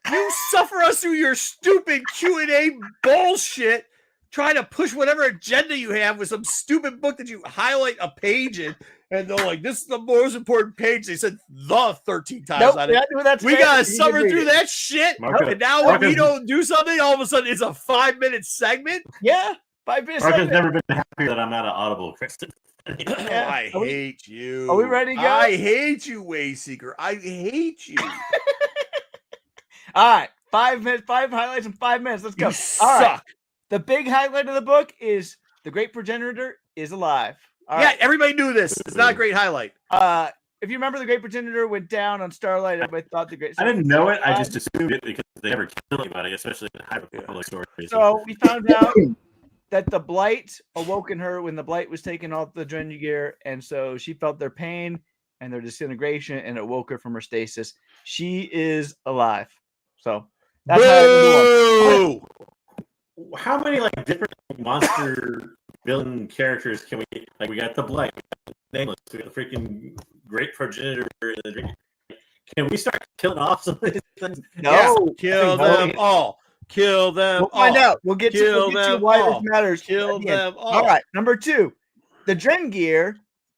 Speaker 1: You suffer us through your stupid Q&A bullshit. Trying to push whatever agenda you have with some stupid book that you highlight a page in, and they're like, "This is the most important page." They said the 13 times.
Speaker 2: Nope,
Speaker 1: on it. We gotta suffer through that shit. And now when we don't do something, all of a sudden it's a 5-minute segment.
Speaker 2: Yeah, 5 minutes.
Speaker 4: Mark has never been happier that I'm not an Audible, Kristen.
Speaker 1: I hate you.
Speaker 2: Are we ready to go?
Speaker 1: I hate you, Wayseeker. I hate you.
Speaker 2: All right, 5 minutes, 5 highlights in 5 minutes. Let's go.
Speaker 1: You
Speaker 2: All
Speaker 1: suck.
Speaker 2: right. The big highlight of the book is the Great Progenitor is alive. All
Speaker 1: yeah,
Speaker 2: right.
Speaker 1: everybody knew this. It's not a great highlight.
Speaker 2: If you remember, the Great Progenitor went down on Starlight. Everybody thought the Great.
Speaker 4: I didn't know it. I just assumed it because they never kill anybody, especially in High Republic stories.
Speaker 2: So we found out that the Blight awoke in her when the Blight was taken off the Drendy gear, and so she felt their pain and their disintegration, and it woke her from her stasis. She is alive. So that's
Speaker 1: Boo!
Speaker 4: How many different monster villain characters can we like? We got the Blight, Nameless, we got the freaking Great Progenitor. Can we start killing off some of these things?
Speaker 2: No,
Speaker 1: yes, kill them all. Kill them
Speaker 2: We'll find out. We'll get
Speaker 1: Kill
Speaker 2: to
Speaker 1: them
Speaker 2: why
Speaker 1: all.
Speaker 2: this matters.
Speaker 1: Kill them all.
Speaker 2: All right, number 2. The Drengir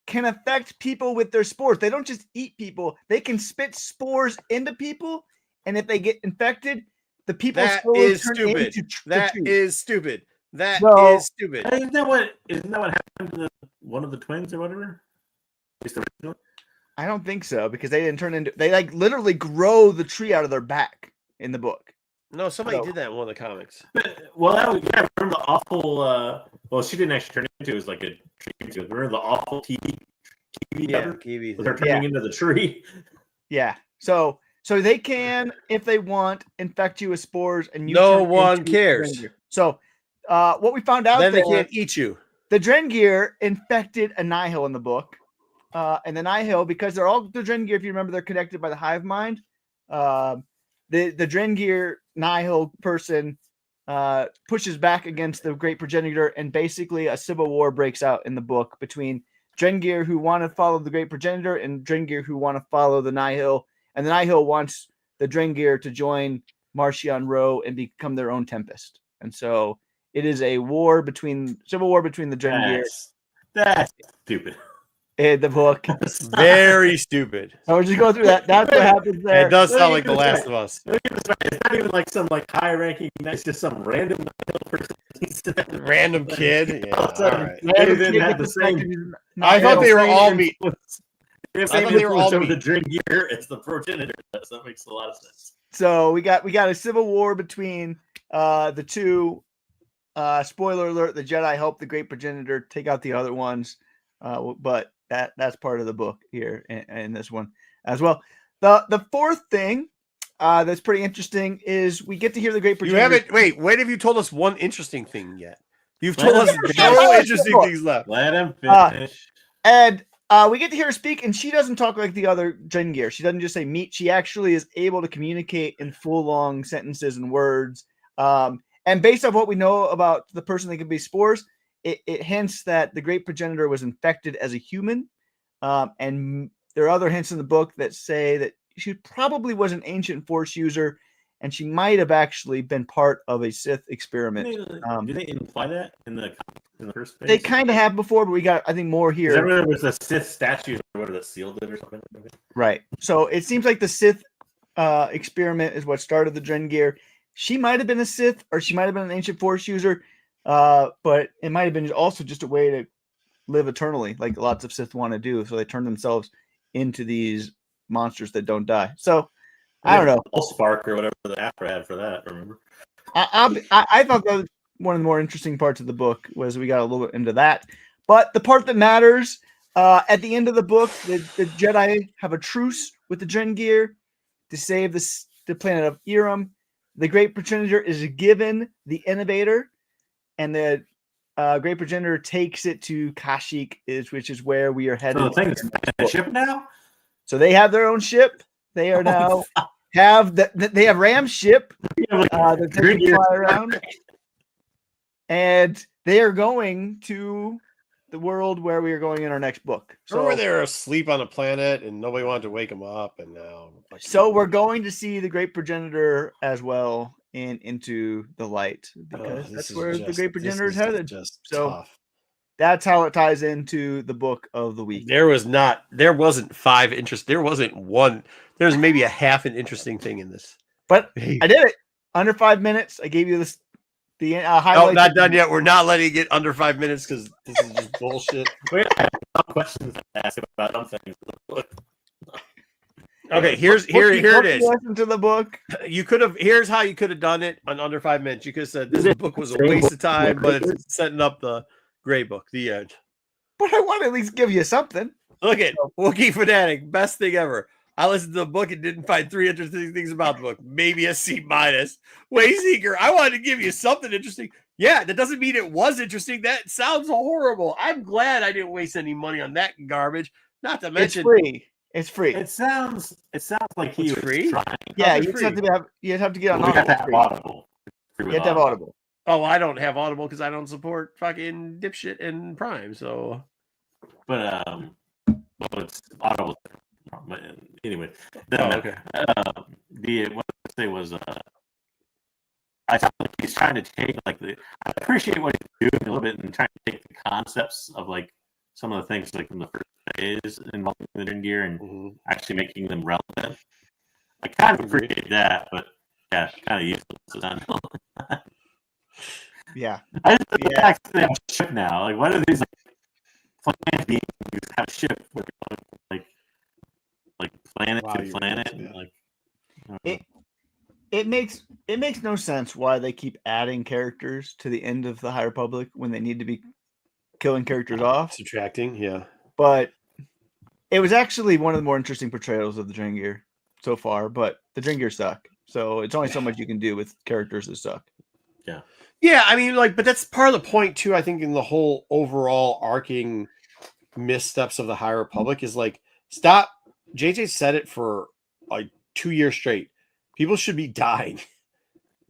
Speaker 2: can affect people with their spores. They don't just eat people. They can spit spores into people, and if they get infected, the people's spores turn into
Speaker 1: That is stupid. That
Speaker 2: So-
Speaker 1: is stupid.
Speaker 4: Isn't that what happened to one of the twins or whatever? At least originally?
Speaker 2: I don't think so because they didn't turn into. They literally grow the tree out of their back in the book.
Speaker 1: No, somebody
Speaker 2: So-
Speaker 1: did that in one of the comics.
Speaker 4: Well, remember the awful. Well, she didn't actually turn into. It was like a tree. Remember the awful TV
Speaker 1: Yeah,
Speaker 4: cover?
Speaker 1: Kiwi.
Speaker 4: With her turning into the tree.
Speaker 2: Yeah. So they can, if they want, infect you with spores, and you.
Speaker 1: No
Speaker 2: turn
Speaker 1: one
Speaker 2: into
Speaker 1: cares.
Speaker 2: Drengir. So, what we found out
Speaker 1: Then they
Speaker 2: there,
Speaker 1: can't eat you.
Speaker 2: the Drengir infected a Nihil in the book, and the Nihil, because they're all the Drengir. If you remember, they're connected by the hive mind. The Drengir Nihil person pushes back against the Great Progenitor, and basically a civil war breaks out in the book between Drengir who want to follow the Great Progenitor and Drengir who want to follow the Nihil, and the Nihil wants the Drengir to join Marchion Ro and become their own Tempest. And so it is a civil war between the Drengir.
Speaker 4: That's stupid.
Speaker 2: in the book.
Speaker 1: Very stupid.
Speaker 2: So we're just going through that. That's what happens there.
Speaker 1: It does sound like The Last of Us.
Speaker 4: It's not even like some like high ranking. It's just some random person.
Speaker 1: Random kid. Yeah, all right.
Speaker 4: They didn't have the same.
Speaker 1: I thought they were all meat.
Speaker 4: If
Speaker 1: I thought they were all
Speaker 4: over the
Speaker 1: meat.
Speaker 4: drink gear, it's the progenitor. So that makes a lot of sense.
Speaker 2: So we got a civil war between the two. Spoiler alert: the Jedi help the Great Progenitor take out the other ones, but that's part of the book here in this one as well. The fourth thing that's pretty interesting is we get to hear the Great Progenitor.
Speaker 1: You haven't. Wait. When have you told us one interesting thing yet? You've told us no interesting things left.
Speaker 4: Let him finish.
Speaker 2: And we get to hear her speak, and she doesn't talk like the other Jengir. She doesn't just say meat. She actually is able to communicate in full, long sentences and words. And based on what we know about the person that can be spores, it hints that the Great Progenitor was infected as a human. And there are other hints in the book that say that she probably was an ancient Force user, and she might have actually been part of a Sith experiment.
Speaker 4: Do they imply that in the first place?
Speaker 2: They kind of have before, but we got, I think, more here.
Speaker 4: Is that where there was a Sith statue or what, that sealed it or something?
Speaker 2: Right. So it seems like the Sith experiment is what started the Drengir. She might have been a Sith, or she might have been an ancient Force user, but it might have been also just a way to live eternally, like lots of Sith want to do. So they turn themselves into these monsters that don't die. So I don't know.
Speaker 4: Spark or whatever the Afra had for that. Remember?
Speaker 2: I thought that was one of the more interesting parts of the book was we got a little bit into that. But the part that matters at the end of the book, the Jedi have a truce with the Drengir to save the planet of Iram. The Great Progenitor is given the Innovator, and the Great Progenitor takes it to Kashyyyk, which is where we are headed.
Speaker 4: So the thing's a ship now?
Speaker 2: So they have their own ship. They are now they have Ram's ship that they can fly around, and they are going to the world where we are going in our next book.
Speaker 1: So where they were asleep on a planet and nobody wanted to wake them up, and now.
Speaker 2: So we're going to see the Great Progenitor as well in Into the Light, because that's where the Great Progenitor is headed. So
Speaker 1: tough.
Speaker 2: That's how it ties into the book of the week.
Speaker 1: There wasn't five interest. There wasn't one. There's maybe a half an interesting thing in this.
Speaker 2: But I did it under 5 minutes. I gave you the highlights.
Speaker 1: No, not done yet. We're not letting it get under 5 minutes because this is just bullshit.
Speaker 4: Wait, I have questions to ask about some things.
Speaker 1: Okay, here it is.
Speaker 2: Listen to the book.
Speaker 1: Here's how you could have done it on under 5 minutes. You could have said this book was a waste of time, but it's setting up the Gray Book, the end.
Speaker 2: But I want to at least give you something.
Speaker 1: Look at Wookiee Fanatic, best thing ever. I listened to the book and didn't find 3 interesting things about the book. Maybe a C-. Wayseeker, I wanted to give you something interesting. Yeah, that doesn't mean it was interesting. That sounds horrible. I'm glad I didn't waste any money on that garbage. Not to mention,
Speaker 2: it's free.
Speaker 4: It sounds like he was
Speaker 1: free.
Speaker 4: Trying.
Speaker 2: Yeah, you have to get on
Speaker 4: Audible.
Speaker 2: You have to have Audible.
Speaker 1: Oh, I don't have Audible because I don't support fucking dipshit and Prime. So,
Speaker 4: but it's Audible. But anyway,
Speaker 1: okay.
Speaker 4: What I say was, I thought he's trying to take I appreciate what he's doing a little bit and trying to take the concepts of like some of the things like in the first phase involving the Drengir and actually making them relevant. I kind of appreciate that, but yeah, kind of useless.
Speaker 2: Yeah.
Speaker 4: I just the fact that they have a ship now. Like, why do these planet beings have a ship where like planet to planet? And,
Speaker 2: it makes no sense why they keep adding characters to the end of the High Republic when they need to be killing characters off.
Speaker 1: Subtracting, yeah.
Speaker 2: But it was actually one of the more interesting portrayals of the Drengir so far, but the Drengir suck. So it's only so much you can do with characters that suck.
Speaker 4: Yeah.
Speaker 1: Yeah, I mean, but that's part of the point too. I think in the whole overall arcing missteps of the High Republic is stop. JJ said it for 2 years straight. People should be dying.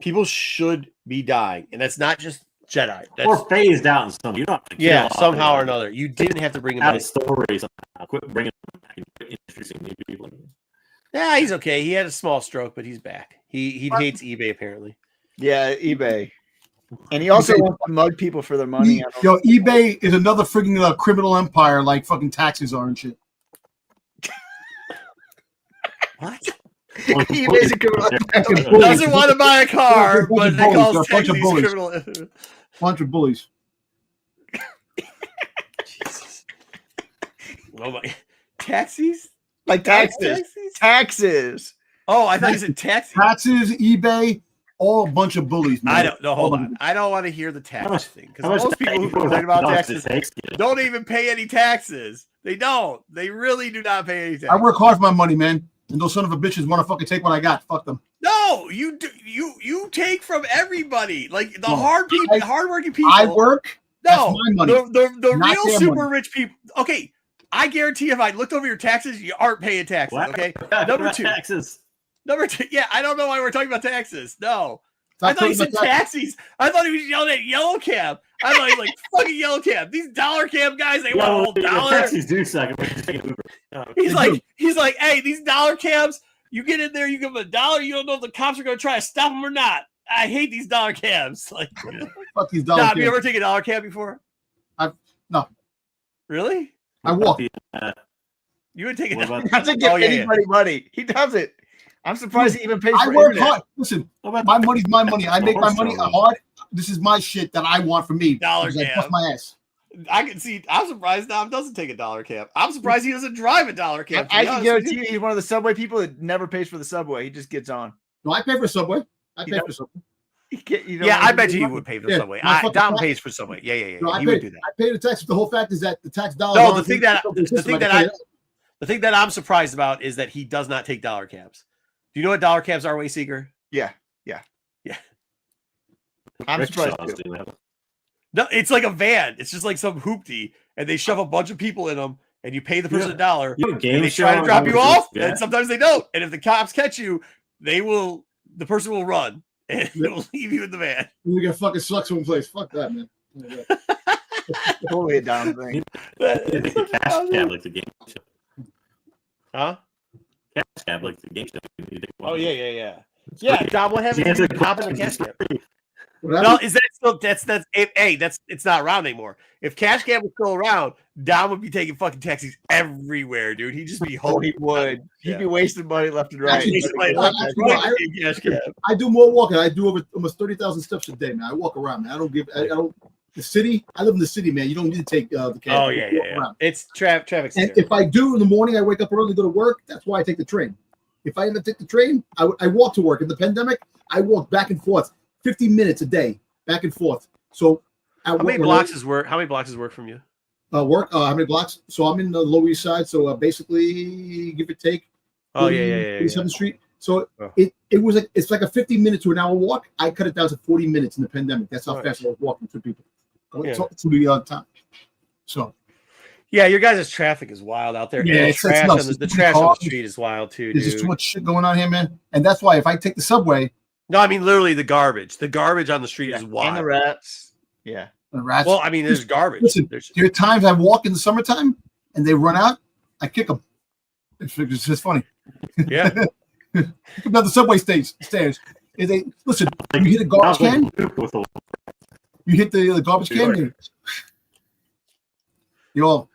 Speaker 1: People should be dying, and that's not just Jedi. That's,
Speaker 4: or phased out in some. You don't have to kill
Speaker 1: somehow or another. You didn't have to bring him
Speaker 4: out
Speaker 1: back.
Speaker 4: of stories. Quit bringing them back and quit introducing new people.
Speaker 1: Yeah, he's okay. He had a small stroke, but he's back. He hates eBay apparently.
Speaker 2: Yeah, eBay. And he also wants to mug people for their money.
Speaker 3: Yo, eBay is another frigging criminal empire, like fucking taxes are and shit.
Speaker 1: What?
Speaker 2: eBay's a criminal empire.
Speaker 1: Doesn't want to buy a car, but they call taxis criminal.
Speaker 3: Bunch of bullies.
Speaker 1: Jesus. Oh my, taxis?
Speaker 2: Like taxes. Taxes.
Speaker 1: Oh, I thought you said taxis.
Speaker 3: Taxes, eBay, all a bunch of bullies, man.
Speaker 1: I don't know. Hold on. I don't want to hear the tax thing because most people who complain about taxes don't even pay any taxes. They don't. They really do not pay any taxes.
Speaker 3: I work hard for my money, man. And those son of a bitches want to fucking take what I got. Fuck them.
Speaker 1: No, you do. You take from everybody, like the hard people, hardworking people.
Speaker 3: I work.
Speaker 1: No,
Speaker 3: that's my money.
Speaker 1: The
Speaker 3: Not
Speaker 1: real super
Speaker 3: money.
Speaker 1: rich people. Okay, I guarantee if I looked over your taxes, you aren't paying taxes.
Speaker 4: What?
Speaker 1: Okay,
Speaker 4: Number two. Taxes.
Speaker 1: Number two. Yeah, I don't know why we're talking about taxes. No.
Speaker 3: Stop
Speaker 1: I thought he
Speaker 3: talking
Speaker 1: said
Speaker 3: about
Speaker 1: taxis. I thought he was yelling at Yellow Cab. I thought he was like, fucking Yellow Cab. These dollar cab guys, they want a whole dollar.
Speaker 4: Taxis do suck.
Speaker 1: He's like, hey, these dollar cabs, you get in there, you give them $1, you don't know if the cops are going to try to stop them or not. I hate these dollar cabs. Like,
Speaker 3: Fuck these dollar
Speaker 1: have you
Speaker 3: cabs.
Speaker 1: ever taken a dollar cab before?
Speaker 3: No.
Speaker 1: Really?
Speaker 3: I walk.
Speaker 1: You would take a
Speaker 4: What
Speaker 1: dollar
Speaker 4: about-
Speaker 2: He doesn't give anybody money. He does it. I'm surprised he even pays
Speaker 3: I
Speaker 2: for
Speaker 3: work
Speaker 2: internet.
Speaker 3: hard. Listen, my money's my money. I make my money hard. This is my shit that I want for me.
Speaker 1: Dollar
Speaker 3: because I
Speaker 1: cab.
Speaker 3: bust my ass.
Speaker 1: I can see. I'm surprised Dom doesn't take a dollar cab. I'm surprised he doesn't drive a dollar cab.
Speaker 2: I can guarantee you he's one of the subway people that never pays for the subway. He just gets on.
Speaker 3: No, I pay for Subway. I pay for Subway.
Speaker 1: Yeah, I bet you he would pay for the
Speaker 3: Yeah,
Speaker 1: subway.
Speaker 3: my fucking
Speaker 1: Dom
Speaker 3: tax-
Speaker 1: pays for subway. Yeah.
Speaker 3: No, I
Speaker 1: He
Speaker 3: pay,
Speaker 1: would do that.
Speaker 3: I pay the tax. The whole fact is that the tax dollars.
Speaker 1: No,
Speaker 3: aren't
Speaker 1: the thing that I'm surprised about is that he does not take dollar cabs. Do you know what dollar cabs are, Way Seeker?
Speaker 2: Yeah. I'm surprised too.
Speaker 1: No, it's like a van. It's just like some hoopty, and they shove a bunch of people in them, and you pay the person $1.
Speaker 4: You have a game
Speaker 1: And they
Speaker 4: show
Speaker 1: try to
Speaker 4: on
Speaker 1: drop you
Speaker 4: Homage?
Speaker 1: off, and sometimes they don't. And if the cops catch you, the person will run, and it will leave you in the van.
Speaker 3: We got fucking sucks someplace. Fuck that, man.
Speaker 2: Totally a down thing.
Speaker 4: Cash cab like the game show.
Speaker 1: Huh?
Speaker 4: Cash cab like the game show. You take one.
Speaker 1: Oh yeah. Yeah, Dom, what happened?
Speaker 4: Answer
Speaker 1: You
Speaker 4: the
Speaker 1: hop in the
Speaker 4: question.
Speaker 1: cash cab. No, is that still it's not around anymore. If Cash Cab was still around, Dom would be taking fucking taxis everywhere, dude. He'd just be
Speaker 2: Oh,
Speaker 1: holding.
Speaker 2: he would. He'd be wasting money left and right.
Speaker 3: Actually,
Speaker 1: Cash Cab.
Speaker 3: I do more walking. I do over almost 30,000 steps a day, man. I walk around, man. I don't. The city. I live in the city, man. You don't need to take the cab.
Speaker 1: Oh yeah. It's traffic.
Speaker 3: And if I do in the morning, I wake up early to go to work. That's why I take the train. If I end up taking the train, I walk to work. In the pandemic, I walk back and forth 50 minutes a day, back and forth. So
Speaker 1: How many blocks is work from you?
Speaker 3: How many blocks? So I'm in the Lower East Side. So basically, give or take.
Speaker 1: Oh yeah.
Speaker 3: 87th Street. So
Speaker 1: Oh.
Speaker 3: it's like a 50 minute to an hour walk. I cut it down to 40 minutes in the pandemic. That's how
Speaker 1: Nice.
Speaker 3: fast I was walking to people.
Speaker 1: Yeah.
Speaker 3: To the time. So
Speaker 1: Yeah, your guys' traffic is wild out there.
Speaker 3: Yeah,
Speaker 1: And the
Speaker 3: it's
Speaker 1: trash
Speaker 3: nuts.
Speaker 1: on
Speaker 3: It's
Speaker 1: the
Speaker 3: too
Speaker 1: trash on the
Speaker 3: hard.
Speaker 1: street is wild too,
Speaker 3: there's just too
Speaker 1: dude.
Speaker 3: much shit going on here, man. And that's why if I take the subway,
Speaker 1: No, I mean literally the garbage. The garbage on the street is wild.
Speaker 2: And the rats. Yeah.
Speaker 3: the rats.
Speaker 1: Well, I mean, there's garbage.
Speaker 3: Listen,
Speaker 1: There's,
Speaker 3: there are times I walk in the summertime and they run out. I kick them. It's just funny.
Speaker 1: yeah.
Speaker 3: Come down the subway stairs. And they listen. You hit a garbage can. You hit the garbage can. You know,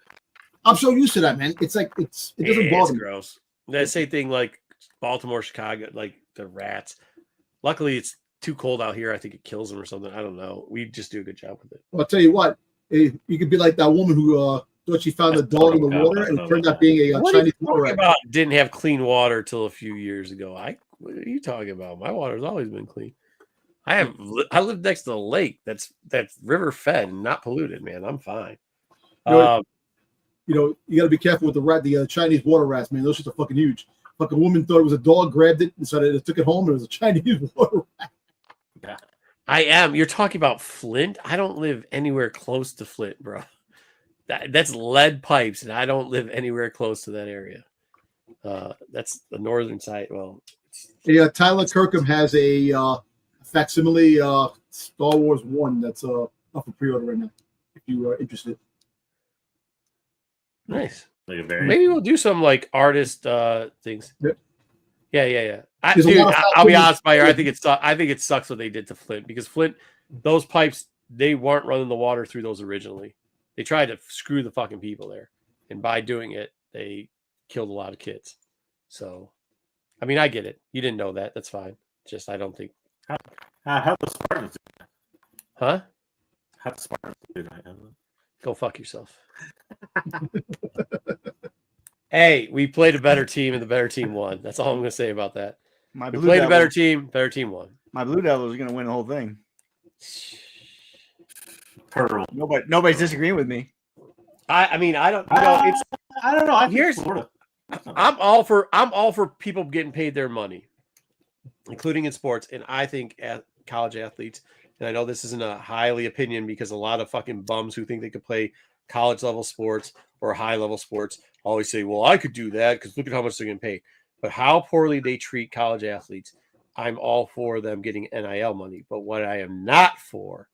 Speaker 3: I'm so used to that, man. It's like it doesn't
Speaker 1: It's
Speaker 3: bother me.
Speaker 1: gross. That same thing like Baltimore, Chicago, like the rats. Luckily, it's too cold out here. I think it kills them or something. I don't know. We just do a good job with it.
Speaker 3: I'll tell you what. You could be like that woman who thought she found a dog in the water and it turned out being a
Speaker 1: What are you
Speaker 3: Chinese water
Speaker 1: talking
Speaker 3: rat.
Speaker 1: about? Didn't have clean water till a few years ago. What are you talking about? My water's always been clean. I live next to the lake. That's river fed and not polluted, man. I'm fine.
Speaker 3: You know, you got to be careful with the Chinese water rats, man. Those shits are fucking huge. Fucking woman thought it was a dog, grabbed it, and so they took it home. And it was a Chinese water rat.
Speaker 1: I am. You're talking about Flint? I don't live anywhere close to Flint, bro. That's lead pipes, and I don't live anywhere close to that area. That's the northern side. Well,
Speaker 3: Yeah, Tyler Kirkham has a facsimile Star Wars 1 that's up for pre-order right now. If you are interested.
Speaker 1: nice.
Speaker 4: Like a very
Speaker 1: Maybe we'll do some like artist things.
Speaker 3: Yep.
Speaker 1: Yeah.
Speaker 3: There's a lot of
Speaker 1: I'll be
Speaker 3: facsimile-
Speaker 1: honest, Bayer. I think it sucks what they did to Flint because Flint
Speaker 5: those pipes, they weren't running the water through those originally. They tried to screw the fucking people there. And by doing it, they killed a lot of kids. So, I mean, I get it. You didn't know that. That's fine. Just, I don't think.
Speaker 4: How the Spartans?
Speaker 5: Huh?
Speaker 4: How the Spartans did I know?
Speaker 5: Go fuck yourself. Hey, we played a better team and the better team won. That's all I'm going to say about that.
Speaker 2: My
Speaker 5: We
Speaker 2: Blue
Speaker 5: played a better
Speaker 2: Devils,
Speaker 5: team won.
Speaker 2: my Blue Devils are going to win the whole thing.
Speaker 4: Pearl.
Speaker 2: Nobody's disagreeing with me.
Speaker 5: I mean, I don't, you know, it's,
Speaker 4: I don't know. I think
Speaker 5: Here's-
Speaker 4: Florida.
Speaker 5: I'm all for people getting paid their money, including in sports. And I think college athletes, and I know this isn't a highly opinion because a lot of fucking bums who think they could play college level sports or high level sports always say, well, I could do that because look at how much they're getting paid. But how poorly they treat college athletes, I'm all for them getting NIL money. But what I am not for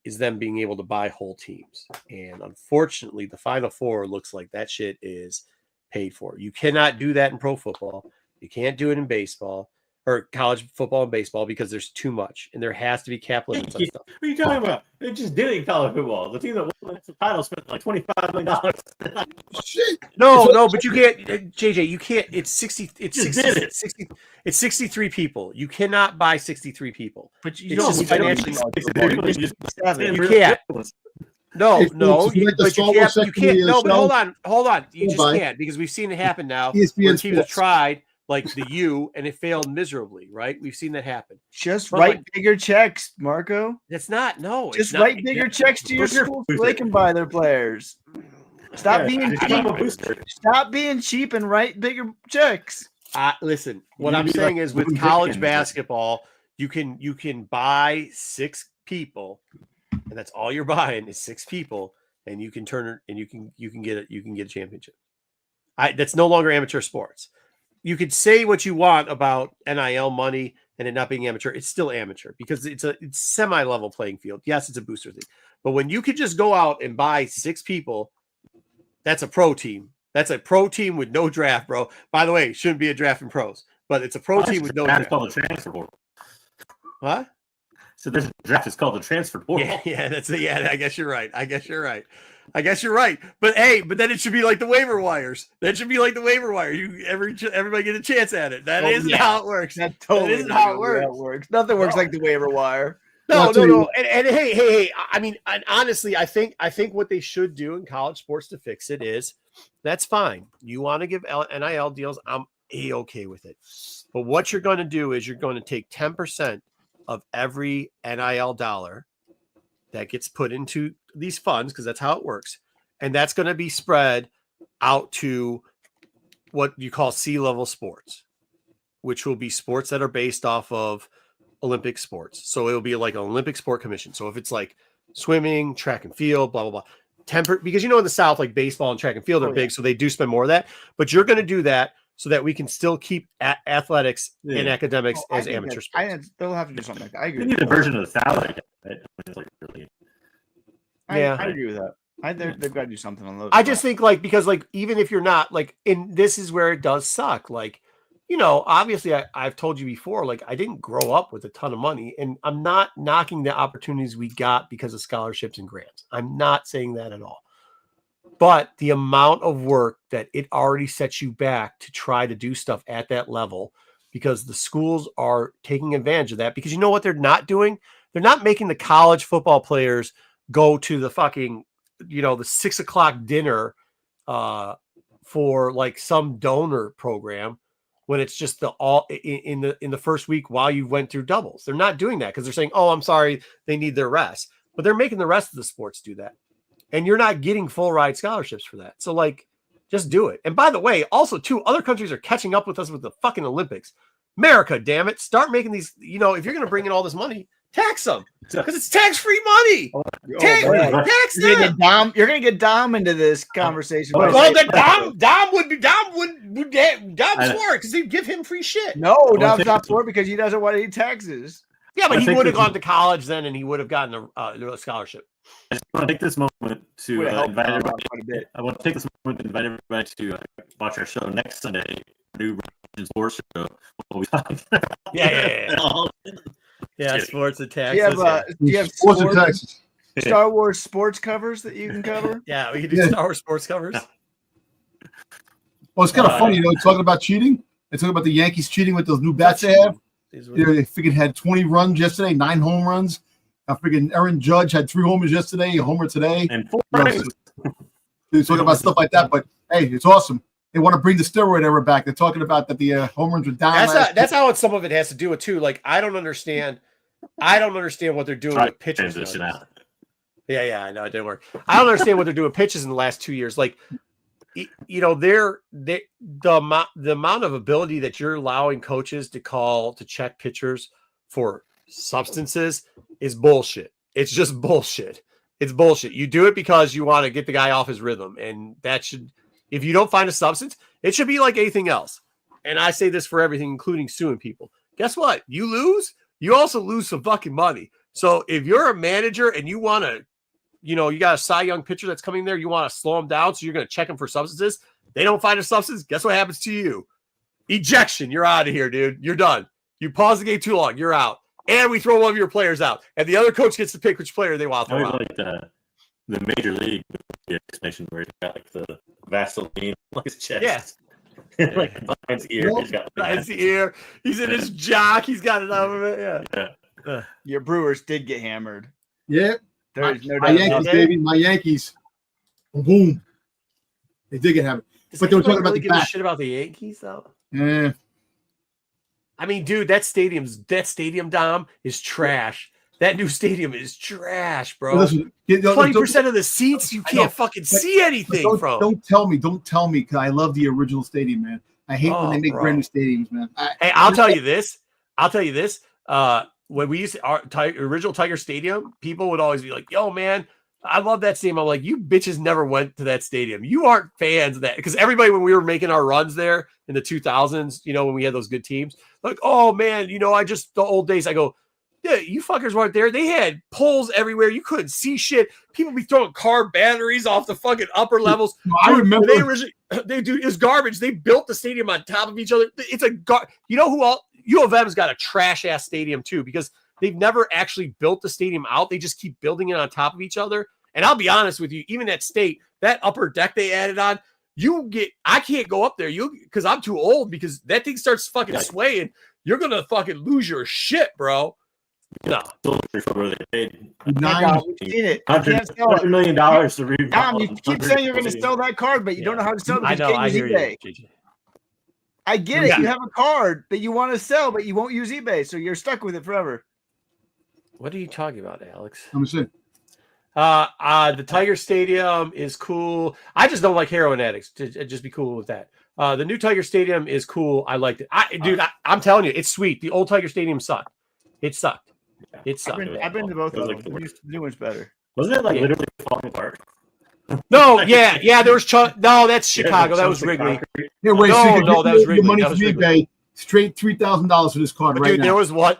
Speaker 5: is them being able to buy whole teams. And unfortunately, the Final Four looks like that shit is paid for. You cannot do that in pro football. You can't do it in baseball or college football and baseball because there's too much. And there has to be cap limits on stuff.
Speaker 4: What are you talking about? They just did it in college football. The team that won the title spent like $25 million.
Speaker 3: Shit.
Speaker 5: No, but you can't, JJ. You can't. It's 60. It's
Speaker 4: Just
Speaker 5: 60,
Speaker 4: did it.
Speaker 5: 60. It's 63 people. You cannot buy 63 people.
Speaker 2: But you
Speaker 5: It's
Speaker 2: don't
Speaker 5: just
Speaker 2: financially.
Speaker 5: You can't. No,
Speaker 3: Hey,
Speaker 5: no,
Speaker 3: folks, if you like the
Speaker 5: but you
Speaker 3: Star
Speaker 5: can't.
Speaker 3: Wars
Speaker 5: You
Speaker 3: section
Speaker 5: can't.
Speaker 3: of the
Speaker 5: No, but
Speaker 3: show,
Speaker 5: hold on. You just
Speaker 3: Bye.
Speaker 5: can't because we've seen it happen now.
Speaker 3: ESPN
Speaker 5: Where teams have
Speaker 3: Sports.
Speaker 5: tried, like the U, and it failed miserably. Right? We've seen that happen.
Speaker 2: Just
Speaker 5: But
Speaker 2: write
Speaker 5: like-
Speaker 2: bigger checks, Marco.
Speaker 5: That's not. No, it's
Speaker 2: Just
Speaker 5: not.
Speaker 2: write bigger checks to your
Speaker 4: Booster.
Speaker 2: school so they can buy their players. Stop being
Speaker 4: I'm
Speaker 2: cheap.
Speaker 4: a booster.
Speaker 2: Stop being cheap and write bigger checks.
Speaker 5: Listen, what
Speaker 4: You
Speaker 5: I'm
Speaker 4: need,
Speaker 5: saying
Speaker 4: like,
Speaker 5: is with
Speaker 4: Ruben
Speaker 5: college
Speaker 4: Pickens.
Speaker 5: basketball, you can buy 6 people, and that's all you're buying is 6 people, and you can turn it and you can get a championship. That's no longer amateur sports. You could say what you want about NIL money and it not being amateur. It's still amateur because it's semi-level playing field. Yes, it's a booster thing. But when you could just go out and buy 6 people, that's a pro team. That's a pro team with no draft, bro. By the way, it shouldn't be a draft in pros, but it's a pro team with no
Speaker 4: It's
Speaker 5: draft.
Speaker 4: called the transfer portal.
Speaker 5: What?
Speaker 4: So there's a draft. It's called the transfer portal.
Speaker 5: Yeah, that's it. Yeah, I guess you're right. But hey, then it should be like the waiver wires. That should be like the waiver wire. Everybody get a chance at it. That isn't how it works.
Speaker 2: That totally
Speaker 5: isn't how it
Speaker 2: works. Nothing works like the waiver wire.
Speaker 5: No.
Speaker 3: I'll tell you
Speaker 5: And hey. I mean, and honestly, I think what they should do in college sports to fix it is that's fine. You want to give NIL deals, I'm okay with it. But what you're going to do is you're going to take 10% of every NIL dollar that gets put into these funds, because that's how it works. And that's going to be spread out to what you call C-level sports, which will be sports that are based off of Olympic sports. So it'll be like an Olympic Sport Commission. So if it's like swimming, track and field, blah, blah, blah. Because in the South, like baseball and track and field are big, so they do spend more of that. But you're going to do that so that we can still keep athletics and academics as amateur sports.
Speaker 2: They'll have to do something like that. I
Speaker 4: We
Speaker 2: agree.
Speaker 4: need a version of the salary. Right? It's like really,
Speaker 2: I agree with that. They've got to do something on those.
Speaker 5: I just think because even if you're not this is where it does suck. Obviously I've told you before, I didn't grow up with a ton of money, and I'm not knocking the opportunities we got because of scholarships and grants. I'm not saying that at all. But the amount of work that it already sets you back to try to do stuff at that level, because the schools are taking advantage of that, because you know what they're not doing? They're not making the college football players go to the fucking, the 6:00 dinner for some donor program when it's just in the first week while you went through doubles. They're not doing that because they're saying, oh, I'm sorry, they need their rest. But they're making the rest of the sports do that. And you're not getting full ride scholarships for that. So just do it. And by the way, also too, other countries are catching up with us with the fucking Olympics. America, damn it. Start making these, if you're going to bring in all this money, tax them because it's tax-free money. Tax them.
Speaker 2: You're gonna get Dom into this conversation.
Speaker 5: Well, Dom would Dom's for it because he'd give him free shit.
Speaker 2: No, Dom's not for it because he doesn't want any taxes.
Speaker 5: Yeah, but he would have gone to college then, and he would have gotten a scholarship.
Speaker 4: I just want to take this moment to invite everybody.
Speaker 2: Quite a bit.
Speaker 4: I want to take this moment to invite everybody to watch our show next Sunday, new sports show. We'll be talking about
Speaker 5: Yeah. Yeah,
Speaker 4: Just
Speaker 5: sports
Speaker 2: Do
Speaker 5: attacks.
Speaker 2: you have
Speaker 3: Sports in
Speaker 2: sports,
Speaker 3: Texas.
Speaker 2: Star Wars sports covers that you can cover?
Speaker 5: Yeah, we can do
Speaker 3: Yeah.
Speaker 5: Star Wars sports covers.
Speaker 3: Well, it's kind of funny, talking about cheating. They talking about the Yankees cheating with those new bats they have. They freaking had 20 runs yesterday, 9 home runs. Freaking Aaron Judge had 3 homers yesterday, a homer today.
Speaker 4: and 4
Speaker 3: They're talking about stuff like that, but hey, it's awesome. They want to bring the steroid era back. They're talking about that the home runs were down.
Speaker 5: That's how some of it has to do with too. Like I don't understand what they're doing with pitchers.
Speaker 4: transition out.
Speaker 5: Yeah, I know it didn't work. I don't understand what they're doing with pitches in the last 2 years. Like, the amount of ability that you're allowing coaches to check pitchers for substances is bullshit. It's just bullshit. It's bullshit. You do it because you want to get the guy off his rhythm, and that should. If you don't find a substance, it should be like anything else. And I say this for everything, including suing people. Guess what? You lose, you also lose some fucking money. So if you're a manager and you want to, you got a Cy Young pitcher that's coming there, you want to slow him down, so you're going to check him for substances. They don't find a substance. Guess what happens to you? Ejection. You're out of here, dude. You're done. You pause the game too long. You're out. And we throw one of your players out. And the other coach gets to pick which player they want to throw out.
Speaker 4: Like the major league explanation where he's got like the Vaseline on his chest.
Speaker 5: Yeah.
Speaker 4: Like behind his ear. He's got
Speaker 5: Behind his ear. He's in his jock. He's got it over it. Yeah.
Speaker 2: Your Brewers did get hammered.
Speaker 3: Yeah.
Speaker 2: There's no
Speaker 3: My
Speaker 2: doubt
Speaker 3: Yankees,
Speaker 2: about
Speaker 3: baby. My Yankees. Boom. They did get hammered. But they were talking about the
Speaker 5: give a
Speaker 3: back.
Speaker 5: shit about the Yankees, though.
Speaker 3: Yeah.
Speaker 5: I mean, dude, that stadium, Dom, is trash. That new stadium is trash, bro.
Speaker 3: Listen,
Speaker 5: 20% of the seats you can't fucking see anything from.
Speaker 3: Don't tell me, because I love the original stadium, man. I hate when they make brand new stadiums, man.
Speaker 5: Hey, I'll tell you this. When we used our original Tiger Stadium, people would always be like, "Yo, man, I love that stadium." I'm like, "You bitches never went to that stadium. You aren't fans of that." Because everybody, when we were making our runs there in the 2000s, when we had those good teams, like, "Oh man, the old days." I go, "Yeah, you fuckers weren't there. They had poles everywhere. You couldn't see shit. People be throwing car batteries off the fucking upper levels."
Speaker 3: I remember
Speaker 5: they do is garbage. They built the stadium on top of each other. It's who all U of M's got a trash ass stadium too, because they've never actually built the stadium out. They just keep building it on top of each other. And I'll be honest with you, even that upper deck they added on, I can't go up there because I'm too old, because that thing starts fucking swaying. You're gonna fucking lose your shit, bro. No.
Speaker 4: They paid
Speaker 2: $100
Speaker 4: million to remodel.
Speaker 2: Dom, you keep saying you're going to sell that card, but you don't know how to sell it.
Speaker 5: I know. I hear you, JJ.
Speaker 2: I get it. You have a card that you want to sell, but you won't use eBay, so you're stuck with it forever.
Speaker 5: What are you talking about, Alex?
Speaker 3: I'm saying.
Speaker 5: The Tiger Stadium is cool. I just don't like heroin addicts. Just be cool with that. The new Tiger Stadium is cool. I liked it. I'm telling you, it's sweet. The old Tiger Stadium sucked. It sucked. It sucked.
Speaker 2: I've been to both of them. The new one's better.
Speaker 4: Wasn't it literally falling apart?
Speaker 5: No, yeah. There was no. That's Chicago. That was Wrigley.
Speaker 3: Yeah, wait.
Speaker 5: No, that was Wrigley.
Speaker 3: Money
Speaker 5: That
Speaker 3: from
Speaker 5: was
Speaker 3: eBay, straight $3,000 for this card right
Speaker 5: dude,
Speaker 3: now.
Speaker 5: there was one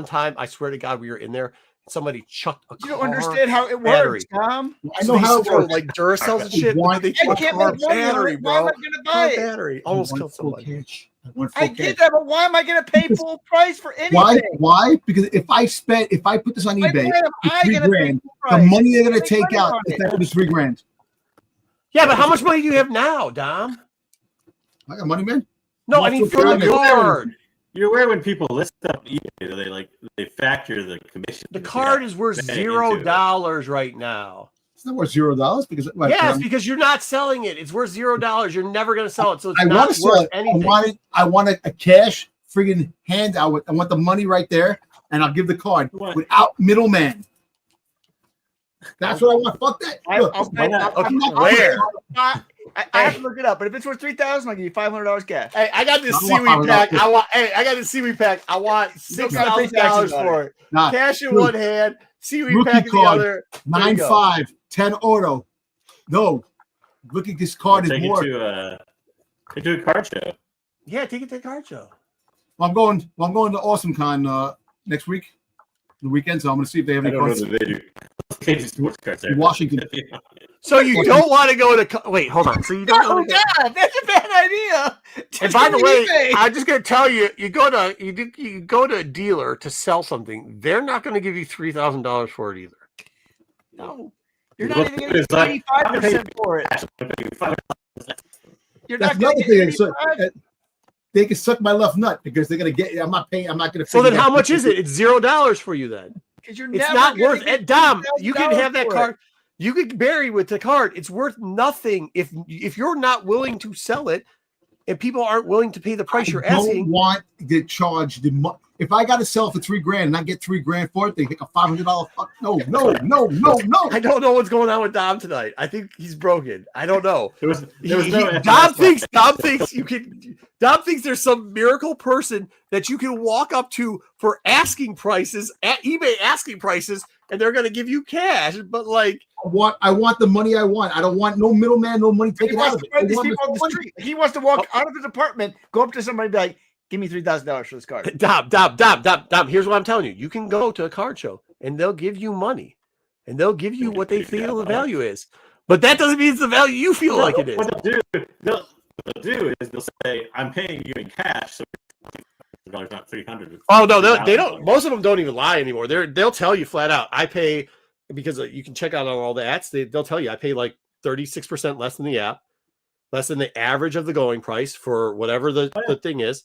Speaker 5: time. I swear to God, we were in there. Somebody chucked a car.
Speaker 2: You don't understand how it
Speaker 5: battery.
Speaker 2: works, Tom.
Speaker 3: I know how it works.
Speaker 5: Like Duracells and shit.
Speaker 3: Why-
Speaker 5: They chucked a car battery,
Speaker 2: Why am
Speaker 5: bro.
Speaker 2: I going to buy it?
Speaker 5: Battery almost killed somebody.
Speaker 2: I get that, but why am I going to pay full price for anything?
Speaker 3: Why? Because if I put this on eBay for $3,000, the money they're gonna take out is that was $3,000.
Speaker 5: Yeah, but how much money do you have now, Dom?
Speaker 3: I got money, man.
Speaker 5: No, I mean for the card.
Speaker 4: You're aware when people list up eBay, they factor the commission.
Speaker 5: The card is worth $0 right now.
Speaker 3: It's not worth $0 because
Speaker 5: yes, because you're not selling it. It's worth $0. You're never going to sell it, so it's
Speaker 3: I
Speaker 5: not
Speaker 3: want to sell
Speaker 5: worth
Speaker 3: it.
Speaker 5: anything.
Speaker 3: I want a cash friggin' handout. I want the money right there, and I'll give the card without middleman. That's what I want. Fuck that.
Speaker 2: I have to look it up, but if it's worth $3,000, I'll give you $500 cash.
Speaker 5: Hey, I got this seaweed pack. I got this seaweed pack. I want $6,000 for it. Cash in one hand, seaweed pack in the other.
Speaker 3: 9.5, 10 auto. No, look at this card. Is more.
Speaker 4: Take to a card show.
Speaker 5: Yeah, take it to the card show.
Speaker 3: I'm going to Awesome Con next week. the weekend, so I'm going to see if they have
Speaker 4: I
Speaker 3: any
Speaker 4: don't know
Speaker 3: cards.
Speaker 4: that they do. Canadian sports cards there.
Speaker 3: In Washington.
Speaker 5: So you don't want to go to wait, hold on. So you don't
Speaker 2: Oh
Speaker 5: want to go.
Speaker 2: God, that's a bad idea.
Speaker 5: And by the way, I'm just going to tell you, you go to a dealer to sell something. They're not going to give you $3,000 for it either.
Speaker 2: No, you're not even going to
Speaker 4: It's like,
Speaker 2: get 85% for it. You're
Speaker 3: That's
Speaker 2: not going
Speaker 3: another
Speaker 2: to get
Speaker 3: thing. So,
Speaker 2: 85.
Speaker 3: they can suck my left nut because they're going to get. I'm not paying. I'm not going to.
Speaker 5: So then, how much is it? It's $0 for you then.
Speaker 2: Because you're
Speaker 5: It's
Speaker 2: never
Speaker 5: not
Speaker 2: gonna
Speaker 5: worth
Speaker 2: get
Speaker 5: it. Dom, you can
Speaker 2: $2,000
Speaker 5: have that
Speaker 2: for
Speaker 5: card.
Speaker 2: it.
Speaker 5: You could bury with the card. It's worth nothing if you're not willing to sell it, and people aren't willing to pay the price you're
Speaker 3: I don't
Speaker 5: asking.
Speaker 3: want to get charged the money. If I got to sell for $3,000 and I get $3,000 for it, they take a $500. No.
Speaker 5: I don't know what's going on with Dom tonight. I think he's broken. I don't know.
Speaker 4: There was no
Speaker 5: Dom thinks you can. Dom thinks there's some miracle person that you can walk up to for asking prices at eBay asking prices, and they're going to give you cash. But like,
Speaker 3: I want the money I want. I don't want no middleman, no money
Speaker 2: He
Speaker 3: taken out
Speaker 2: wants
Speaker 3: of
Speaker 2: to
Speaker 3: it.
Speaker 2: find
Speaker 3: I
Speaker 2: these
Speaker 3: want
Speaker 2: people on
Speaker 3: the
Speaker 2: the
Speaker 3: money.
Speaker 2: street. He wants to walk out of the department, go up to somebody, and be like, "Give me $3,000 for this card."
Speaker 5: Dom. Here's what I'm telling you: you can go to a card show, and they'll give you money, and they'll give you what they feel the value is. But that doesn't mean it's the value you feel like it is.
Speaker 4: What they'll do is they'll say, "I'm paying you in cash, so $3, not $300."
Speaker 5: Oh no, they don't. Most of them don't even lie anymore. They'll tell you flat out. I pay because you can check out on all the ads. They'll tell you I pay like 36% less than the app, less than the average of the going price for whatever the thing is,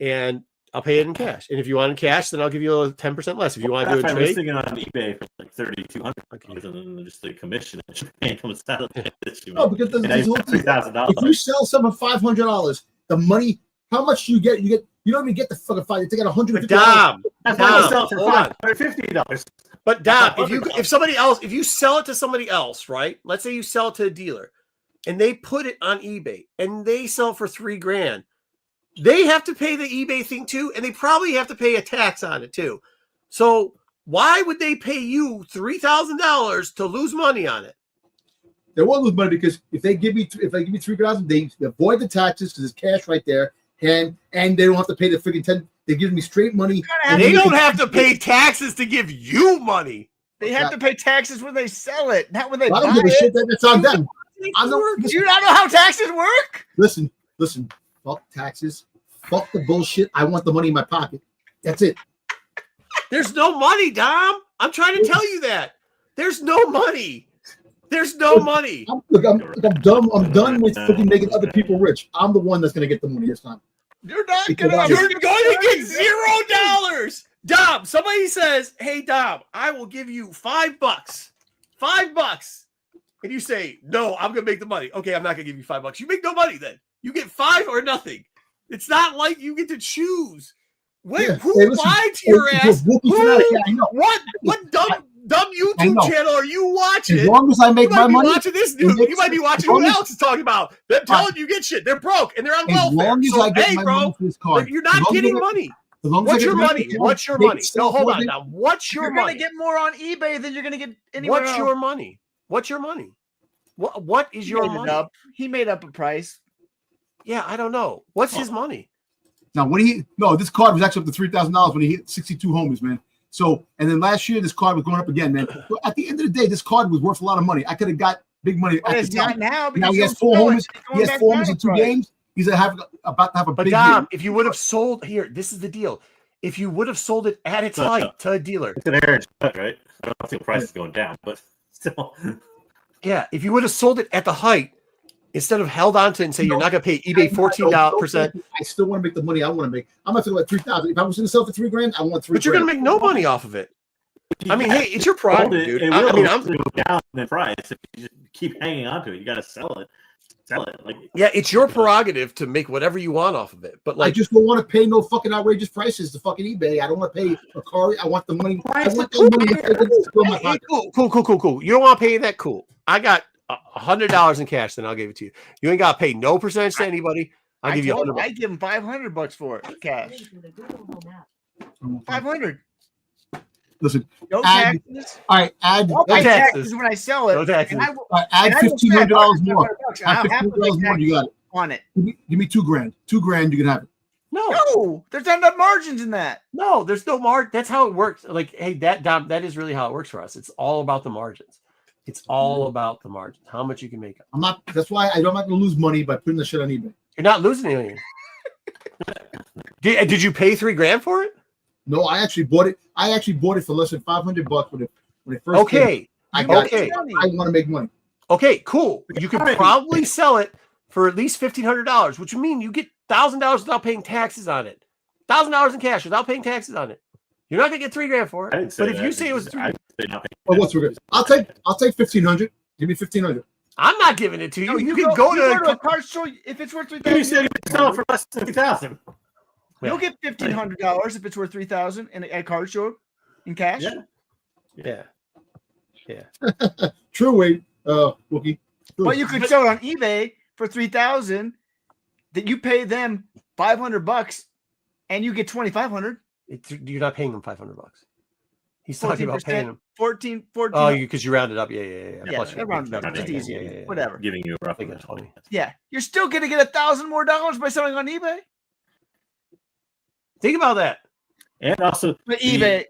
Speaker 5: and I'll pay it in cash. And if you want in cash, then I'll give you 10% less. If you want to do a
Speaker 4: I was
Speaker 5: trade,
Speaker 4: thinking on eBay for like $3,200, and then just the commission that comes out of it.
Speaker 3: No, because there's whole thing.
Speaker 4: $3,000.
Speaker 3: If you sell someone $500, the money, how much do you get? You don't even get the fucking $5. They got $150.
Speaker 5: Dom,
Speaker 4: That's why you sell
Speaker 5: Dom,
Speaker 4: for
Speaker 5: hold on.
Speaker 4: $550.
Speaker 5: But Dom, if you sell it to somebody else, right? Let's say you sell it to a dealer, and they put it on eBay, and they sell for $3,000. They have to pay the eBay thing too, and they probably have to pay a tax on it too. So why would they pay you $3,000 to lose money on it?
Speaker 3: They won't lose money because if they give me $3,000, they avoid the taxes because there's cash right there, and they don't have to pay the freaking 10. They give me straight money.
Speaker 5: They don't have to pay taxes to give you money.
Speaker 2: They have to pay taxes when they sell it, not when they
Speaker 3: I
Speaker 2: buy
Speaker 3: don't give a
Speaker 2: it.
Speaker 3: shit. That's on them.
Speaker 2: Do you not know how taxes work?
Speaker 3: Listen. Fuck taxes. Fuck the bullshit. I want the money in my pocket. That's it.
Speaker 5: There's no money, Dom. I'm trying to tell you that. There's no money. There's no money.
Speaker 3: I'm dumb. I'm done with freaking making other people rich. I'm the one that's gonna get the money this time.
Speaker 2: You're not
Speaker 3: Because
Speaker 2: gonna.
Speaker 5: You're going to get $0. Dom, somebody says, "Hey, Dom, I will give you $5. $5." And you say, "No, I'm going to make the money." Okay, I'm not going to give you $5. You make no money then. You get 5 or nothing. It's not like you get to choose. Wait,
Speaker 3: Yeah.
Speaker 5: who
Speaker 3: Hey, listen,
Speaker 5: lied to your ass?
Speaker 3: Wookie
Speaker 5: Who?
Speaker 3: fanatic. Yeah, I know.
Speaker 5: What dumb
Speaker 3: I
Speaker 5: YouTube
Speaker 3: know.
Speaker 5: channel are you watching?
Speaker 3: As long as I
Speaker 5: You
Speaker 3: make my
Speaker 5: might be
Speaker 3: money,
Speaker 5: watching this dude. You might be watching who else is talking about them telling you get shit. They're broke and they're on
Speaker 3: as
Speaker 5: welfare.
Speaker 3: long as
Speaker 5: So,
Speaker 3: I get
Speaker 5: hey,
Speaker 3: my
Speaker 5: bro,
Speaker 3: money for this card,
Speaker 5: you're not getting money.
Speaker 3: As long as I
Speaker 5: What's
Speaker 3: get
Speaker 5: your
Speaker 3: my
Speaker 5: money?
Speaker 3: card,
Speaker 5: What's your
Speaker 3: they
Speaker 5: money?
Speaker 3: sell
Speaker 5: No, hold
Speaker 3: for
Speaker 5: on
Speaker 3: it.
Speaker 5: now. What's your
Speaker 2: You're
Speaker 5: money?
Speaker 2: gonna get more on eBay than you're gonna get anywhere
Speaker 5: What's
Speaker 2: else.
Speaker 5: your money? What's your money? What is your money?
Speaker 2: He made up a price.
Speaker 5: Yeah, I don't know. What's his money?
Speaker 3: Now, this card was actually up to $3,000 when he hit 62 homers, man. So, and then last year, this card was going up again, man. So at the end of the day, this card was worth a lot of money. I could have got big money
Speaker 2: But
Speaker 3: at
Speaker 2: it's
Speaker 3: the
Speaker 2: not
Speaker 3: time.
Speaker 2: now.
Speaker 3: Now he has 4 homers. He has 4 homers in 2 games. He's about to have a
Speaker 5: But
Speaker 3: big
Speaker 5: Dom,
Speaker 3: year.
Speaker 5: if you would have sold here, this is the deal. If you would have sold it at its height to a dealer,
Speaker 4: It's an average cut, right? I don't think the price is going down, but still.
Speaker 5: yeah, if you would have sold it at the height instead of held on to it and say you're not going to pay eBay $14%,
Speaker 3: I still want to make the money I want to make. I'm not talking about $3,000. If I was going to sell for $3,000, I want $3,000.
Speaker 5: but you're going to make no money off of it. I mean, hey, it's your prerogative, dude.
Speaker 4: It
Speaker 5: I
Speaker 4: will
Speaker 5: mean, I'm
Speaker 4: go down in price if you just keep hanging on to it. You got to sell it. Like,
Speaker 5: yeah, it's your prerogative to make whatever you want off of it. But
Speaker 3: I
Speaker 5: like,
Speaker 3: just don't want to pay no fucking outrageous prices to fucking eBay. I don't want to pay a car. I want the money. I want the money to fill my
Speaker 5: hey,
Speaker 3: pocket.
Speaker 5: cool. You don't want to pay that? Cool. I got $100 in cash, then I'll give it to you. You ain't got to pay no percentage to anybody. I'll give you $100.
Speaker 2: I give him $500 for it, cash. 500.
Speaker 3: Listen,
Speaker 2: No
Speaker 3: add-
Speaker 2: taxes.
Speaker 3: all right, add
Speaker 2: I'll pay
Speaker 5: taxes.
Speaker 2: taxes when I sell it.
Speaker 5: No taxes.
Speaker 2: And I will,
Speaker 3: add
Speaker 2: and I will
Speaker 3: $1,500
Speaker 2: pay
Speaker 3: more.
Speaker 2: $500.
Speaker 3: Add
Speaker 2: I'll have to
Speaker 3: $1,500
Speaker 2: pay
Speaker 3: more. You got it.
Speaker 2: on it.
Speaker 3: Give me $2,000. $2,000, you can have it.
Speaker 2: No, there's not enough margins in that.
Speaker 5: No, there's no margin. That's how it works. Like, hey, Dom, that is really how it works for us. It's all about the margins. It's all about the margins. How much you can make up.
Speaker 3: I'm not. That's why I'm not going to lose money by putting the shit on eBay.
Speaker 5: You're not losing anything. Did you pay $3,000 for it?
Speaker 3: No, I actually bought it. I actually bought it for less than $500 when it first came.
Speaker 5: Okay.
Speaker 3: I got
Speaker 5: Okay.
Speaker 3: it. I want to make money.
Speaker 5: Okay, cool. You could probably sell it for at least $1,500, which would mean you get $1,000 without paying taxes on it. $1,000 in cash without paying taxes on it. You're not gonna get $3,000 for it. But if you say it was $3,000,
Speaker 3: Oh, what's good? I'll take 1,500. Give me 1,500.
Speaker 5: I'm not giving it to you.
Speaker 2: No,
Speaker 5: you can go to
Speaker 2: a car show if it's worth
Speaker 4: You
Speaker 2: $3,000.
Speaker 4: said you sell it for less than 3,000.
Speaker 2: You'll get $1,500 if it's worth $3,000 in a card show in cash.
Speaker 5: Yeah.
Speaker 3: True weight, Wookie. True.
Speaker 2: But you could sell it on eBay for $3,000. That you pay them $500 and you get $2,500.
Speaker 5: You're not paying them $500. He's talking about paying them
Speaker 2: 14.
Speaker 5: Oh, because you rounded up. Yeah.
Speaker 2: Yeah,
Speaker 5: Plus
Speaker 2: I rounded up. Just easy.
Speaker 5: Yeah.
Speaker 2: Whatever.
Speaker 4: Giving you a rough
Speaker 5: I think it's 20.
Speaker 2: Yeah, you're still gonna get $1,000 more by selling on eBay.
Speaker 5: Think about that.
Speaker 4: And also,
Speaker 2: But eBay,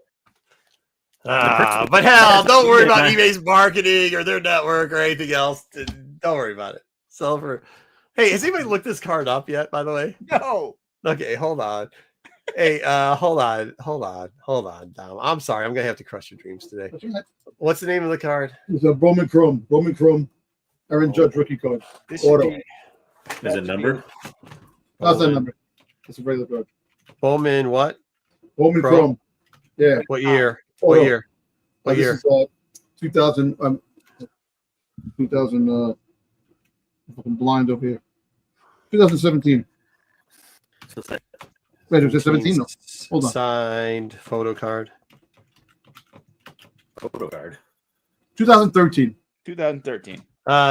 Speaker 5: But hell, don't worry about eBay's marketing or their network or anything else. Don't worry about it. Sell for. Hey, has anybody looked this card up yet? By the way,
Speaker 2: no.
Speaker 5: okay, hold on. Hey, hold on, Dom. I'm sorry, I'm gonna have to crush your dreams today. What's the name of the card?
Speaker 3: It's a Bowman Chrome. Aaron Judge rookie card.
Speaker 2: This
Speaker 3: Auto.
Speaker 4: is it numbered?
Speaker 3: That's that number. It's a regular card.
Speaker 5: Bowman what?
Speaker 3: Bowman
Speaker 5: Chrome?
Speaker 3: Chrome. Yeah.
Speaker 5: What year?
Speaker 3: Auto.
Speaker 5: What year? What
Speaker 3: This
Speaker 5: year?
Speaker 3: is, 2000. 2000. I'm blind over here. 2017.
Speaker 4: So it's like,
Speaker 3: Wait, was it 17? No. Hold on.
Speaker 5: Signed photo card.
Speaker 4: photo card.
Speaker 3: 2013.
Speaker 2: 2013.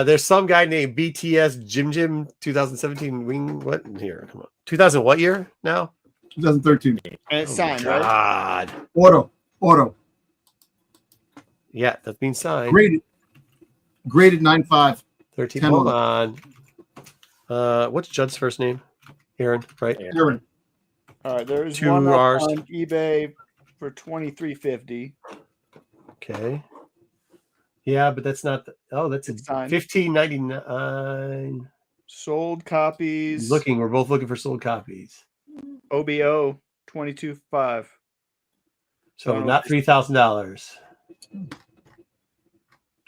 Speaker 5: There's some guy named BTS Jim 2017 wing. What here? Come on. 2000 what year now?
Speaker 3: 2013.
Speaker 2: And it's signed, right?
Speaker 5: God.
Speaker 3: Auto.
Speaker 5: Yeah, that's being signed.
Speaker 3: Graded 9.5.
Speaker 5: 13.
Speaker 3: 10
Speaker 5: Hold on. What's Judd's first name? Aaron, right?
Speaker 3: Aaron.
Speaker 2: All right, there's
Speaker 5: 2
Speaker 2: one up
Speaker 5: R's.
Speaker 2: on eBay for $23.50.
Speaker 5: Okay. Yeah, but that's not. That's a
Speaker 2: It's signed.
Speaker 5: $15.99.
Speaker 2: Sold copies.
Speaker 5: We're both looking for sold copies.
Speaker 2: OBO 22.5.
Speaker 5: So not $3,000.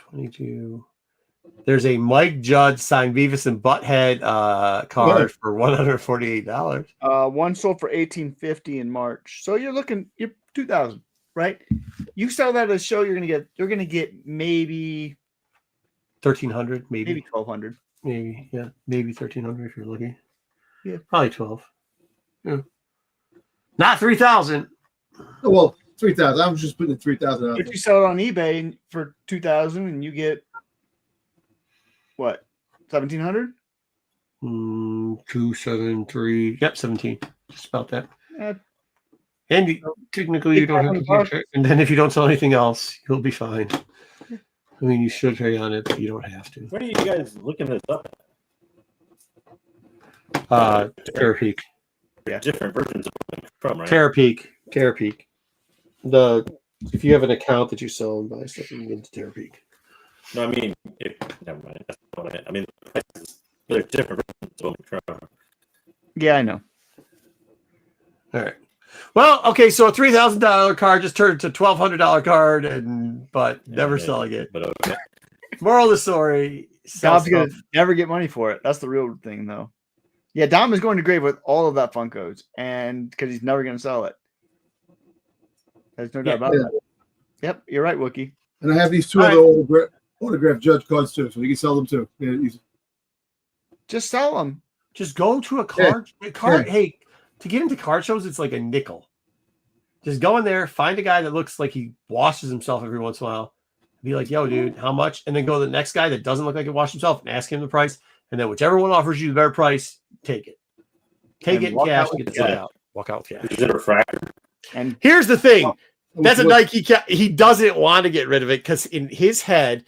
Speaker 5: 22. There's a Mike Judd signed Beavis and Butthead card for $148.
Speaker 2: One sold for $18.50 in March. So you're 2,000, right? You sell that at a show, you're gonna get maybe
Speaker 5: $1,300, maybe
Speaker 2: $1,200.
Speaker 5: maybe 1,300 if you're lucky.
Speaker 2: Yeah,
Speaker 5: probably 12. Yeah, not 3,000.
Speaker 3: Oh, well, 3,000. I was just putting the 3,000 out.
Speaker 2: If you sell it on eBay for 2,000 and you get what, 1,700?
Speaker 5: 273. Yep, 17. Just about that.
Speaker 2: Eh,
Speaker 5: And technically, you don't have to
Speaker 2: $500.
Speaker 5: keep. And then if you don't sell anything else, you'll be fine. I mean, you should pay on it, but you don't have to.
Speaker 4: Where are you guys looking this up?
Speaker 5: Terror Peak.
Speaker 4: Yeah. Different versions of from, right?
Speaker 5: Terror Peak. If you have an account that you sell and buy stuff, you can get into Terror Peak.
Speaker 4: No, I mean, never mind. That's not what I meant. I mean, they're different versions of from.
Speaker 2: yeah, I know.
Speaker 5: All right. Well, okay, so a $3,000 card just turned to $1,200 card, but never selling it.
Speaker 4: But okay.
Speaker 5: Moral of the story: sell
Speaker 2: Dom's gonna
Speaker 5: stuff.
Speaker 2: never get money for it. That's the real thing, though. Yeah, Dom is going to grave with all of that Funkos, and because he's never going to sell it. There's no doubt about that. Yep, you're right, Wookie.
Speaker 3: And I have these two
Speaker 5: All
Speaker 3: other autographed Judge cards too, so you can sell them too. Yeah, easy.
Speaker 2: Just sell them.
Speaker 5: Just go to a card. Hey, to get into card shows, it's like a nickel. Just go in there, find a guy that looks like he washes himself every once in a while. Be like, yo, dude, how much? And then go to the next guy that doesn't look like he washed himself and ask him the price. And then whichever one offers you the better price, take it. Take it in cash and get the fuck out. Walk out with cash.
Speaker 4: Is it a refractor?
Speaker 2: And
Speaker 5: Here's the thing. That's a
Speaker 3: What-
Speaker 5: Nike cap. He doesn't want to get rid of it because in his head,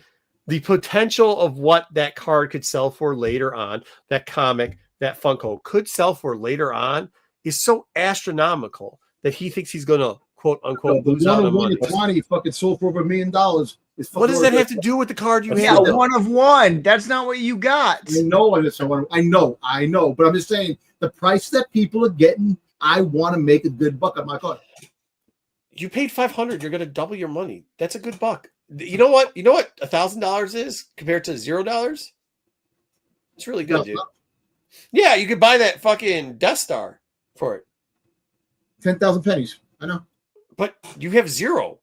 Speaker 5: the potential of what that card could sell for later on, that comic, that Funko could sell for later on, is so astronomical that he thinks he's going to quote unquote
Speaker 3: The
Speaker 5: lose out on
Speaker 3: one
Speaker 5: money.
Speaker 3: of one at 20 fucking sold for over $1 million.
Speaker 5: What does that have to do with the card you
Speaker 2: Yeah,
Speaker 5: have? though?
Speaker 2: 1 of 1. That's not what you got.
Speaker 3: I know it is. I know. But I'm just saying the price that people are getting, I want to make a good buck on my card.
Speaker 5: You paid $500. You're going to double your money. That's a good buck. You know what? You know what $1,000 is compared to $0? It's really good, dude. Yeah, you could buy that fucking Death Star for it.
Speaker 3: 10,000 pennies. I know.
Speaker 5: But you have 0.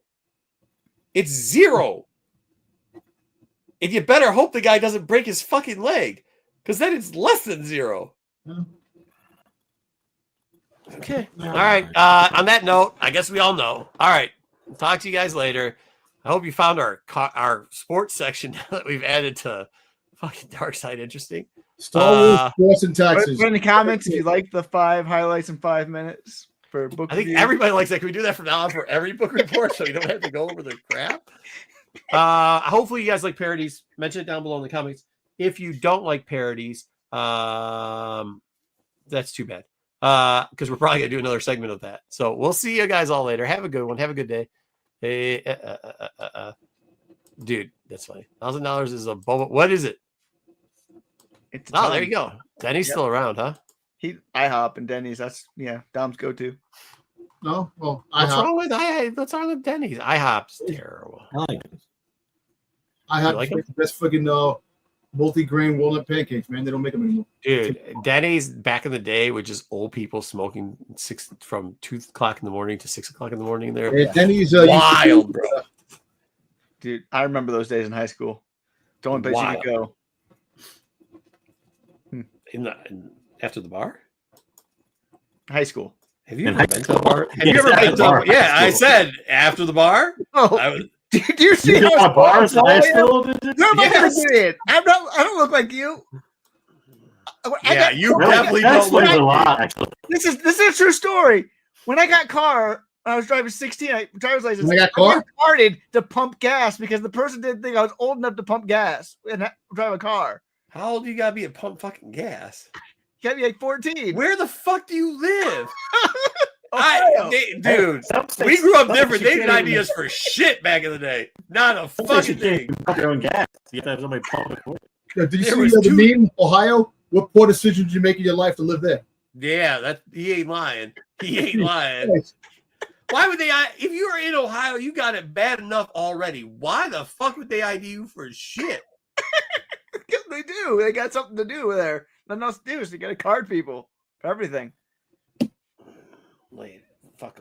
Speaker 5: It's 0. And you better hope the guy doesn't break his fucking leg, because then it's less than 0.
Speaker 3: Yeah.
Speaker 5: Okay. All right. On that note, I guess we all know. All right. Talk to you guys later. I hope you found our sports section that we've added to fucking Dark Side interesting.
Speaker 3: Star Wars, sports, and taxes.
Speaker 2: Put in the comments if you like the 5 highlights in 5 minutes for book
Speaker 5: I think
Speaker 2: review.
Speaker 5: everybody likes that. Can we do that from now on for every book report so you don't have to go over the crap? Hopefully you guys like parodies. Mention it down below in the comments. If you don't like parodies, that's too bad. Because we're probably gonna do another segment of that. So we'll see you guys all later. Have a good one. Have a good day. Hey, dude, that's funny. $1,000 is a boba. What is it?
Speaker 2: It's
Speaker 5: Oh, there you go. Denny's still around, huh?
Speaker 2: IHOP and Denny's. That's Dom's go-to.
Speaker 3: No, well,
Speaker 5: What's wrong with Denny's? IHOP's terrible.
Speaker 4: I like it.
Speaker 3: I have
Speaker 5: like
Speaker 3: the best freaking multi-grain walnut pancakes, man. They don't make them anymore.
Speaker 5: Dude, Denny's back in the day with just old people smoking from 2 o'clock in the morning to 6 o'clock in the morning. There,
Speaker 3: Yeah, Denny's
Speaker 5: wild, bro.
Speaker 2: Dude, I remember those days in high school. The only place you could go.
Speaker 5: After the bar.
Speaker 2: High school.
Speaker 5: Have you
Speaker 4: In
Speaker 5: ever
Speaker 4: high
Speaker 5: been to
Speaker 4: school?
Speaker 5: a bar? Have
Speaker 4: Yes,
Speaker 5: you ever
Speaker 4: at
Speaker 5: been
Speaker 4: the
Speaker 5: to a
Speaker 4: bar.
Speaker 5: bar? Yeah,
Speaker 4: High
Speaker 5: I
Speaker 4: school.
Speaker 5: said after the bar.
Speaker 2: Oh,
Speaker 5: I was,
Speaker 2: do you see
Speaker 4: You
Speaker 2: how
Speaker 4: got bars in
Speaker 2: small I
Speaker 4: high
Speaker 2: am?
Speaker 4: school?
Speaker 2: Who am I
Speaker 5: Yes.
Speaker 2: gonna get in? I don't look like you.
Speaker 5: yeah, you
Speaker 4: Really?
Speaker 5: definitely
Speaker 4: That
Speaker 5: don't
Speaker 4: explains
Speaker 5: look
Speaker 4: a lot, actually.
Speaker 2: This is a true story. When I got car, when I was driving 16, driver's license.
Speaker 3: When I got car?
Speaker 2: Started to pump gas because the person didn't think I was old enough to pump gas and drive a car.
Speaker 5: How old do you gotta be to pump fucking gas?
Speaker 2: You got me like 14.
Speaker 5: Where the fuck do you live?
Speaker 2: Ohio.
Speaker 5: Dude,
Speaker 4: Some states-
Speaker 5: we grew up
Speaker 4: some
Speaker 5: different.
Speaker 4: states
Speaker 5: They
Speaker 4: you
Speaker 5: didn't
Speaker 4: can't
Speaker 5: ID us for shit back in the day. Not a
Speaker 4: some states
Speaker 5: fucking
Speaker 4: you can't
Speaker 5: thing.
Speaker 4: even pump your own gas. You have to have somebody pump it for you.
Speaker 3: Did you
Speaker 5: There
Speaker 3: see
Speaker 5: was
Speaker 3: the
Speaker 5: two-
Speaker 3: meme? Ohio? What poor decision did you make in your life to live there?
Speaker 5: Yeah, he ain't lying. He ain't lying. Why would they? If you are in Ohio, you got it bad enough already. Why the fuck would they ID you for shit?
Speaker 2: Because they do. They got something to do there. Nothing else to do. So you got to card people for everything.
Speaker 5: Fuck